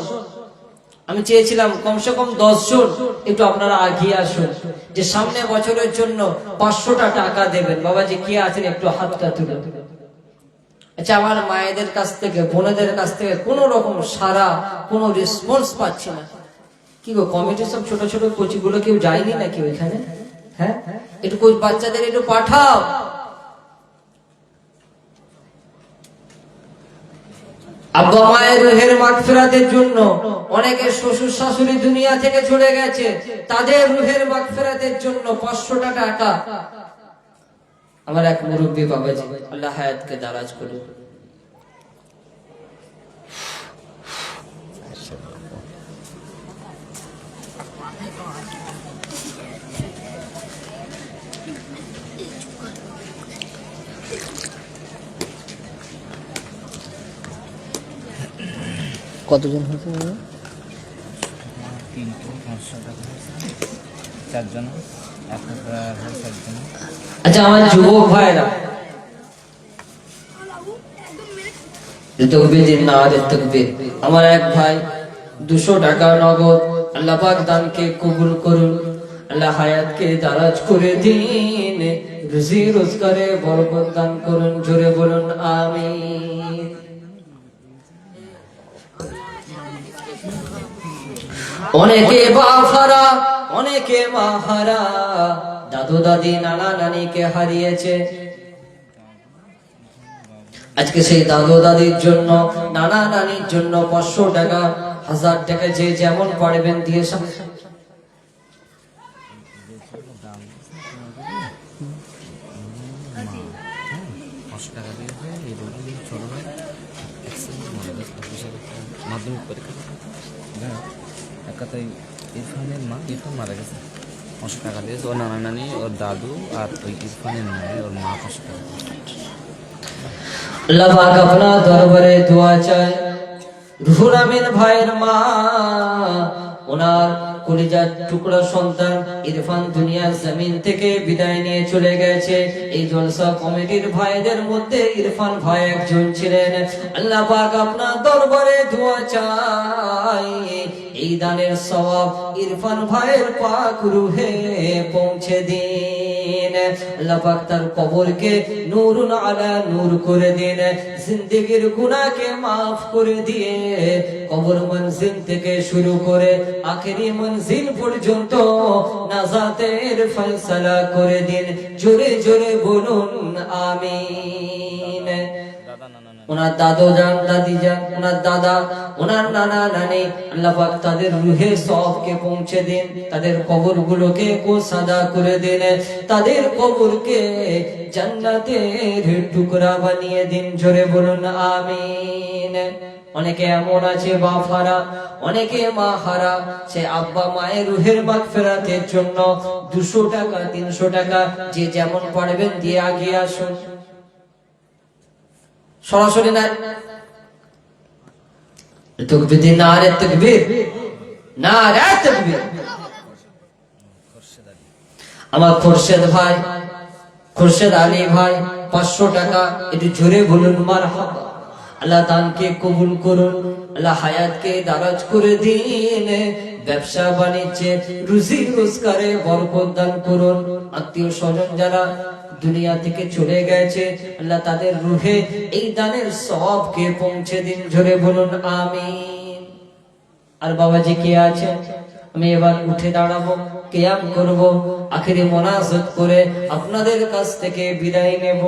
আমি চেয়েছিলাম কমসে কম 10 জন একটু আপনারা আগিয়ে আসুন, যে সামনে বছরের জন্য 500টা টাকা দেবেন। বাবাজি কে আছেন একটু হাতটা তুলে। আচ্ছা, আমার মায়েদের কাছ থেকে, বোনেদের কাছ থেকে কোনো রকম সারা, কোনো রেসপন্স পাচ্ছি না। কি গো, কমিটির সব ছোট ছোট কোচিগুলো কেউ যায়নি নাকি ওইখানে? হ্যাঁ, একটু বাচ্চাদের একটু পাঠাও। আব্বা মায়ের রুহের মাগফিরাতের জন্য অনেকে শ্বশুর শাশুড়ি দুনিয়া থেকে চলে গেছে, তাদের রুহের মাগফিরাতের জন্য 500টা টাকা। আমার এক মুরব্বী বাবাজি, আল্লাহ হায়াতকে দারাজ করুন। কতজন হয়েছে দাদা? 500 টাকা হয়েছে, 4 জন, 1000 জন। আচ্ছা, আমার যুবক ভাইরা, আমার এক ভাই 200 টাকা নগদ, আল্লাহ পাক দানকে কবুল করুন, আল্লাহ হায়াতকে দারাজ করে দিন, রুজি রোজগারে বরকত দান করুন। জোরে বলুন আমিন। অনেকে বাফারা, অনেকে মাহারা, দাদু দাদি নানা নানিকে হারিয়েছে। আজকে সেই দাদু দাদির জন্য, নানা নানির জন্য 500 টাকা, 1000 টাকা, যে যেমন পারবেন দিয়ে মাধ্যমিক পরীক্ষা একাতাই ইরফানের মা, ইরফান মারা গেছে, 500 টাকা দিয়েছে। ওর নানা নানি, ওর দাদু আর ওই ইরফানের নানি, ওর মা 500 টাকা। আল্লাহ পাক আপনার দরবারে দোয়া চাই, রুহুল আমিন ভাইয়ের মা, ওনার কলিজার টুকরা সন্তান ইরফান দুনিয়ার জমিন থেকে বিদায় নিয়ে চলে গেছে। এই জলসা কমিটির ভাইদের মধ্যে ইরফান ভাই একজন ছিলেন। আল্লাহ পাক আপনার দরবারে দোয়া চাই, এই দানের সওয়াব ইরফান ভাইয়ের পাক রুহে পৌঁছে দিন। আল্লাহ পাক তার কবরকে নূরুন আলা নূর করে দিন, জিন্দেগির গুনাহকে মাফ করে দিয়ে কবর মঞ্জিল থেকে শুরু করে আখেরি মঞ্জিল পর্যন্ত নাজাতের ফয়সালা করে দিন। জোরে জোরে বলুন আমিন। ওনার দাদু যান, দাদি যান, ওনার দাদা, ওনার নানা নানি, আল্লাহ পাক তাদের রুহে সওয়াবকে পৌঁছে দিন, তাদের কবরগুলোকে সাদা করে দিন, তাদের কবরকে জান্নাতের টুকরা বানিয়ে দিন। জোরে বলুন আমিন। অনেকে এমন আছে বাফারা, অনেকে মাহারা, সে আব্বা মায়ের রুহের মাগফিরাতের জন্য 200 টাকা, 300 টাকা, যে যেমন পারবেন দিয়ে আগিয়ে আসুন। সরাসরি না, তাকবীর, নারে তাকবীর, নারে তাকবীর। আমার খোরশেদ ভাই, খোরশেদ আলী ভাই 500 টাকা, একটু জোরে বলুন মারহাবা। আল্লাহ দানকে কবুল করুন, আল্লাহ হায়াতকে দারাজ করে দিন, ব্যবসা বাণিজ্যে রুজি রোজগারে বরকত দান করুন। আত্মীয় স্বজন যারা দুনিয়া থেকে চলে গেছে, আল্লাহ তাদের রুহে এই দানের সওয়াবকে পৌঁছে দিন। জোরে বলুন আমিন। আর বাবাজি কে আছে? আমি এবার উঠে দাঁড়াবো, কিয়াম করব, আখেরি মোনাজাত করে আপনাদের কাছ থেকে বিদায় নেব।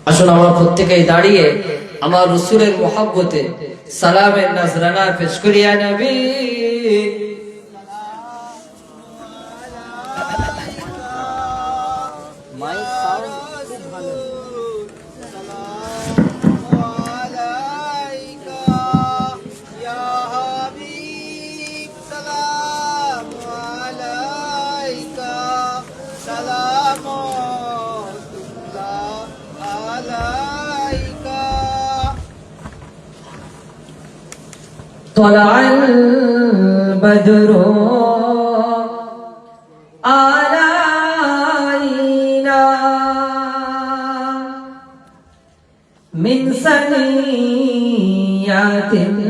আসুন আমরা প্রত্যেকেই দাঁড়িয়ে আমার রাসূলের মহব্বতে সালামের নজরানা পেশ করি। ইয়া নবী মাইক সাউন্ড খুব ভালো। সালাম طلع البدر علينا من ثنيات الوداع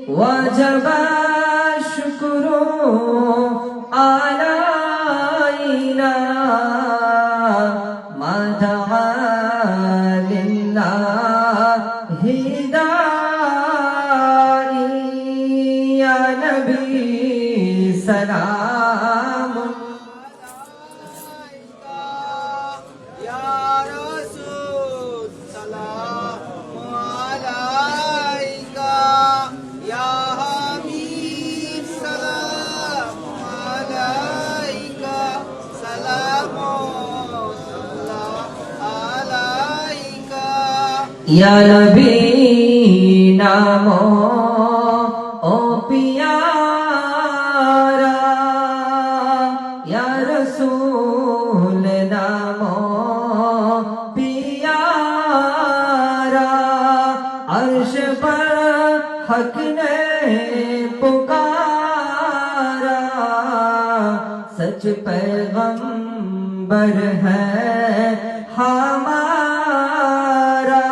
وجب الشكر علينا ما دعا لله داعي يا نبي سلام या नबी नामो ओ प्यारा या रसूल नामो प्यारा अर्श पर हक ने पुकारा सच पैगंबर है हमारा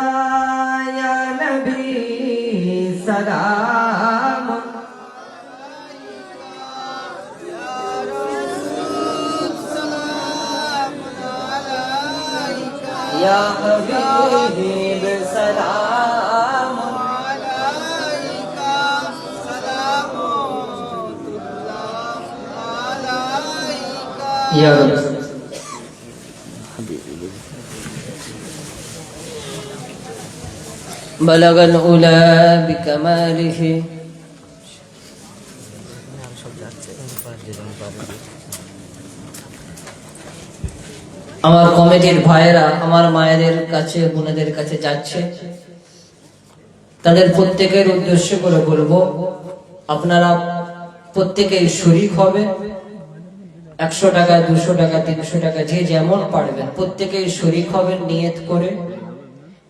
या नबी सलाम या हबीब सलाम या रब بلغ الأولى بكماله আমার কমিটির ভাইয়েরা আমার মায়েদের কাছে বোনেদের কাছে যাচ্ছে তাদের প্রত্যেকের উদ্দেশ্য করে বলবো আপনারা প্রত্যেকেই শরীক হবে 100 টাকা 200 টাকা 300 টাকা যে যেমন পারবেন প্রত্যেকেই শরীক হবেন নিয়ত করে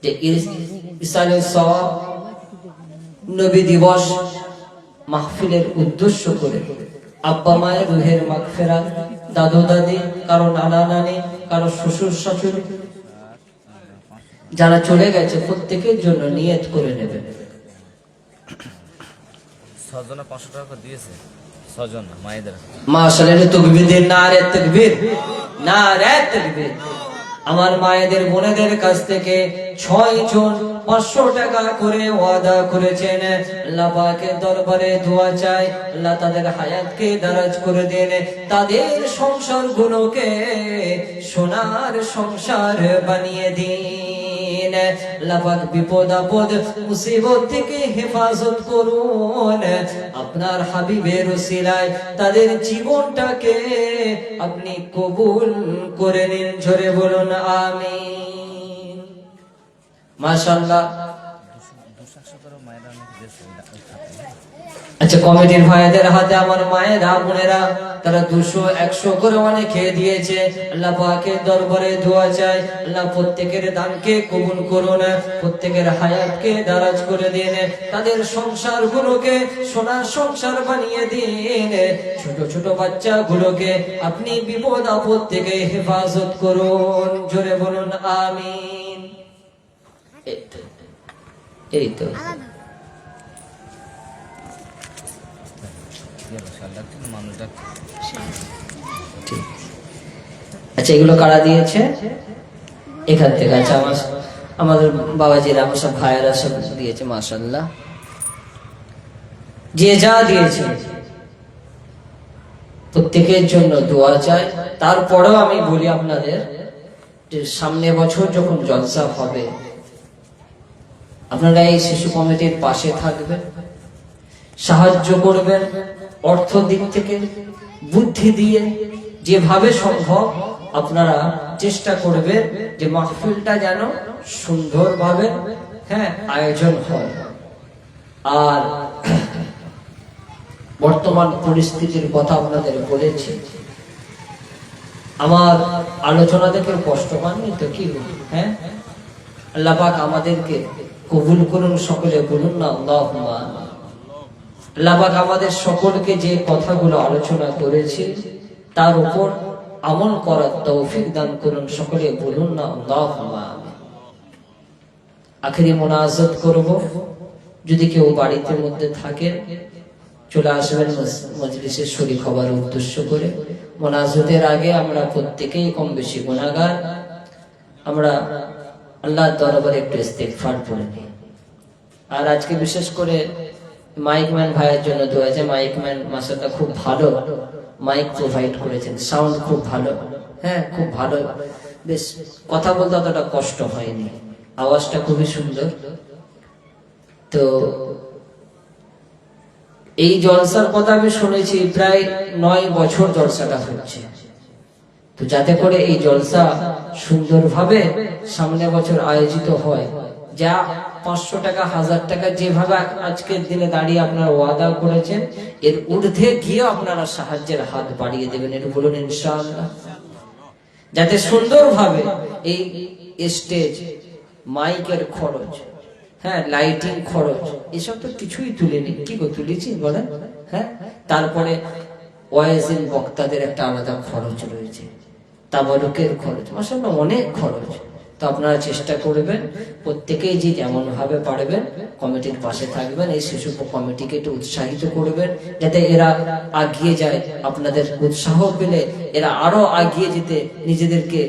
যে ইসালে সওয়াব নবী দিবস মাহফিলের উদ্দেশ্য করে আব্বা মায়ের রুহের মাগফিরাত দাদু দাদি কারো নানা নানি কারো শ্বশুর শাশুড়ি যারা চলে গেছে প্রত্যেকের জন্য নিয়ত করে নেবেন ছজনা 500 টাকা দিয়েছে ছজনা মায়েদের মাশাআল্লাহ তাকবীর দিন নারে তাকবীর নারে তাকবীর আমার মায়েদের বোনেদের কাছ থেকে 6 জন 500 টাকা করে ওয়াদা করেছেন আল্লাহ পাকের দরবারে দোয়া চাই আল্লাহ তাদের হায়াতকে দারাজ করে দেন তাদের সংসারগুলোকে সোনার সংসার বানিয়ে দিন আল্লাহ পাক বিপদ আপদ মুসিবত থেকে হেফাজত করুন আপনার হাবিবের ওসিলায় তাদের জীবনটাকে আপনি কবুল করে নিন জোরে বলুন আমিন মাশাআল্লাহ আচ্ছা কমিটির ভাইদের হাতে আমার মায়েরা বোনেরা তারা 200 100 করে অনেকে দিয়েছে আল্লাহ পাকের দরবারে দোয়া চাই আল্লাহ প্রত্যেকের দানকে কবুল করুন প্রত্যেকের হায়াতকে দারাজ করে দিন তাদের সংসারগুলোকে সোনার সংসার বানিয়ে দিন ছোট ছোট বাচ্চাগুলোকে আপনি বিপদ আপদ থেকে হেফাজত করুন জোরে বলুন আমিন এই তো আচ্ছা এগুলো কারা দিয়েছে এখান থেকে আচ্ছা আমাদের বাবাজিরা আমার সব ভাইয়েরা সব দিয়েছে মাশাআল্লাহ যে যা দিয়েছে প্রত্যেকের জন্য দোয়া চাই তারপরেও আমি বলি আপনাদের যে সামনে বছর যখন জলসা হবে আপনারা এই শিশু কমিটির পাশে থাকবেন সাহায্য করবেন অর্থ দিক থেকে বুদ্ধি দিয়ে যেভাবে সম্ভব আপনারা চেষ্টা করবেন যে মাহফিলটা যেন সুন্দরভাবে আয়োজন হয় আর বর্তমান পরিস্থিতির কথা আপনাদের বলেছি আমার আলোচনা দেখে কষ্ট পাননি তো কি আল্লাহ পাক আমাদেরকে কবুল করুন, সকলে বলুন না আল্লাহুম্মা আমিন। আল্লাহ পাক আমাদের সকলকে যে কথাগুলো আলোচনা করেছি তার উপর আমল করার তৌফিক দান করুন, সকলে বলুন না আল্লাহুম্মা আমিন। আখেরি মোনাজাত করব। যদি কেউ বাড়িতে মধ্যে থাকেন চলে আসবেন মজলিসে শরীক হবার উদ্দেশ্য করে। মোনাজাতের আগে আমরা প্রত্যেকেই কম বেশি গুনাহগার, আমরা আল্লাহর দরবারে একটু ইস্তিগফার করে নিই। আর আজকে বিশেষ করে মাইকম্যান ভাইয়ের জন্য দোয়া, যে মাইকম্যান মাসাটা খুব ভালো মাইক প্রোভাইড করেছেন, সাউন্ড খুব ভালো, হ্যাঁ খুব ভালো, বেশ কথা বলতে অতটা কষ্ট হয়নি, আওয়াজটা খুবই সুন্দর। তো এই জলসার কথা আমি শুনেছি প্রায় 9 বছর জলসাটা হচ্ছে। তো যাতে করে এই জলসা সুন্দরভাবে সামনে বছর আয়োজিত হয়, যা 500 টাকা 1000 টাকা যেভাবে আজকের দিনে দাঁড়িয়ে আপনারা ওয়াদা করেছেন, এর ঊর্ধ্বে গিয়ে আপনারা সাহায্যের হাত বাড়িয়ে দেবেন, এটা বলুন ইনশাআল্লাহ। যাতে সুন্দরভাবে এই স্টেজ, মাইকের খরচ, হ্যাঁ লাইটিং খরচ, এসব তো কিছুই তুলেনি, কি গো তুলেছি বলেন, হ্যাঁ তারপরে ওয়াইজিন বক্তাদের একটা আলাদা খরচ রয়েছে, তাবারুকের খরচ, মাশাআল্লাহ অনেক খরচ। তো আপনারা চেষ্টা করবেন প্রত্যেকেই যে যেমন ভাবে পারবেন কমিটির পাশে থাকবেন, এই শিশু কমিটিকে একটু উৎসাহিত করবেন যাতে এরা এগিয়ে যায়। আপনাদের উৎসাহ পেলে এরা আরো এগিয়ে যেতে নিজেদেরকে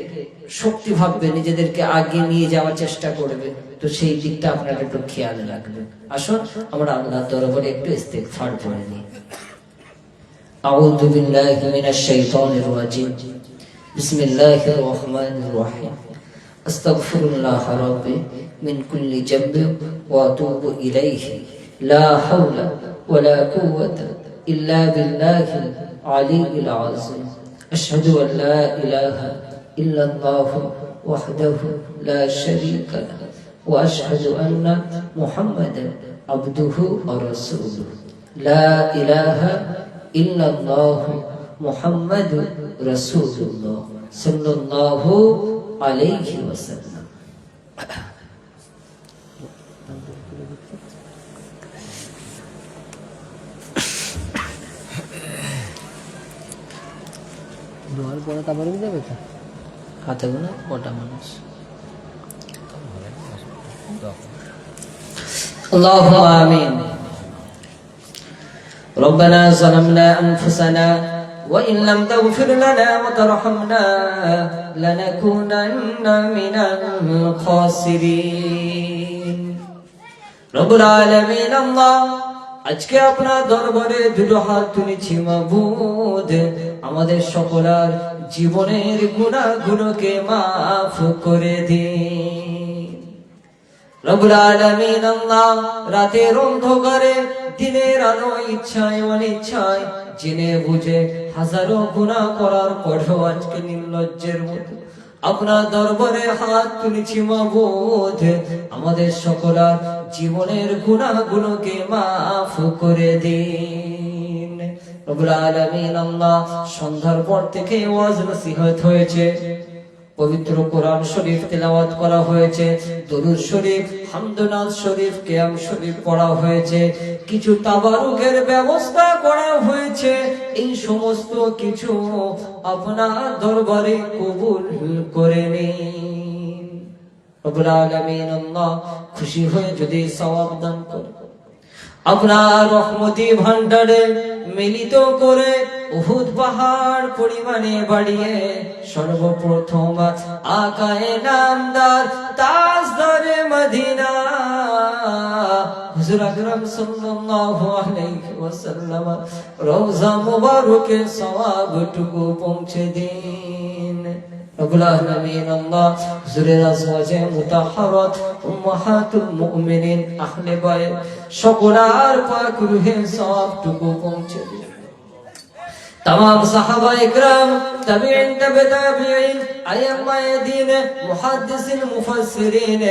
শক্তি ভাববে, নিজেদেরকে আগিয়ে নিয়ে যাওয়ার চেষ্টা করবে। তো সেই দিকটা আপনারা একটু খেয়াল রাখবেন। আসুন আমরা আল্লাহর দরবারে একটু ইস্তিগফার করে নিই। আউযু বিল্লাহি মিনাশ শাইতানির রাজিম। বিসমিল্লাহির রহমানির রহিম। আস্তাগফিরুল্লাহ রাব্বি মিন কুল্লি যামবিন ওয়া আতুবু ইলাইহি লা হাওলা ওয়ালা কুওয়াতা ইল্লা বিল্লাহিল আলিয়্যিল আযীম। আশহাদু আল লা ইলাহা ইল্লাল্লাহ ওয়াহদাহু লা শারীকা লাহু ওয়া আশহাদু আন্না মুহাম্মাদান আবদুহু ওয়া রাসূলুহু। লা ইলাহা ইল্লাল্লাহ মুহাম্মাদুর রাসূলুল্লাহ সাল্লাল্লাহু আলাইহি ওয়াসাল্লাম। দোয়ার পরে তারপরে কি যাবে? হাতে গোনা কটা মানুষ? আল্লাহুম্মা আমিন। ربنا ظلمنا أنفسنا وإن لم تغفر لنا وترحمنا لنكونن من الخاسرين رب العالمين الله আজকে আপনার দরবারে দুটো হাত তুলেছি মাবুদ, আমাদের সকলের জীবনের গুনাহগুলোকে মাফ করে দিন রব্বুল আলামিন আল্লাহ। রাতের অন্ধকারে দিনের আলো ইচ্ছায় অনিচ্ছায় জেনে বুঝে হাজারো গুনাহ করার পরেও আজকে নির্লজ্জের মতো আপনার দরবারে হাত তুলেছি মাবুদ, আমাদের সকলের জীবনের গুনাহগুলোকে মাফ করে দিন রব্বুল আলামিন আল্লাহ। সন্ধ্যার পর থেকে ওয়াজ নসিহত হয়েছে, পবিত্র কোরআন শরীফ তেলাওয়াত করা হয়েছে, দরুদ শরীফ, হামদনাথ শরীফ, কিয়াম শরীফ পড়া হয়েছে, কিছু তাবারুকের ব্যবস্থা করা হয়েছে। এই সমস্ত কিছু আপনার দরবারে কবুল করে নিন রব্বুল আলামিন আল্লাহ। খুশি হয়ে যদি সওয়াব দান করেন, আপনার রহমতি ভান্ডারে মিলিত করে উহুদ পাহাড় পরিমাণে বাড়িয়ে সর্বপ্রথম আকায়ে নামদার তাজদারে মদিনা হুজুর আকরাম সাল্লাল্লাহু আলাইহি ওয়াসাল্লাম রওজা মুবারকে সওয়াবটুকু পৌঁছে দিন রব্বুল আলামিন আল্লাহ। হুজুরের আজওয়াজে মুতাহহারাত উম্মাহাতুল মুমিনিন আহলে বাইত সকলার পাক রূহে সওয়াবটুকু পৌঁছে দিন। तमाम साहबा इकराम, ताबीईन, तबे ताबीईन, आइम्माए दीन, मुहद्दिसिन, मुफस्सिरीन,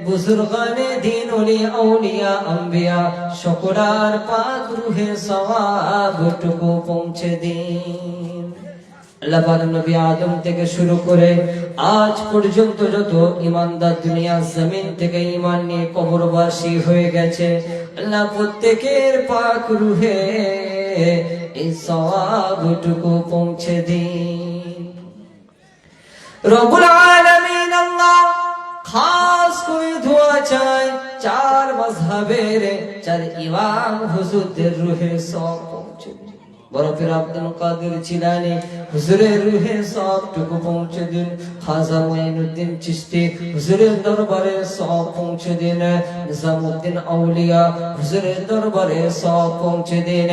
बुजुर्गाने दीन, औलिया अंबिया সকলার পাক রূহে সওয়াবটুকু পৌঁছে দিন আল্লাহ পাক নবী আদম থেকে শুরু করে আজ পর্যন্ত যত ঈমানদার দুনিয়া জমিন থেকে ঈমান নিয়ে কবরবাসী হয়ে গেছে, আল্লাহ প্রত্যেকের পাক রুহে এই সওয়াবটুকু পৌঁছে দিন। রব্বুল আলামিন আল্লাহ খাস করে দোয়া চায় চার মাযহাবের চার ইমাম হুজুরদের রুহে সওয়াব পৌঁছে দিন। বড় পীর আব্দুল কাদের জিলানী হুজুরের রুহে সওয়াবটুকু পৌঁছে দিন। খাজা মুঈনুদ্দিন চিশতি হুজুরের দরবারে সওয়াব পৌঁছে দিন। নিজামউদ্দিন আউলিয়া হুজুরের দরবারে সওয়াব পৌঁছে দিন।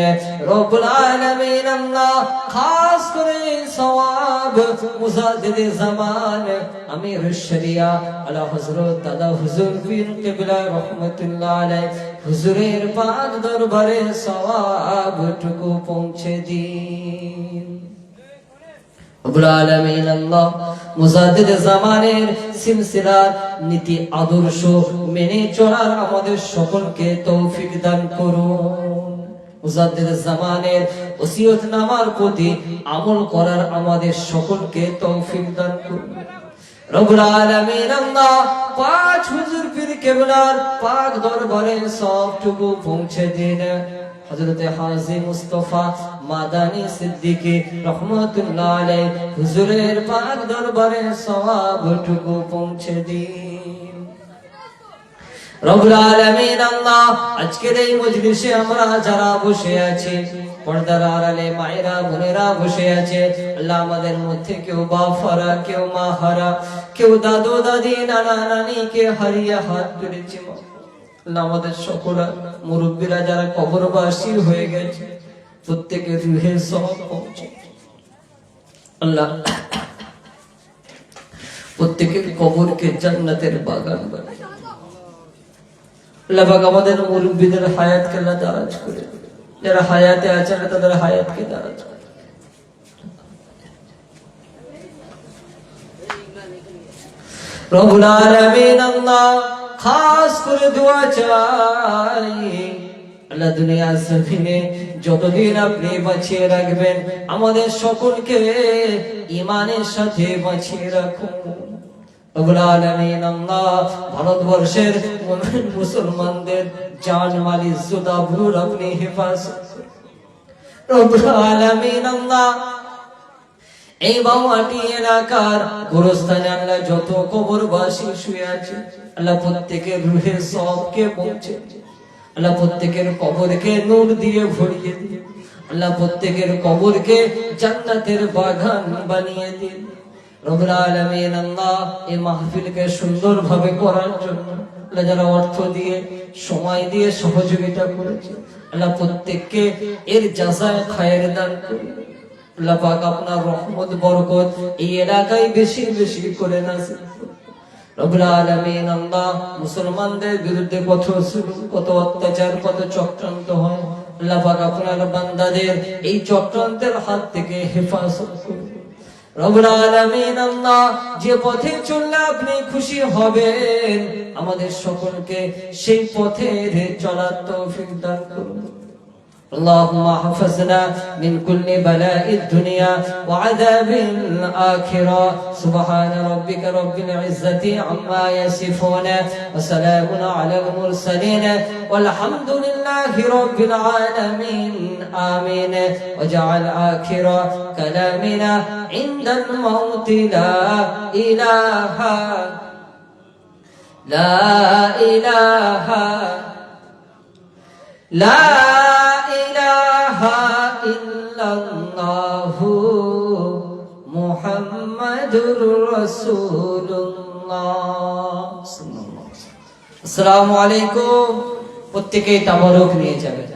রব্বুল আলামিন আল্লাহ খাস করে সওয়াব মুজাদ্দিদ জামান আমির শরিয়া আলা হযরত দাদা হুজুর পীর কিবলা রাহমাতুল্লাহ আলাইহি হুজুরের পাক দরবারে সওয়াবটুকু পৌঁছে দিন। রব্বুল আলামিন আল্লাহ মুজাদ্দিদ জামানের সিলসিলার নীতি আদর্শ মেনে চলার আমাদের সকলকে তৌফিক দান করুন। মুজাদ্দিদ জামানের ওসিয়তনামার প্রতি আমল করার আমাদের সকলকে তৌফিক দান করুন। রব্বুল আলামিন আল্লাহ পাঁচ হুজুর পীর কেবলার পাক দরবারে সবটুকু পৌঁছে দিন। হযরত হাজী মুস্তাফা মাদানী সিদ্দিকী রাহমাতুল্লাহ আলাইহি হুজুরের পাক দরবারে সওয়াবটুকু পৌঁছে দিন। রব্বুল আলামিন আল্লাহ আজকের এই মজলিসে আমরা যারা বসে আছি, পর্দার আড়ালে মায়েরা বোনেরা বসে আছে, আল্লাহ আমাদের মধ্যে কেউ বাফারা, কেউ মাহারা, কেউ দাদু দাদি নানা নানি কে হারিয়ে হাত তুলেছে। আল্লাহ আমাদের সকল মুরব্বীরা যারা কবরবাসী হয়ে গেছে প্রত্যেকের রুহে সওয়াব পৌঁছে। আল্লাহ প্রত্যেকের কবরকে জান্নাতের বাগান বানায়। আল্লাহ পাক আমাদের মুরব্বীদের হায়াতকে আল্লাহ দারাজ করে, যারা হায়াতে আছে তাদের হায়াতকে দারাজ করে। রব্বুল আলামিন আল্লাহ খাস করে দোয়া চাই, আল্লাহ দুনিয়া জমিনে যতদিন আপনি বাঁচিয়ে রাখবেন আমাদের সকলকে ঈমানের সাথে বাঁচিয়ে রাখুন। রব্বুল আলামিন আল্লাহ ভারতবর্ষের মুসলমানদের জান মাল ইজ্জত আবরুর আপনি হেফাজত করুন। রব্বুল আলামিন আল্লাহ এই বাওয়াটি এলাকার গোরস্থানে আল্লাহ যত কবরবাসী শুয়ে আছে আল্লাহ প্রত্যেকের রুহে সওয়াবকে পৌঁছে দিন। আল্লাহ প্রত্যেকের কবরকে নূর দিয়ে ভরিয়ে দিন। আল্লাহ প্রত্যেকের কবরকে জান্নাতের বাগান বানিয়ে দিন। রব্বুল আলামিন আল্লাহ এই মাহফিলকে সুন্দরভাবে করার জন্য আল্লাহ যারা অর্থ দিয়ে সময় দিয়ে সহযোগিতা করেছে আল্লাহ প্রত্যেককে এর জাযায়ে খায়ের দান করুন। আল্লাহ পাক আপনার রহমত বরকত এই এলাকায় বেশি বেশি করে নাযিল করুন। রব্বুল আলামিন আল্লাহ মুসলমানদের বিরুদ্ধে কত অত্যাচার কত চক্রান্ত হয়, আল্লাহ পাক আপনার বান্দাদের এই চক্রান্তের হাত থেকে হেফাজত করুন। রব্বুল আলামিন আল্লাহ যে পথে চললে আপনি খুশি হবেন আমাদের সকলকে সেই পথে চলার তৌফিক দান করুন। اللهم احفظنا من كل بلاء الدنيا وعذاب الآخرة. سبحان ربك رب العزة عما يصفون وسلام على المرسلين والحمد لله رب العالمين. آمين. وجعل آخر كلامنا عند الموت لا إله لا إله إلا الله محمد رسول الله. আসসালামু আলাইকুম। প্রত্যেকেই তাবারুক নিয়ে যাবেন।